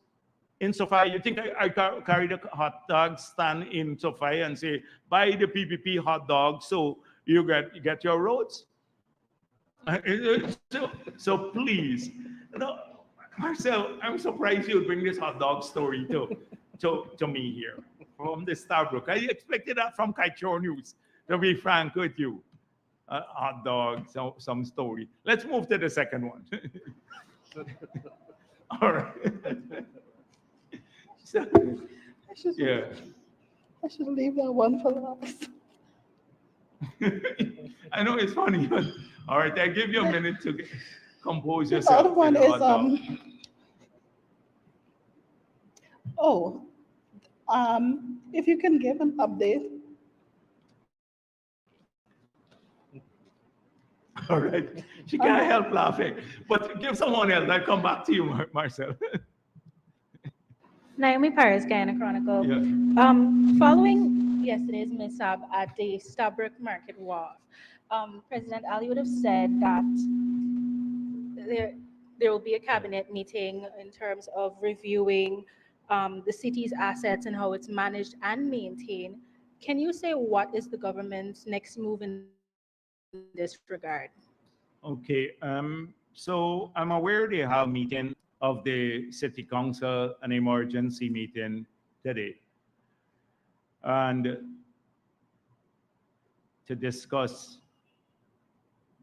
in Sophia. You think I carry the hot dog stand in Sophia and say, buy the PPP hot dog so you get your roads? So please, Marcel, I'm surprised you'll bring this hot dog story to me here from the Starbrook. I expected that from Kaichor News, to be frank with you. Hot dog, some story. Let's move to the second one. All right. I should leave that one for last. I know it's funny, but all right, I give you a minute to compose yourself. The other one is if you can give an update. All right. She can't help laughing. But give someone else. I'll come back to you, Marcel. Naomi Paris, Guyana Chronicle. Yeah. Following yesterday's mishap at the Stabroek Market Wharf, President Ali would have said that there will be a cabinet meeting in terms of reviewing the city's assets and how it's managed and maintained. Can you say what is the government's next move in this regard? Okay. So I'm aware they have a meeting of the City Council, an emergency meeting today, and to discuss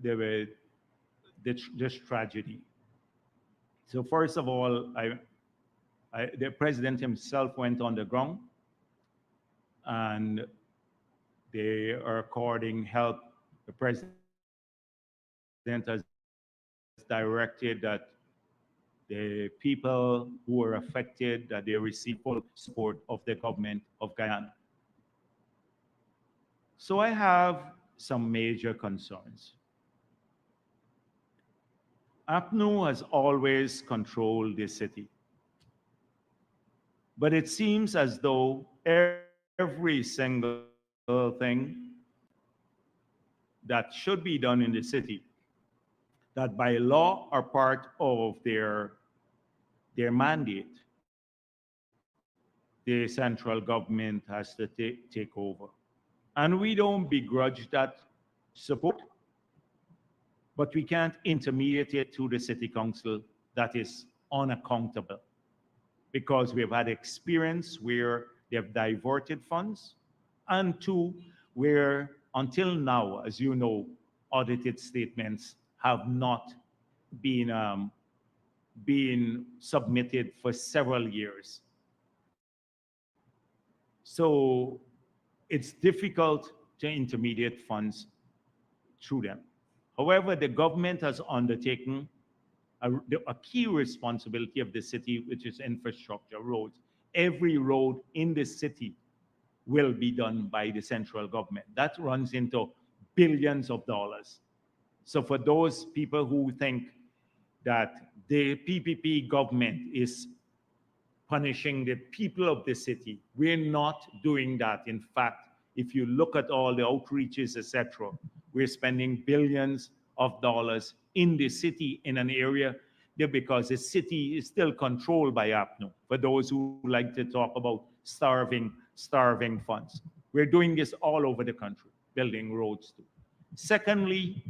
this tragedy. So first of all, the president himself went on the ground, and they are according help. The president has directed that the people who were affected, that they receive full support of the government of Guyana. So I have some major concerns. APNU has always controlled the city, but it seems as though every single thing that should be done in the city, that by law are part of their mandate, the central government has to take over. And we don't begrudge that support, but we can't intermediate it to the city council that is unaccountable, because we've had experience where they've diverted funds, and two, where until now, as you know, audited statements have not been submitted for several years. So it's difficult to intermediate funds through them. However, the government has undertaken a key responsibility of the city, which is infrastructure, roads. Every road in the city will be done by the central government. That runs into billions of dollars. So for those people who think that the PPP government is punishing the people of the city, we're not doing that. In fact, if you look at all the outreaches, etc., we're spending billions of dollars in the city in an area there, because the city is still controlled by APNU. For those who like to talk about starving funds, we're doing this all over the country, building roads too. Secondly,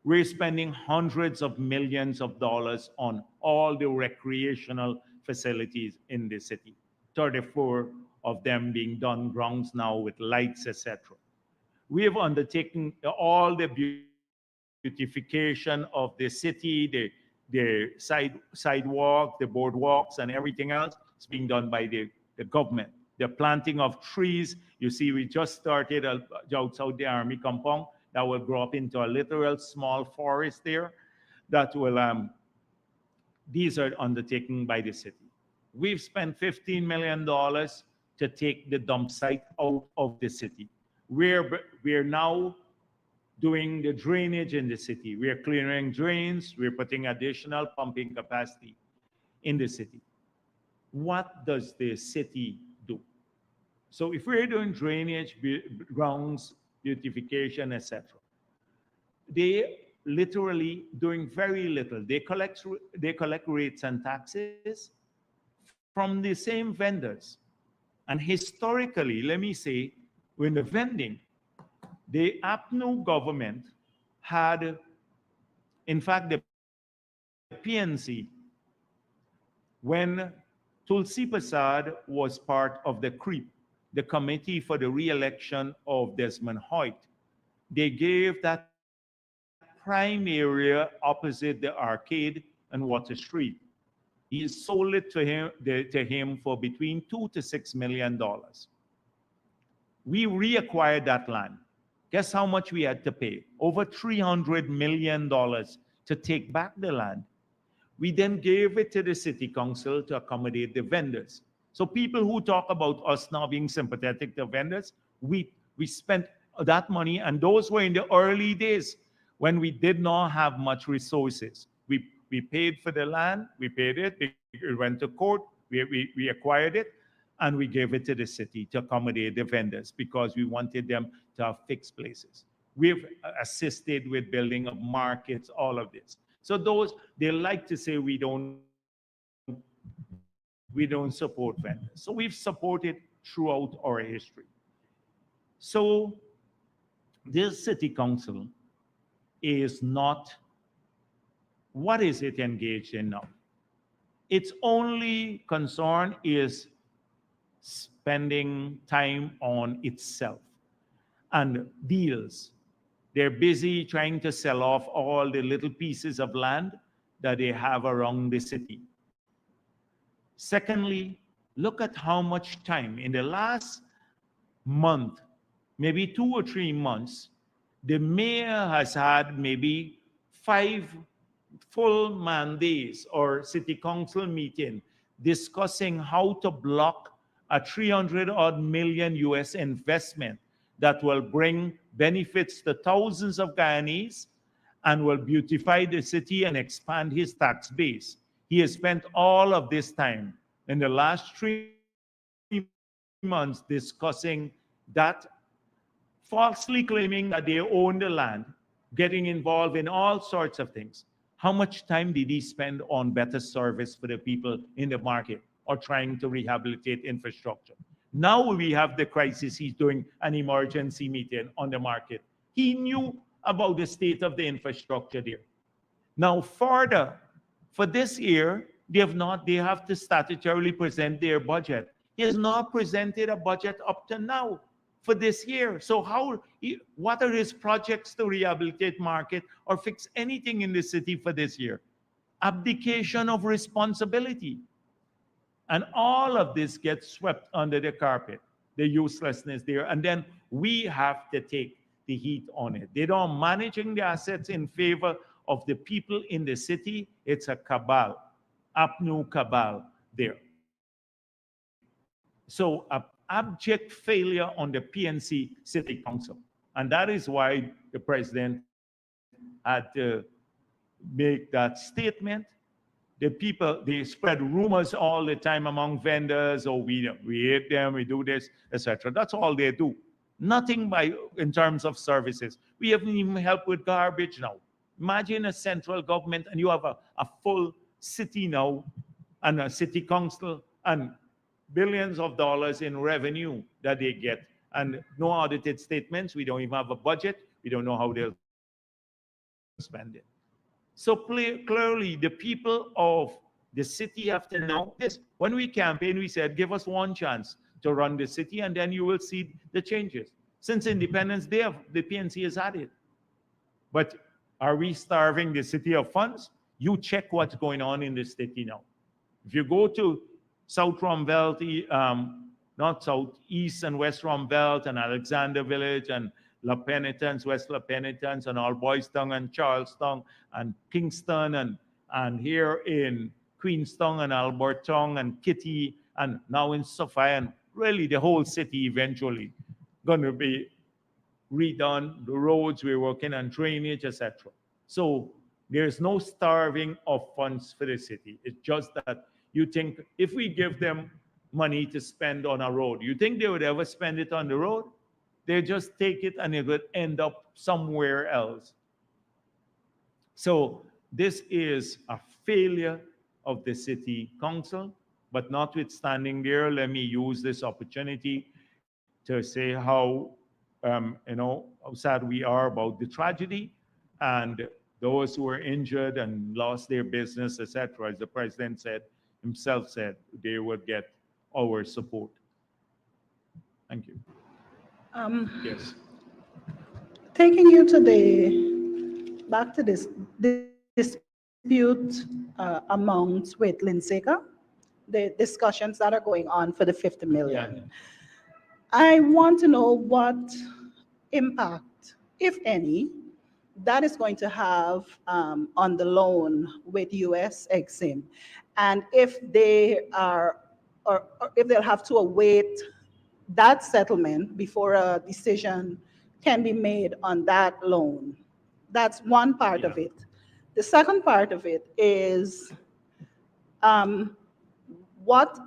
we're spending hundreds of millions of dollars on all the recreational facilities in the city, 34 of them being done grounds now with lights, etc. We have undertaken all the beautification of the city, the sidewalk, the boardwalks, and everything else. It's being done by the government. The planting of trees, you see, we just started outside the army compound that will grow up into a literal small forest there. That will, these are undertaken by the city. We've spent $15 million to take the dump site out of the city. We're now doing the drainage in the city. We're clearing drains. We're putting additional pumping capacity in the city. What does the city do? So if we're doing drainage, grounds, beautification, etc., they literally doing very little. They collect rates and taxes from the same vendors. And historically, let me say, when the vending, the APNU government had, in fact, the PNC, when Tulsi Prasad was part of the CREEP, the Committee for the Re-election of Desmond Hoyt, they gave that prime area opposite the arcade and Water Street. He sold it to him for between $2 to $6 million. We reacquired that land. Guess how much we had to pay? Over $300 million to take back the land. We then gave it to the city council to accommodate the vendors. So people who talk about us now being sympathetic to vendors, we spent that money, and those were in the early days when we did not have much resources. We paid for the land, we paid it, it went to court, we acquired it, and we gave it to the city to accommodate the vendors because we wanted them to have fixed places. We've assisted with building of markets, all of this. So those, they like to say we don't support vendors. So we've supported throughout our history. So this city council is not, what is it engaged in now? Its only concern is spending time on itself and deals. They're busy trying to sell off all the little pieces of land that they have around the city. Secondly, look at how much time in the last month, maybe 2 or 3 months, the mayor has had maybe 5 full man days or city council meeting discussing how to block a 300 odd million US investment that will bring benefits to thousands of Guyanese and will beautify the city and expand his tax base. He has spent all of this time in the last 3 months discussing that, falsely claiming that they own the land, getting involved in all sorts of things. How much time did he spend on better service for the people in the market or trying to rehabilitate infrastructure? Now we have the crisis, he's doing an emergency meeting on the market. He knew about the state of the infrastructure there. Now further, for this year, they have to statutorily present their budget. He has not presented a budget up to now for this year. So what are his projects to rehabilitate market or fix anything in the city for this year? Abdication of responsibility. And all of this gets swept under the carpet, the uselessness there. And then we have to take the heat on it. They don't managing the assets in favor of the people in the city. It's a cabal, APNU cabal there. So abject failure on the PNC City Council. And that is why the president had to make that statement. The people, they spread rumors all the time among vendors, oh, we hate them, we do this, etc. That's all they do. Nothing in terms of services. We haven't even helped with garbage now. Imagine a central government and you have a full city now and a city council and billions of dollars in revenue that they get and no audited statements. We don't even have a budget. We don't know how they'll spend it. So clearly the people of the city have to know this. When we campaigned, we said, give us one chance to run the city and then you will see the changes. Since Independence Day, the PNC has had it. But are we starving the city of funds? You check what's going on in the city now. If you go to South Ruimveldt, not South, East and West Ruimveldt and Alexander Village and La Penitence, West La Penitence and All Boys Town and Charlestown and Kingston and here in Queenstown and Albertown and Kitty and now in Sophia, and really the whole city eventually going to be redone. The roads, we're working on drainage, etc. So there's no starving of funds for the city. It's just that you think if we give them money to spend on a road, you think they would ever spend it on the road? They just take it and it would end up somewhere else. So this is a failure of the city council, but notwithstanding there, let me use this opportunity to say how, how sad we are about the tragedy and those who were injured and lost their business, etc. As the president himself said, they would get our support. Thank you. Yes. Taking you back to this dispute amounts with Linseka, the discussions that are going on for the 50 million. Yeah. I want to know what impact, if any, that is going to have on the loan with US Exim, and if they are, or if they'll have to await that settlement before a decision can be made on that loan. That's one part of it. The second part of it is what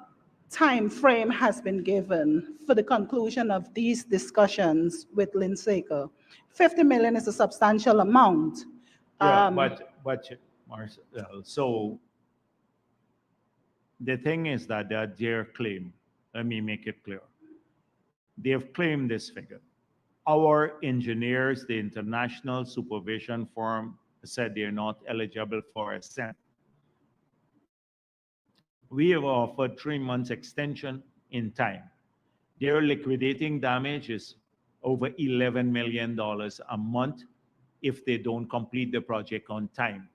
time frame has been given for the conclusion of these discussions with Linseco? 50 million is a substantial amount. But Marcel, so the thing is that their claim, let me make it clear. They have claimed this figure. Our engineers, the international supervision firm, said they're not eligible for a cent. We have offered 3 months extension in time. Their liquidating damage is over $11 million a month if they don't complete the project on time.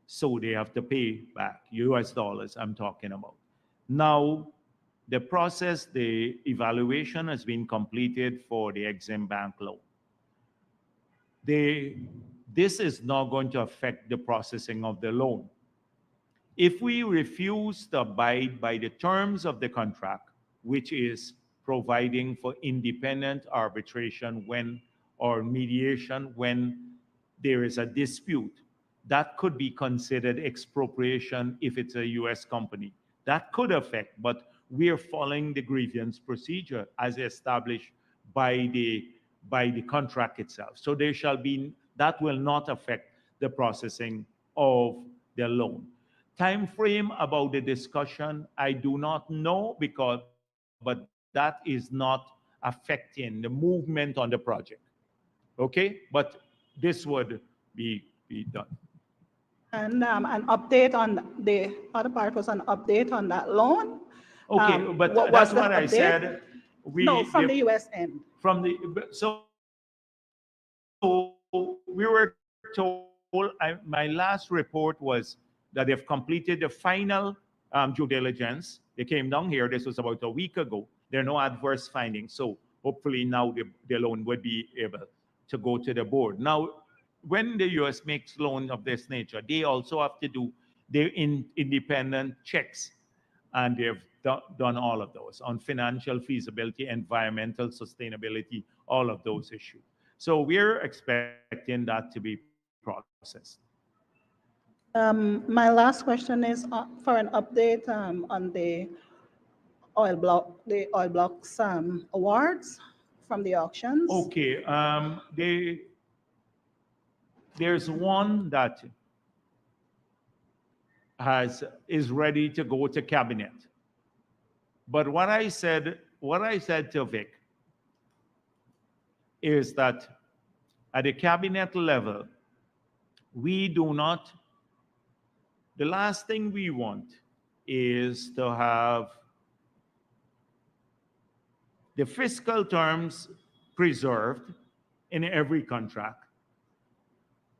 So they have to pay back, US dollars I'm talking about. Now, the process, the evaluation has been completed for the Exim Bank loan. This is not going to affect the processing of the loan. If we refuse to abide by the terms of the contract, which is providing for independent arbitration when, or mediation when there is a dispute, that could be considered expropriation if it's a US company. That could affect, but we're following the grievance procedure as established by the contract itself. So there shall be, that will not affect the processing of the loan. Time frame about the discussion, I do not know but that is not affecting the movement on the project. Okay, but this would be done. And an update on the other part was an update on that loan. Okay, but that's what I said. No, from the US end. So we were told, my last report was that they've completed the final due diligence. They came down here, this was about a week ago. There are no adverse findings. So hopefully now the loan would be able to go to the board. Now, when the US makes loan of this nature, they also have to do their independent checks. And they've done all of those on financial feasibility, environmental sustainability, all of those issues. So we're expecting that to be processed. My last question is for an update on the oil blocks awards from the auctions. Okay, there's one that is ready to go to cabinet. But what I said to Vic is that at the cabinet level, we do not, the last thing we want is to have the fiscal terms preserved in every contract.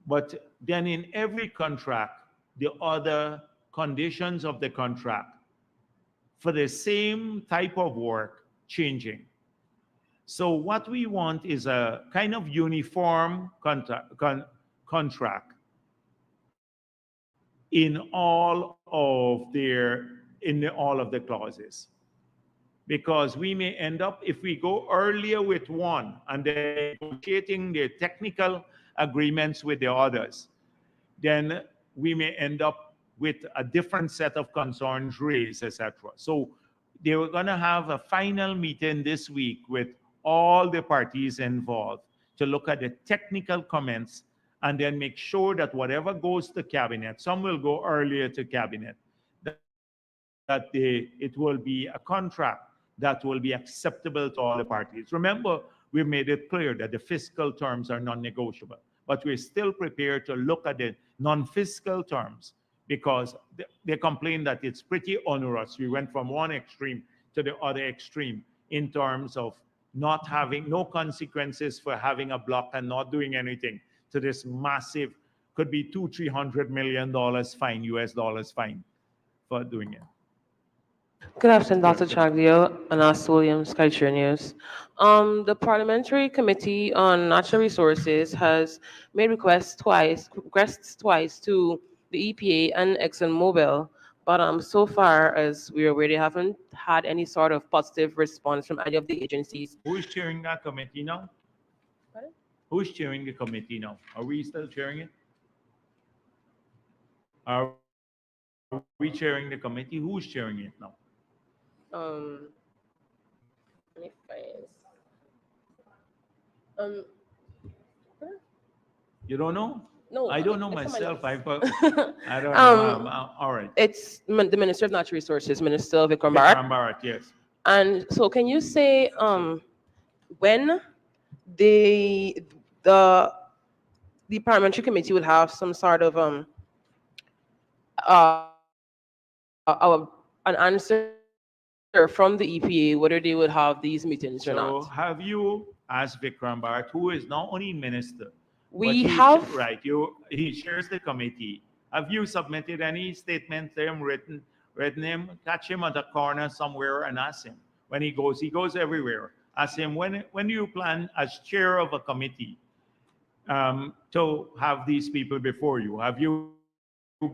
But then in every contract, the other conditions of the contract for the same type of work changing. So what we want is a kind of uniform contract in all of the clauses. Because we may end up, if we go earlier with one and then negotiating the technical agreements with the others, then we may end up with a different set of concerns raised, etc. So they were going to have a final meeting this week with all the parties involved to look at the technical comments and then make sure that whatever goes to cabinet, some will go earlier to cabinet, that it will be a contract that will be acceptable to all the parties. Remember, we made it clear that the fiscal terms are non-negotiable, but we're still prepared to look at the non-fiscal terms because they complain that it's pretty onerous. We went from one extreme to the other extreme in terms of not having, no consequences for having a block and not doing anything, to this massive, could be $200-300 million fine, US dollars fine for doing it. Good afternoon, Dr. Jagdeo and Anas Williams, Culture News. The Parliamentary Committee on Natural Resources has made requests twice to the EPA and ExxonMobil, but so far as we're aware, they haven't had any sort of positive response from any of the agencies. Who is chairing that committee now? Pardon? Who's chairing the committee now? Are we still chairing it? Are we chairing the committee? Who's chairing it now? Let me find. Um, You don't know? no, I don't know it's on my myself. notes. I don't know. All right. It's the Minister of Natural Resources, Minister Vikram Vikram Bharat. Bharat, yes. And so, can you say when the parliamentary committee will have some sort of an answer from the EPA whether they would have these meetings or So not? have you asked Vikram Bharat, who is not only minister, We but have he chairs the committee. Have you submitted any statement to him, written him, catch him at a corner somewhere and ask him when he goes everywhere. Ask him when do you plan as chair of a committee to have these people before you? Have you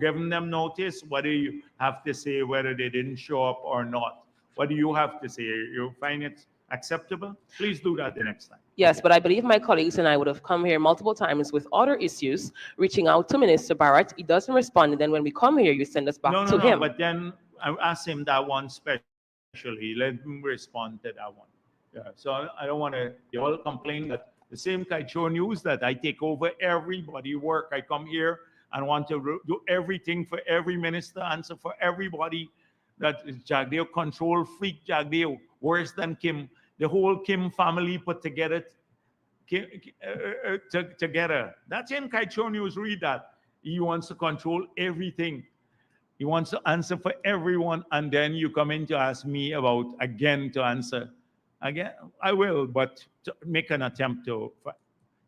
given them notice? What do you have to say whether they didn't show up or not? What do you have to say? You find it acceptable? Please do that the next time. Yes, but I believe my colleagues and I would have come here multiple times with other issues, reaching out to Minister Bharat. He doesn't respond, and then when we come here, you send us back to him. But then I asked him that one specially. Let him respond to that one. Yeah. So I don't want to. You all complain that the same Kaicho News that I take over everybody work. I come here and want to do everything for every minister, answer for everybody. That is Jagdeo, control freak Jagdeo, worse than Kim. The whole Kim family put together. Together. That's in Kaicho News. Read that. He wants to control everything. He wants to answer for everyone, and then you come in to ask me about again to answer. Again, I will, but to make an attempt to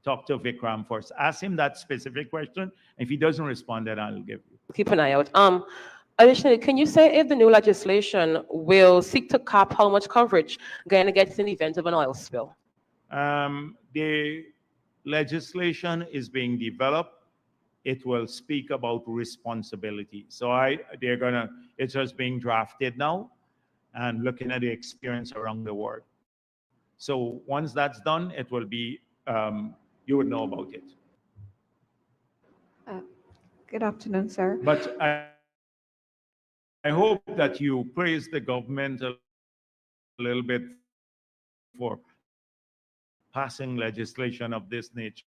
talk to Vikram first. Ask him that specific question. If he doesn't respond, then I'll give you. Keep an eye out. Additionally, can you say if the new legislation will seek to cap how much coverage Guyana gets in the event of an oil spill? The legislation is being developed. It will speak about responsibility. So it's just being drafted now and looking at the experience around the world. So once that's done, it will be, you would know about it. Good afternoon, sir. But I hope that you praise the government a little bit for passing legislation of this nature.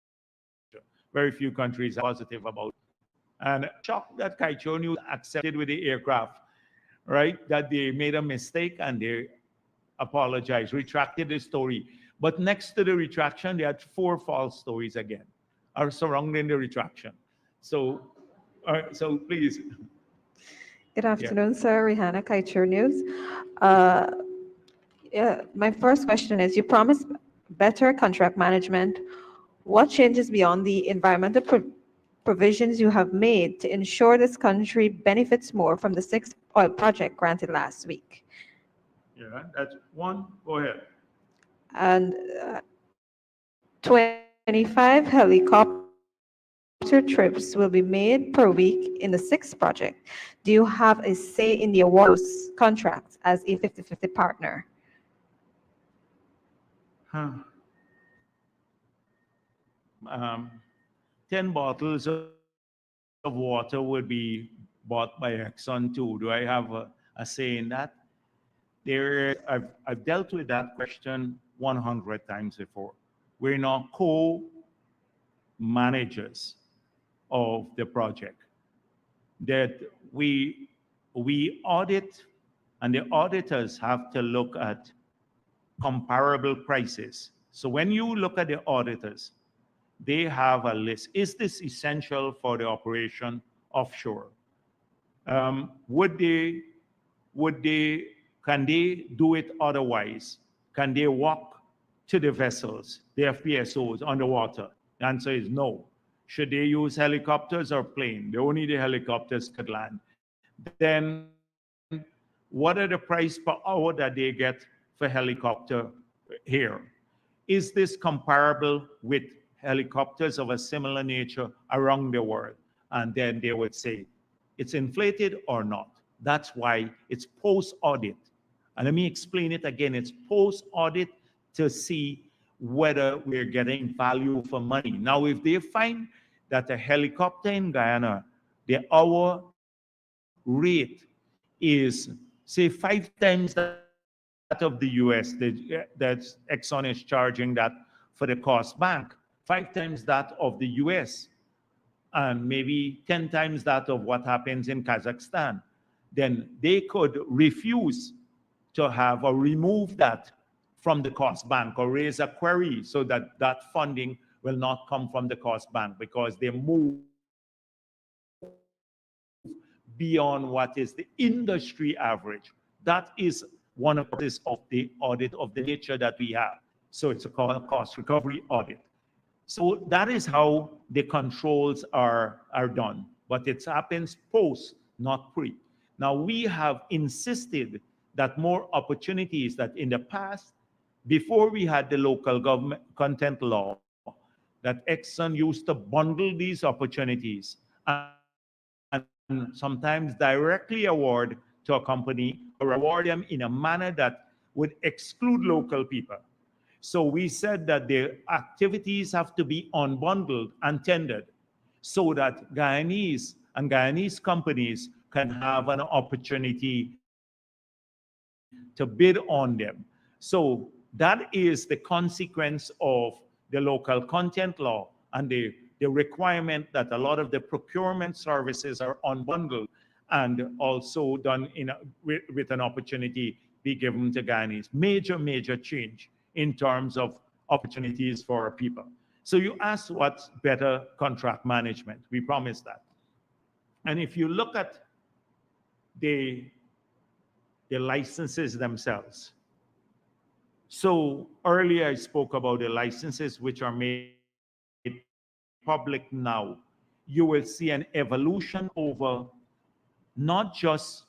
Very few countries are positive about it. And shocked that Kaicho News accepted with the aircraft, right? That they made a mistake and they apologized, retracted the story. But next to the retraction, they had 4 false stories again, are surrounding the retraction. So please. Good afternoon, sir. Rihanna, Kaicho News. My first question is, you promised better contract management. What changes beyond the environmental provisions you have made to ensure this country benefits more from the 6th oil project granted last week? Yeah, that's one. Go ahead. And 25 helicopter trips will be made per week in the 6th project. Do you have a say in the award of those contracts as a 50-50 partner? 10 bottles of water would be bought by Exxon too. Do I have a say in that? I've dealt with that question 100 times before. We're now co-managers of the project. That we audit, and the auditors have to look at comparable prices. So when you look at the auditors, they have a list. Is this essential for the operation offshore? Can they do it otherwise? Can they walk to the vessels, the FPSOs underwater? The answer is no. Should they use helicopters or plane? Only the helicopters could land. Then what are the price per hour that they get for helicopter here? Is this comparable with helicopters of a similar nature around the world? And then they would say, it's inflated or not. That's why it's post-audit. And let me explain it again. It's post-audit to see whether we're getting value for money. Now, if they find that a helicopter in Guyana, the hour rate is, say, 5 times that of the US, that Exxon is charging that for the cost bank, 5 times that of the US, and maybe 10 times that of what happens in Kazakhstan, then they could refuse to have or remove that from the cost bank or raise a query so that that funding will not come from the cost bank because they move beyond what is the industry average. That is one of the audit of the nature that we have. So it's a cost recovery audit. So that is how the controls are done. But it happens post, not pre. Now we have insisted that more opportunities that in the past, before we had the local government content law, that Exxon used to bundle these opportunities and sometimes directly award to a company or award them in a manner that would exclude local people. So we said that the activities have to be unbundled and tendered so that Guyanese and Guyanese companies can have an opportunity to bid on them. So that is the consequence of the local content law and the requirement that a lot of the procurement services are unbundled and also done with an opportunity be given to Guyanese. Major change in terms of opportunities for our people. So you asked what's better contract management. We promised that. And if you look at the licenses themselves. So earlier I spoke about the licenses which are made public now. You will see an evolution over not just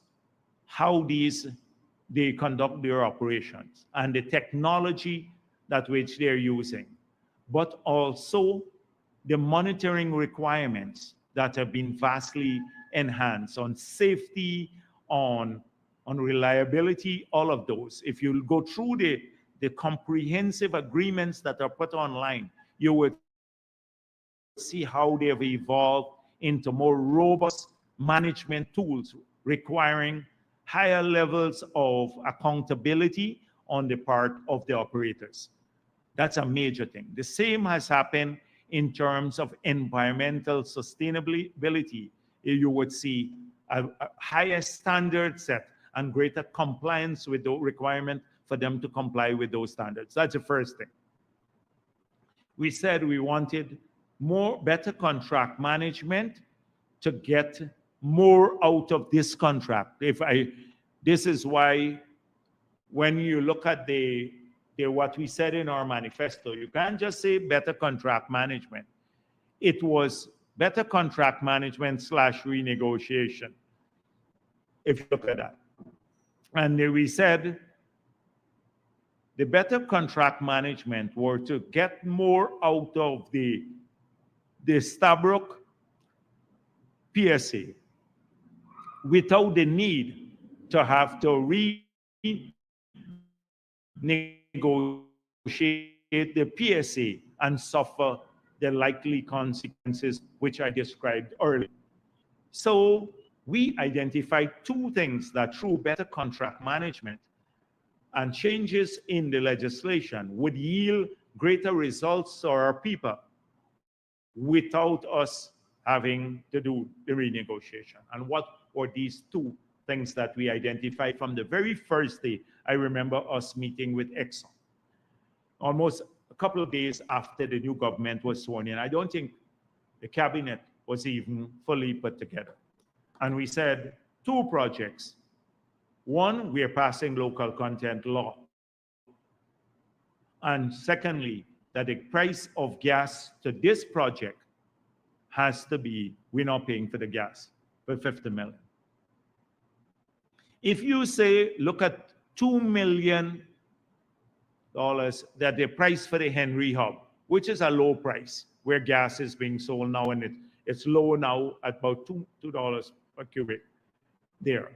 how they conduct their operations and the technology that which they're using, but also the monitoring requirements that have been vastly enhanced on safety, on reliability, all of those. If you go through the comprehensive agreements that are put online, you would see how they have evolved into more robust management tools requiring higher levels of accountability on the part of the operators. That's a major thing. The same has happened in terms of environmental sustainability. You would see a higher standard set and greater compliance with the requirement for them to comply with those standards. That's the first thing. We said we wanted better contract management to get more out of this contract. This is why when you look at what we said in our manifesto, you can't just say better contract management. It was better contract management / renegotiation, if you look at that. And we said the better contract management were to get more out of the 𝒊𝒏𝒄 PSA without the need to have to renegotiate the PSA and suffer the likely consequences which I described earlier. So we identified two things that through better contract management and changes in the legislation would yield greater results for our people without us having to do the renegotiation. And what were these two things that we identified from the very first day? I remember us meeting with Exxon, almost a couple of days after the new government was sworn in. I don't think the cabinet was even fully put together. And we said two projects. One, we are passing local content law. And secondly, that the price of gas to this project has to be, we're not paying for the gas, for 50 million. If you say, look at $2 million that the price for the Henry Hub, which is a low price, where gas is being sold now, and it's low now at about $2 per cubic there.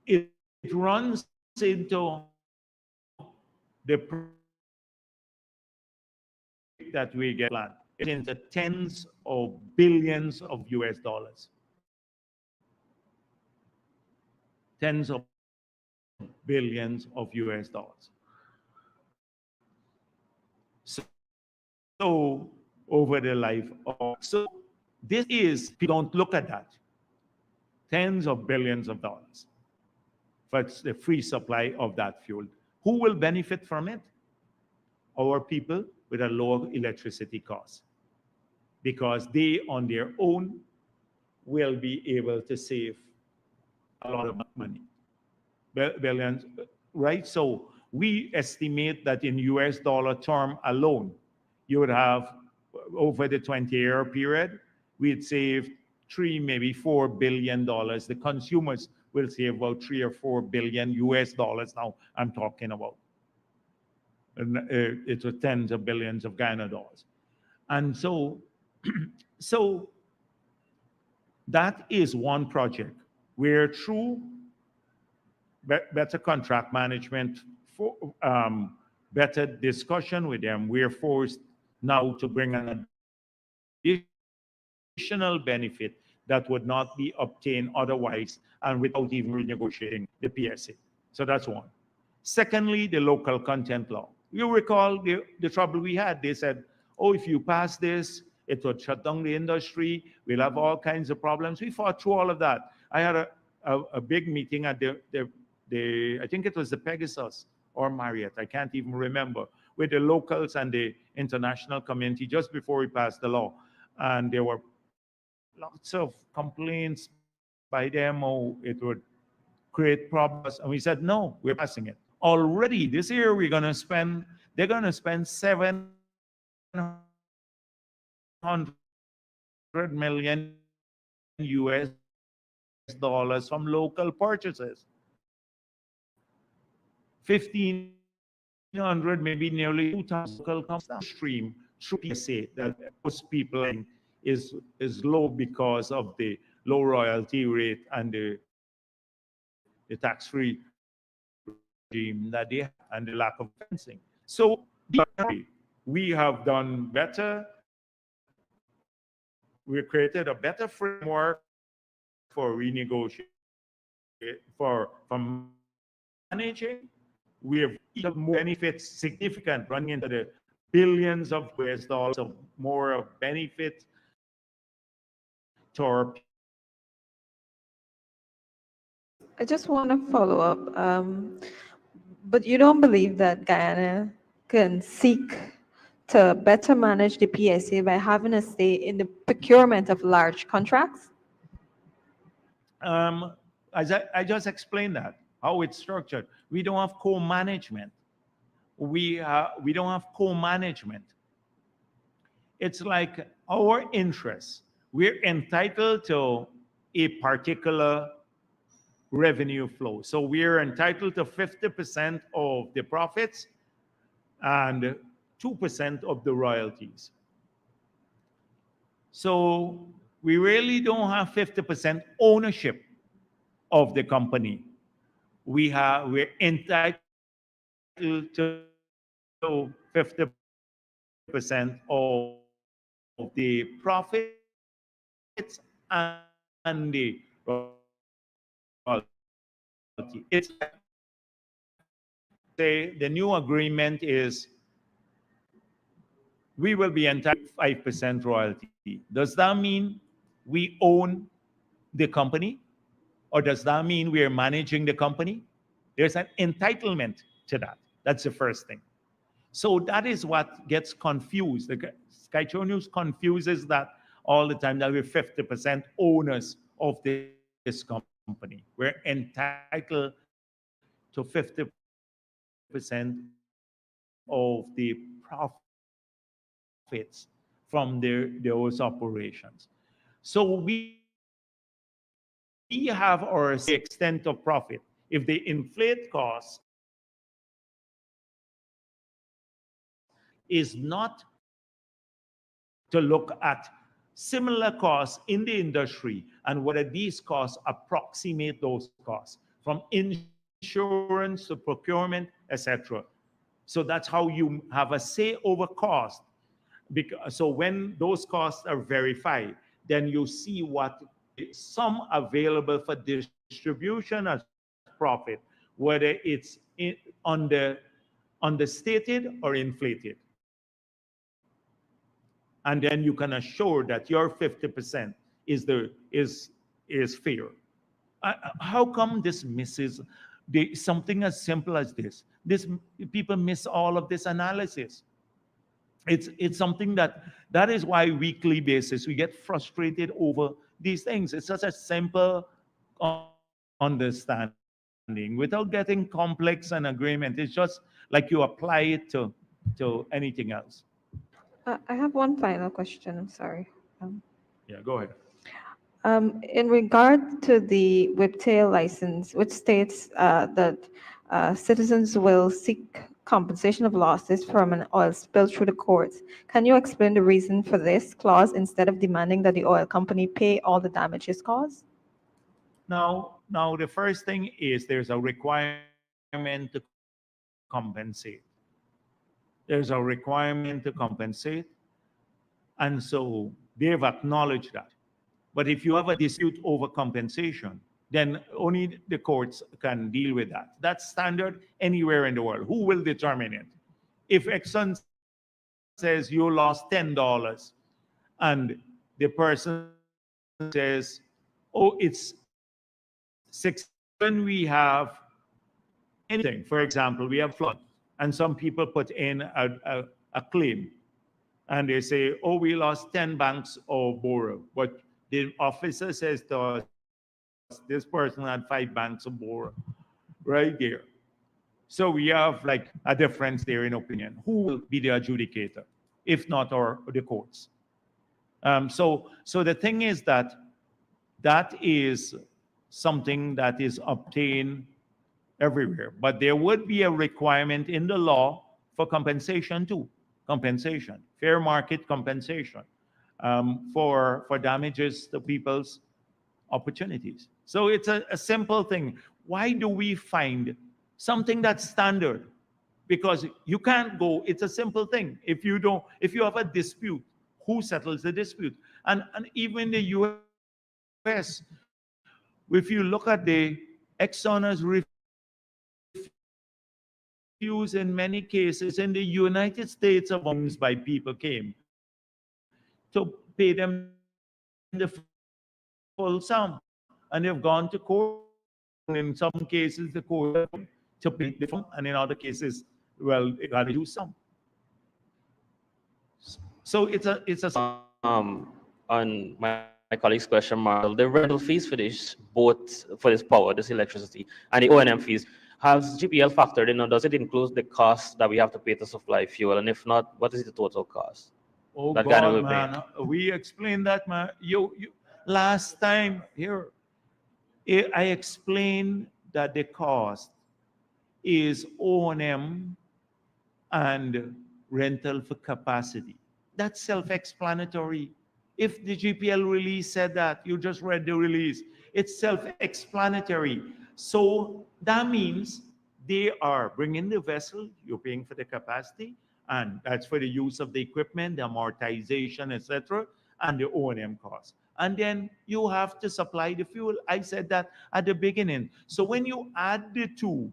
It runs into the that we get land, it's into tens of billions of US dollars. Tens of billions of US dollars. So over the life of, so this is, if you don't look at that, tens of billions of dollars for the free supply of that fuel. Who will benefit from it? Our people with a lower electricity cost, because they on their own will be able to save a lot of money. Billions, right? So we estimate that in US dollar term alone, you would have, over the 20-year period, we'd save maybe $4 billion. The consumers will save about 3 or 4 billion US dollars now, I'm talking about. It's tens of billions of Ghana dollars. And so, so that is one project where through better contract management, for better discussion with them, we're forced now to bring an additional benefit that would not be obtained otherwise and without even renegotiating the PSA. So that's one. Secondly, the local content law. You recall the trouble we had. They said, oh, if you pass this, it would shut down the industry. We'll have all kinds of problems. We fought through all of that. I had a big meeting at I think it was the Pegasus or Marriott, I can't even remember, with the locals and the international community just before we passed the law. And there were lots of complaints by them, oh, it would create problems. And we said, no, we're passing it. Already this year, they're going to spend $700 million US dollars from local purchases. 1,500, maybe nearly 2,000 local comes downstream through PSA that most people is low because of the low royalty rate and the tax-free regime that they have and the lack of fencing. So we have done better. We created a better framework for renegotiation, for managing. We have even more benefits, significant, running into the billions of US dollars of more of benefit to our. I just want to follow up. But you don't believe that Guyana can seek to better manage the PSA by having a say in the procurement of large contracts? As I just explained that, how it's structured. We don't have co-management. We don't have co-management. It's like our interests. We're entitled to a particular revenue flow. So we're entitled to 50% of the profits and 2% of the royalties. So we really don't have 50% ownership of the company. We're entitled to 50% of the profits and the royalty. It's the new agreement is we will be entitled to 5% royalty. Does that mean we own the company? Or does that mean we are managing the company? There's an entitlement to that. That's the first thing. So that is what gets confused. The Skytrail News confuses that all the time, that we're 50% owners of this company. We're entitled to 50% of the profits from those operations. So we have our extent of profit. If they inflate costs, is not to look at similar costs in the industry and whether these costs approximate those costs from insurance to procurement, etc. So that's how you have a say over cost. So when those costs are verified, then you see what some available for distribution as profit, whether it's understated or inflated. And then you can assure that your 50% is fair. How come this misses something as simple as this? People miss all of this analysis. It's something that is why weekly basis we get frustrated over these things. It's such a simple understanding without getting complex and agreement. It's just like you apply it to anything else. I have one final question. I'm sorry. Yeah, go ahead. In regard to the whiptail license, which states that citizens will seek compensation of losses from an oil spill through the courts, can you explain the reason for this clause instead of demanding that the oil company pay all the damages caused? Now, the first thing is there's a requirement to compensate. There's a requirement to compensate, and so they've acknowledged that. But if you have a dispute over compensation, then only the courts can deal with that. That's standard anywhere in the world. Who will determine it? If Exxon says you lost $10 and the person says, oh, it's 6, when we have anything, for example, we have flood, and some people put in a claim, and they say, oh, we lost 10 banks of borrow, but the officer says to us, this person had 5 banks of borrow, right there. So we have like a difference there in opinion. Who will be the adjudicator, if not the courts? So the thing is that is something that is obtained everywhere, but there would be a requirement in the law for compensation too. Compensation, fair market compensation for damages to people's opportunities. So it's a simple thing. Why do we find something that's standard? Because you can't go, it's a simple thing. If you have a dispute, who settles the dispute? And even the US, if you look at the Exxon has refused in many cases in the United States of by people came to pay them the full sum, and they've gone to court. In some cases, the court to pay the sum, and in other cases, well, they got to do some. So it's a on my colleague's question, Marl, the rental fees for this both for this power, this electricity, and the O&M fees, has GPL factored in, or does it include the cost that we have to pay to supply fuel? And if not, what is the total cost? Oh that God, man, we explained that, man. You last time here, I explained that the cost is O&M and rental for capacity. That's self-explanatory. If the GPL release said that, you just read the release, it's self-explanatory. So that means they are bringing the vessel, you're paying for the capacity, and that's for the use of the equipment, the amortization, etc., and the O&M cost. And then you have to supply the fuel. I said that at the beginning. So when you add the two,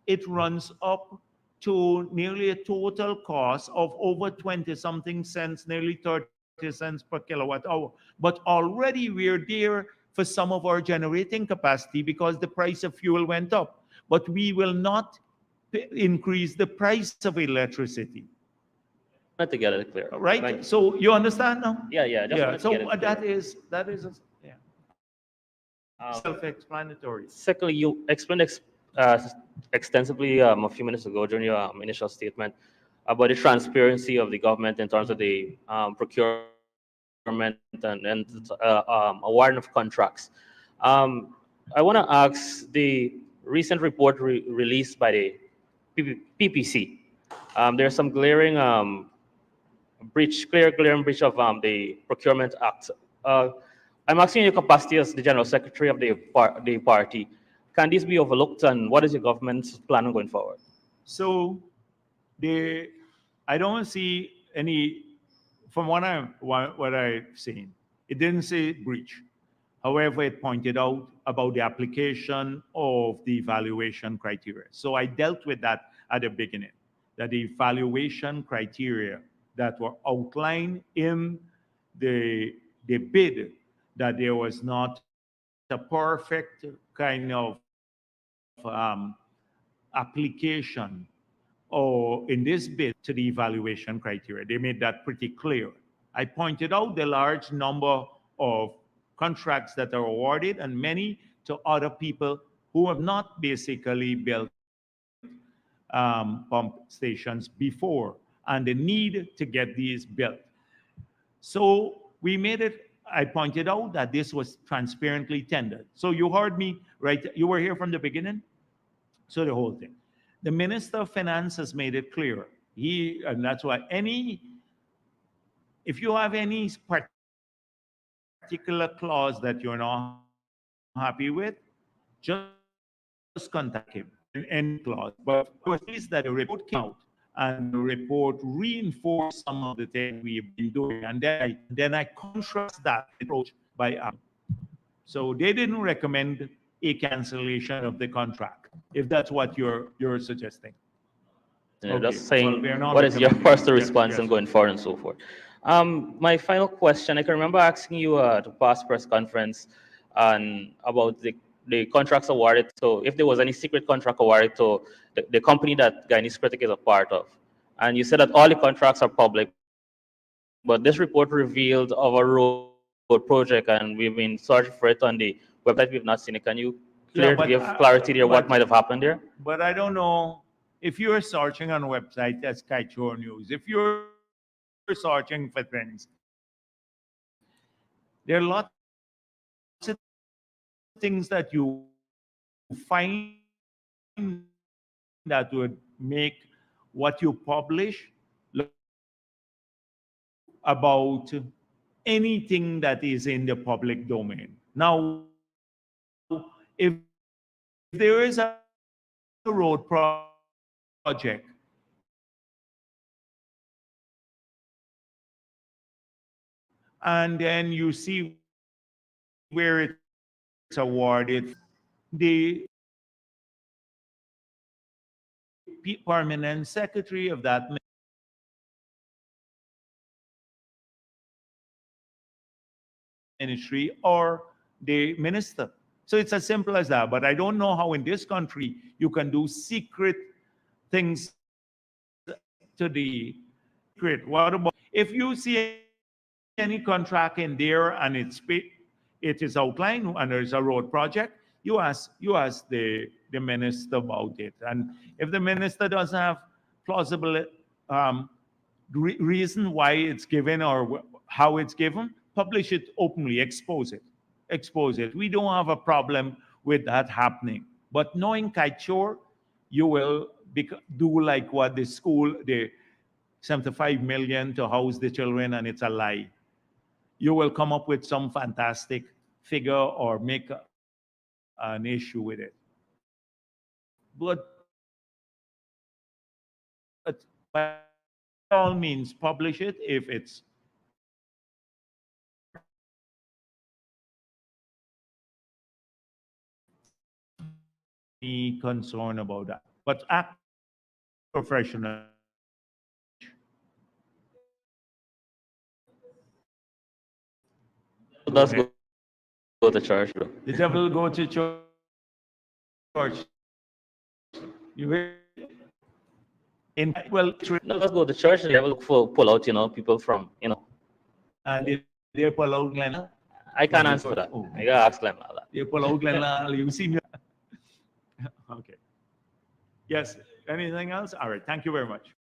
it runs up to nearly a total cost of over 20-something cents, nearly 30 cents per kilowatt hour. But already we're there for some of our generating capacity because the price of fuel went up. But we will not increase the price of electricity. To get it clear, right? Like, so you understand now? Yeah. So that is self-explanatory. Secondly, you explained extensively a few minutes ago during your initial statement about the transparency of the government in terms of the procurement and awarding of contracts. I want to ask the recent report released by the PPC. There's some glaring glaring breach of the Procurement Act. I'm asking your capacity as the General Secretary of the party. Can these be overlooked, and what is your government's plan going forward? So I don't see any, from what I've seen, it didn't say breach. However, it pointed out about the application of the evaluation criteria. So I dealt with that at the beginning, that the evaluation criteria that were outlined in the bid, that there was not a perfect kind of application or in this bid to the evaluation criteria. They made that pretty clear. I pointed out the large number of contracts that are awarded and many to other people who have not basically built pump stations before and the need to get these built. So we made it, I pointed out that this was transparently tendered. So you heard me, right? You were here from the beginning? So the whole thing. The Minister of Finance has made it clear. And that's why if you have any particular clause that you're not happy with, just contact him in any clause. But I was pleased that the report came out and the report reinforced some of the things we've been doing. And then I contrast that approach by so they didn't recommend a cancellation of the contract, if that's what you're suggesting. Okay. Just saying, well, what is your personal response and going forward and so forth. My final question, I can remember asking you to past press conference about the contracts awarded. So if there was any secret contract awarded to the company that Guyanese Critic is a part of, and you said that all the contracts are public, but this report revealed of a road project, and we've been searching for it on the website. We've not seen it. Can you give clarity there what might have happened there? But I don't know if you're searching on a website as Kaichor News. If you're searching for things, there are lots of things that you find that would make what you publish look about anything that is in the public domain. Now, if there is a road project, and then you see where it's awarded, the permanent secretary of that ministry or the minister. So it's as simple as that. But I don't know how in this country you can do secret things to the secret. What about if you see any contract in there and it is outlined and there's a road project, you ask the minister about it. And if the minister doesn't have plausible reason why it's given or how it's given, publish it openly, expose it. We don't have a problem with that happening. But knowing Kaichor, you will do like what the school, the 75 million to house the children, and it's a lie. You will come up with some fantastic figure or make an issue with it. But by all means, publish it if it's any concern about that. But act professional. Let's go to church, bro. The devil go to church. You hear? No, let's go to church. The devil pull out, people from, And they pull out Glenn. I can't answer that. Oh. I gotta ask Glenn that. They pull out Glenn. You see me? Okay. Yes. Anything else? All right. Thank you very much.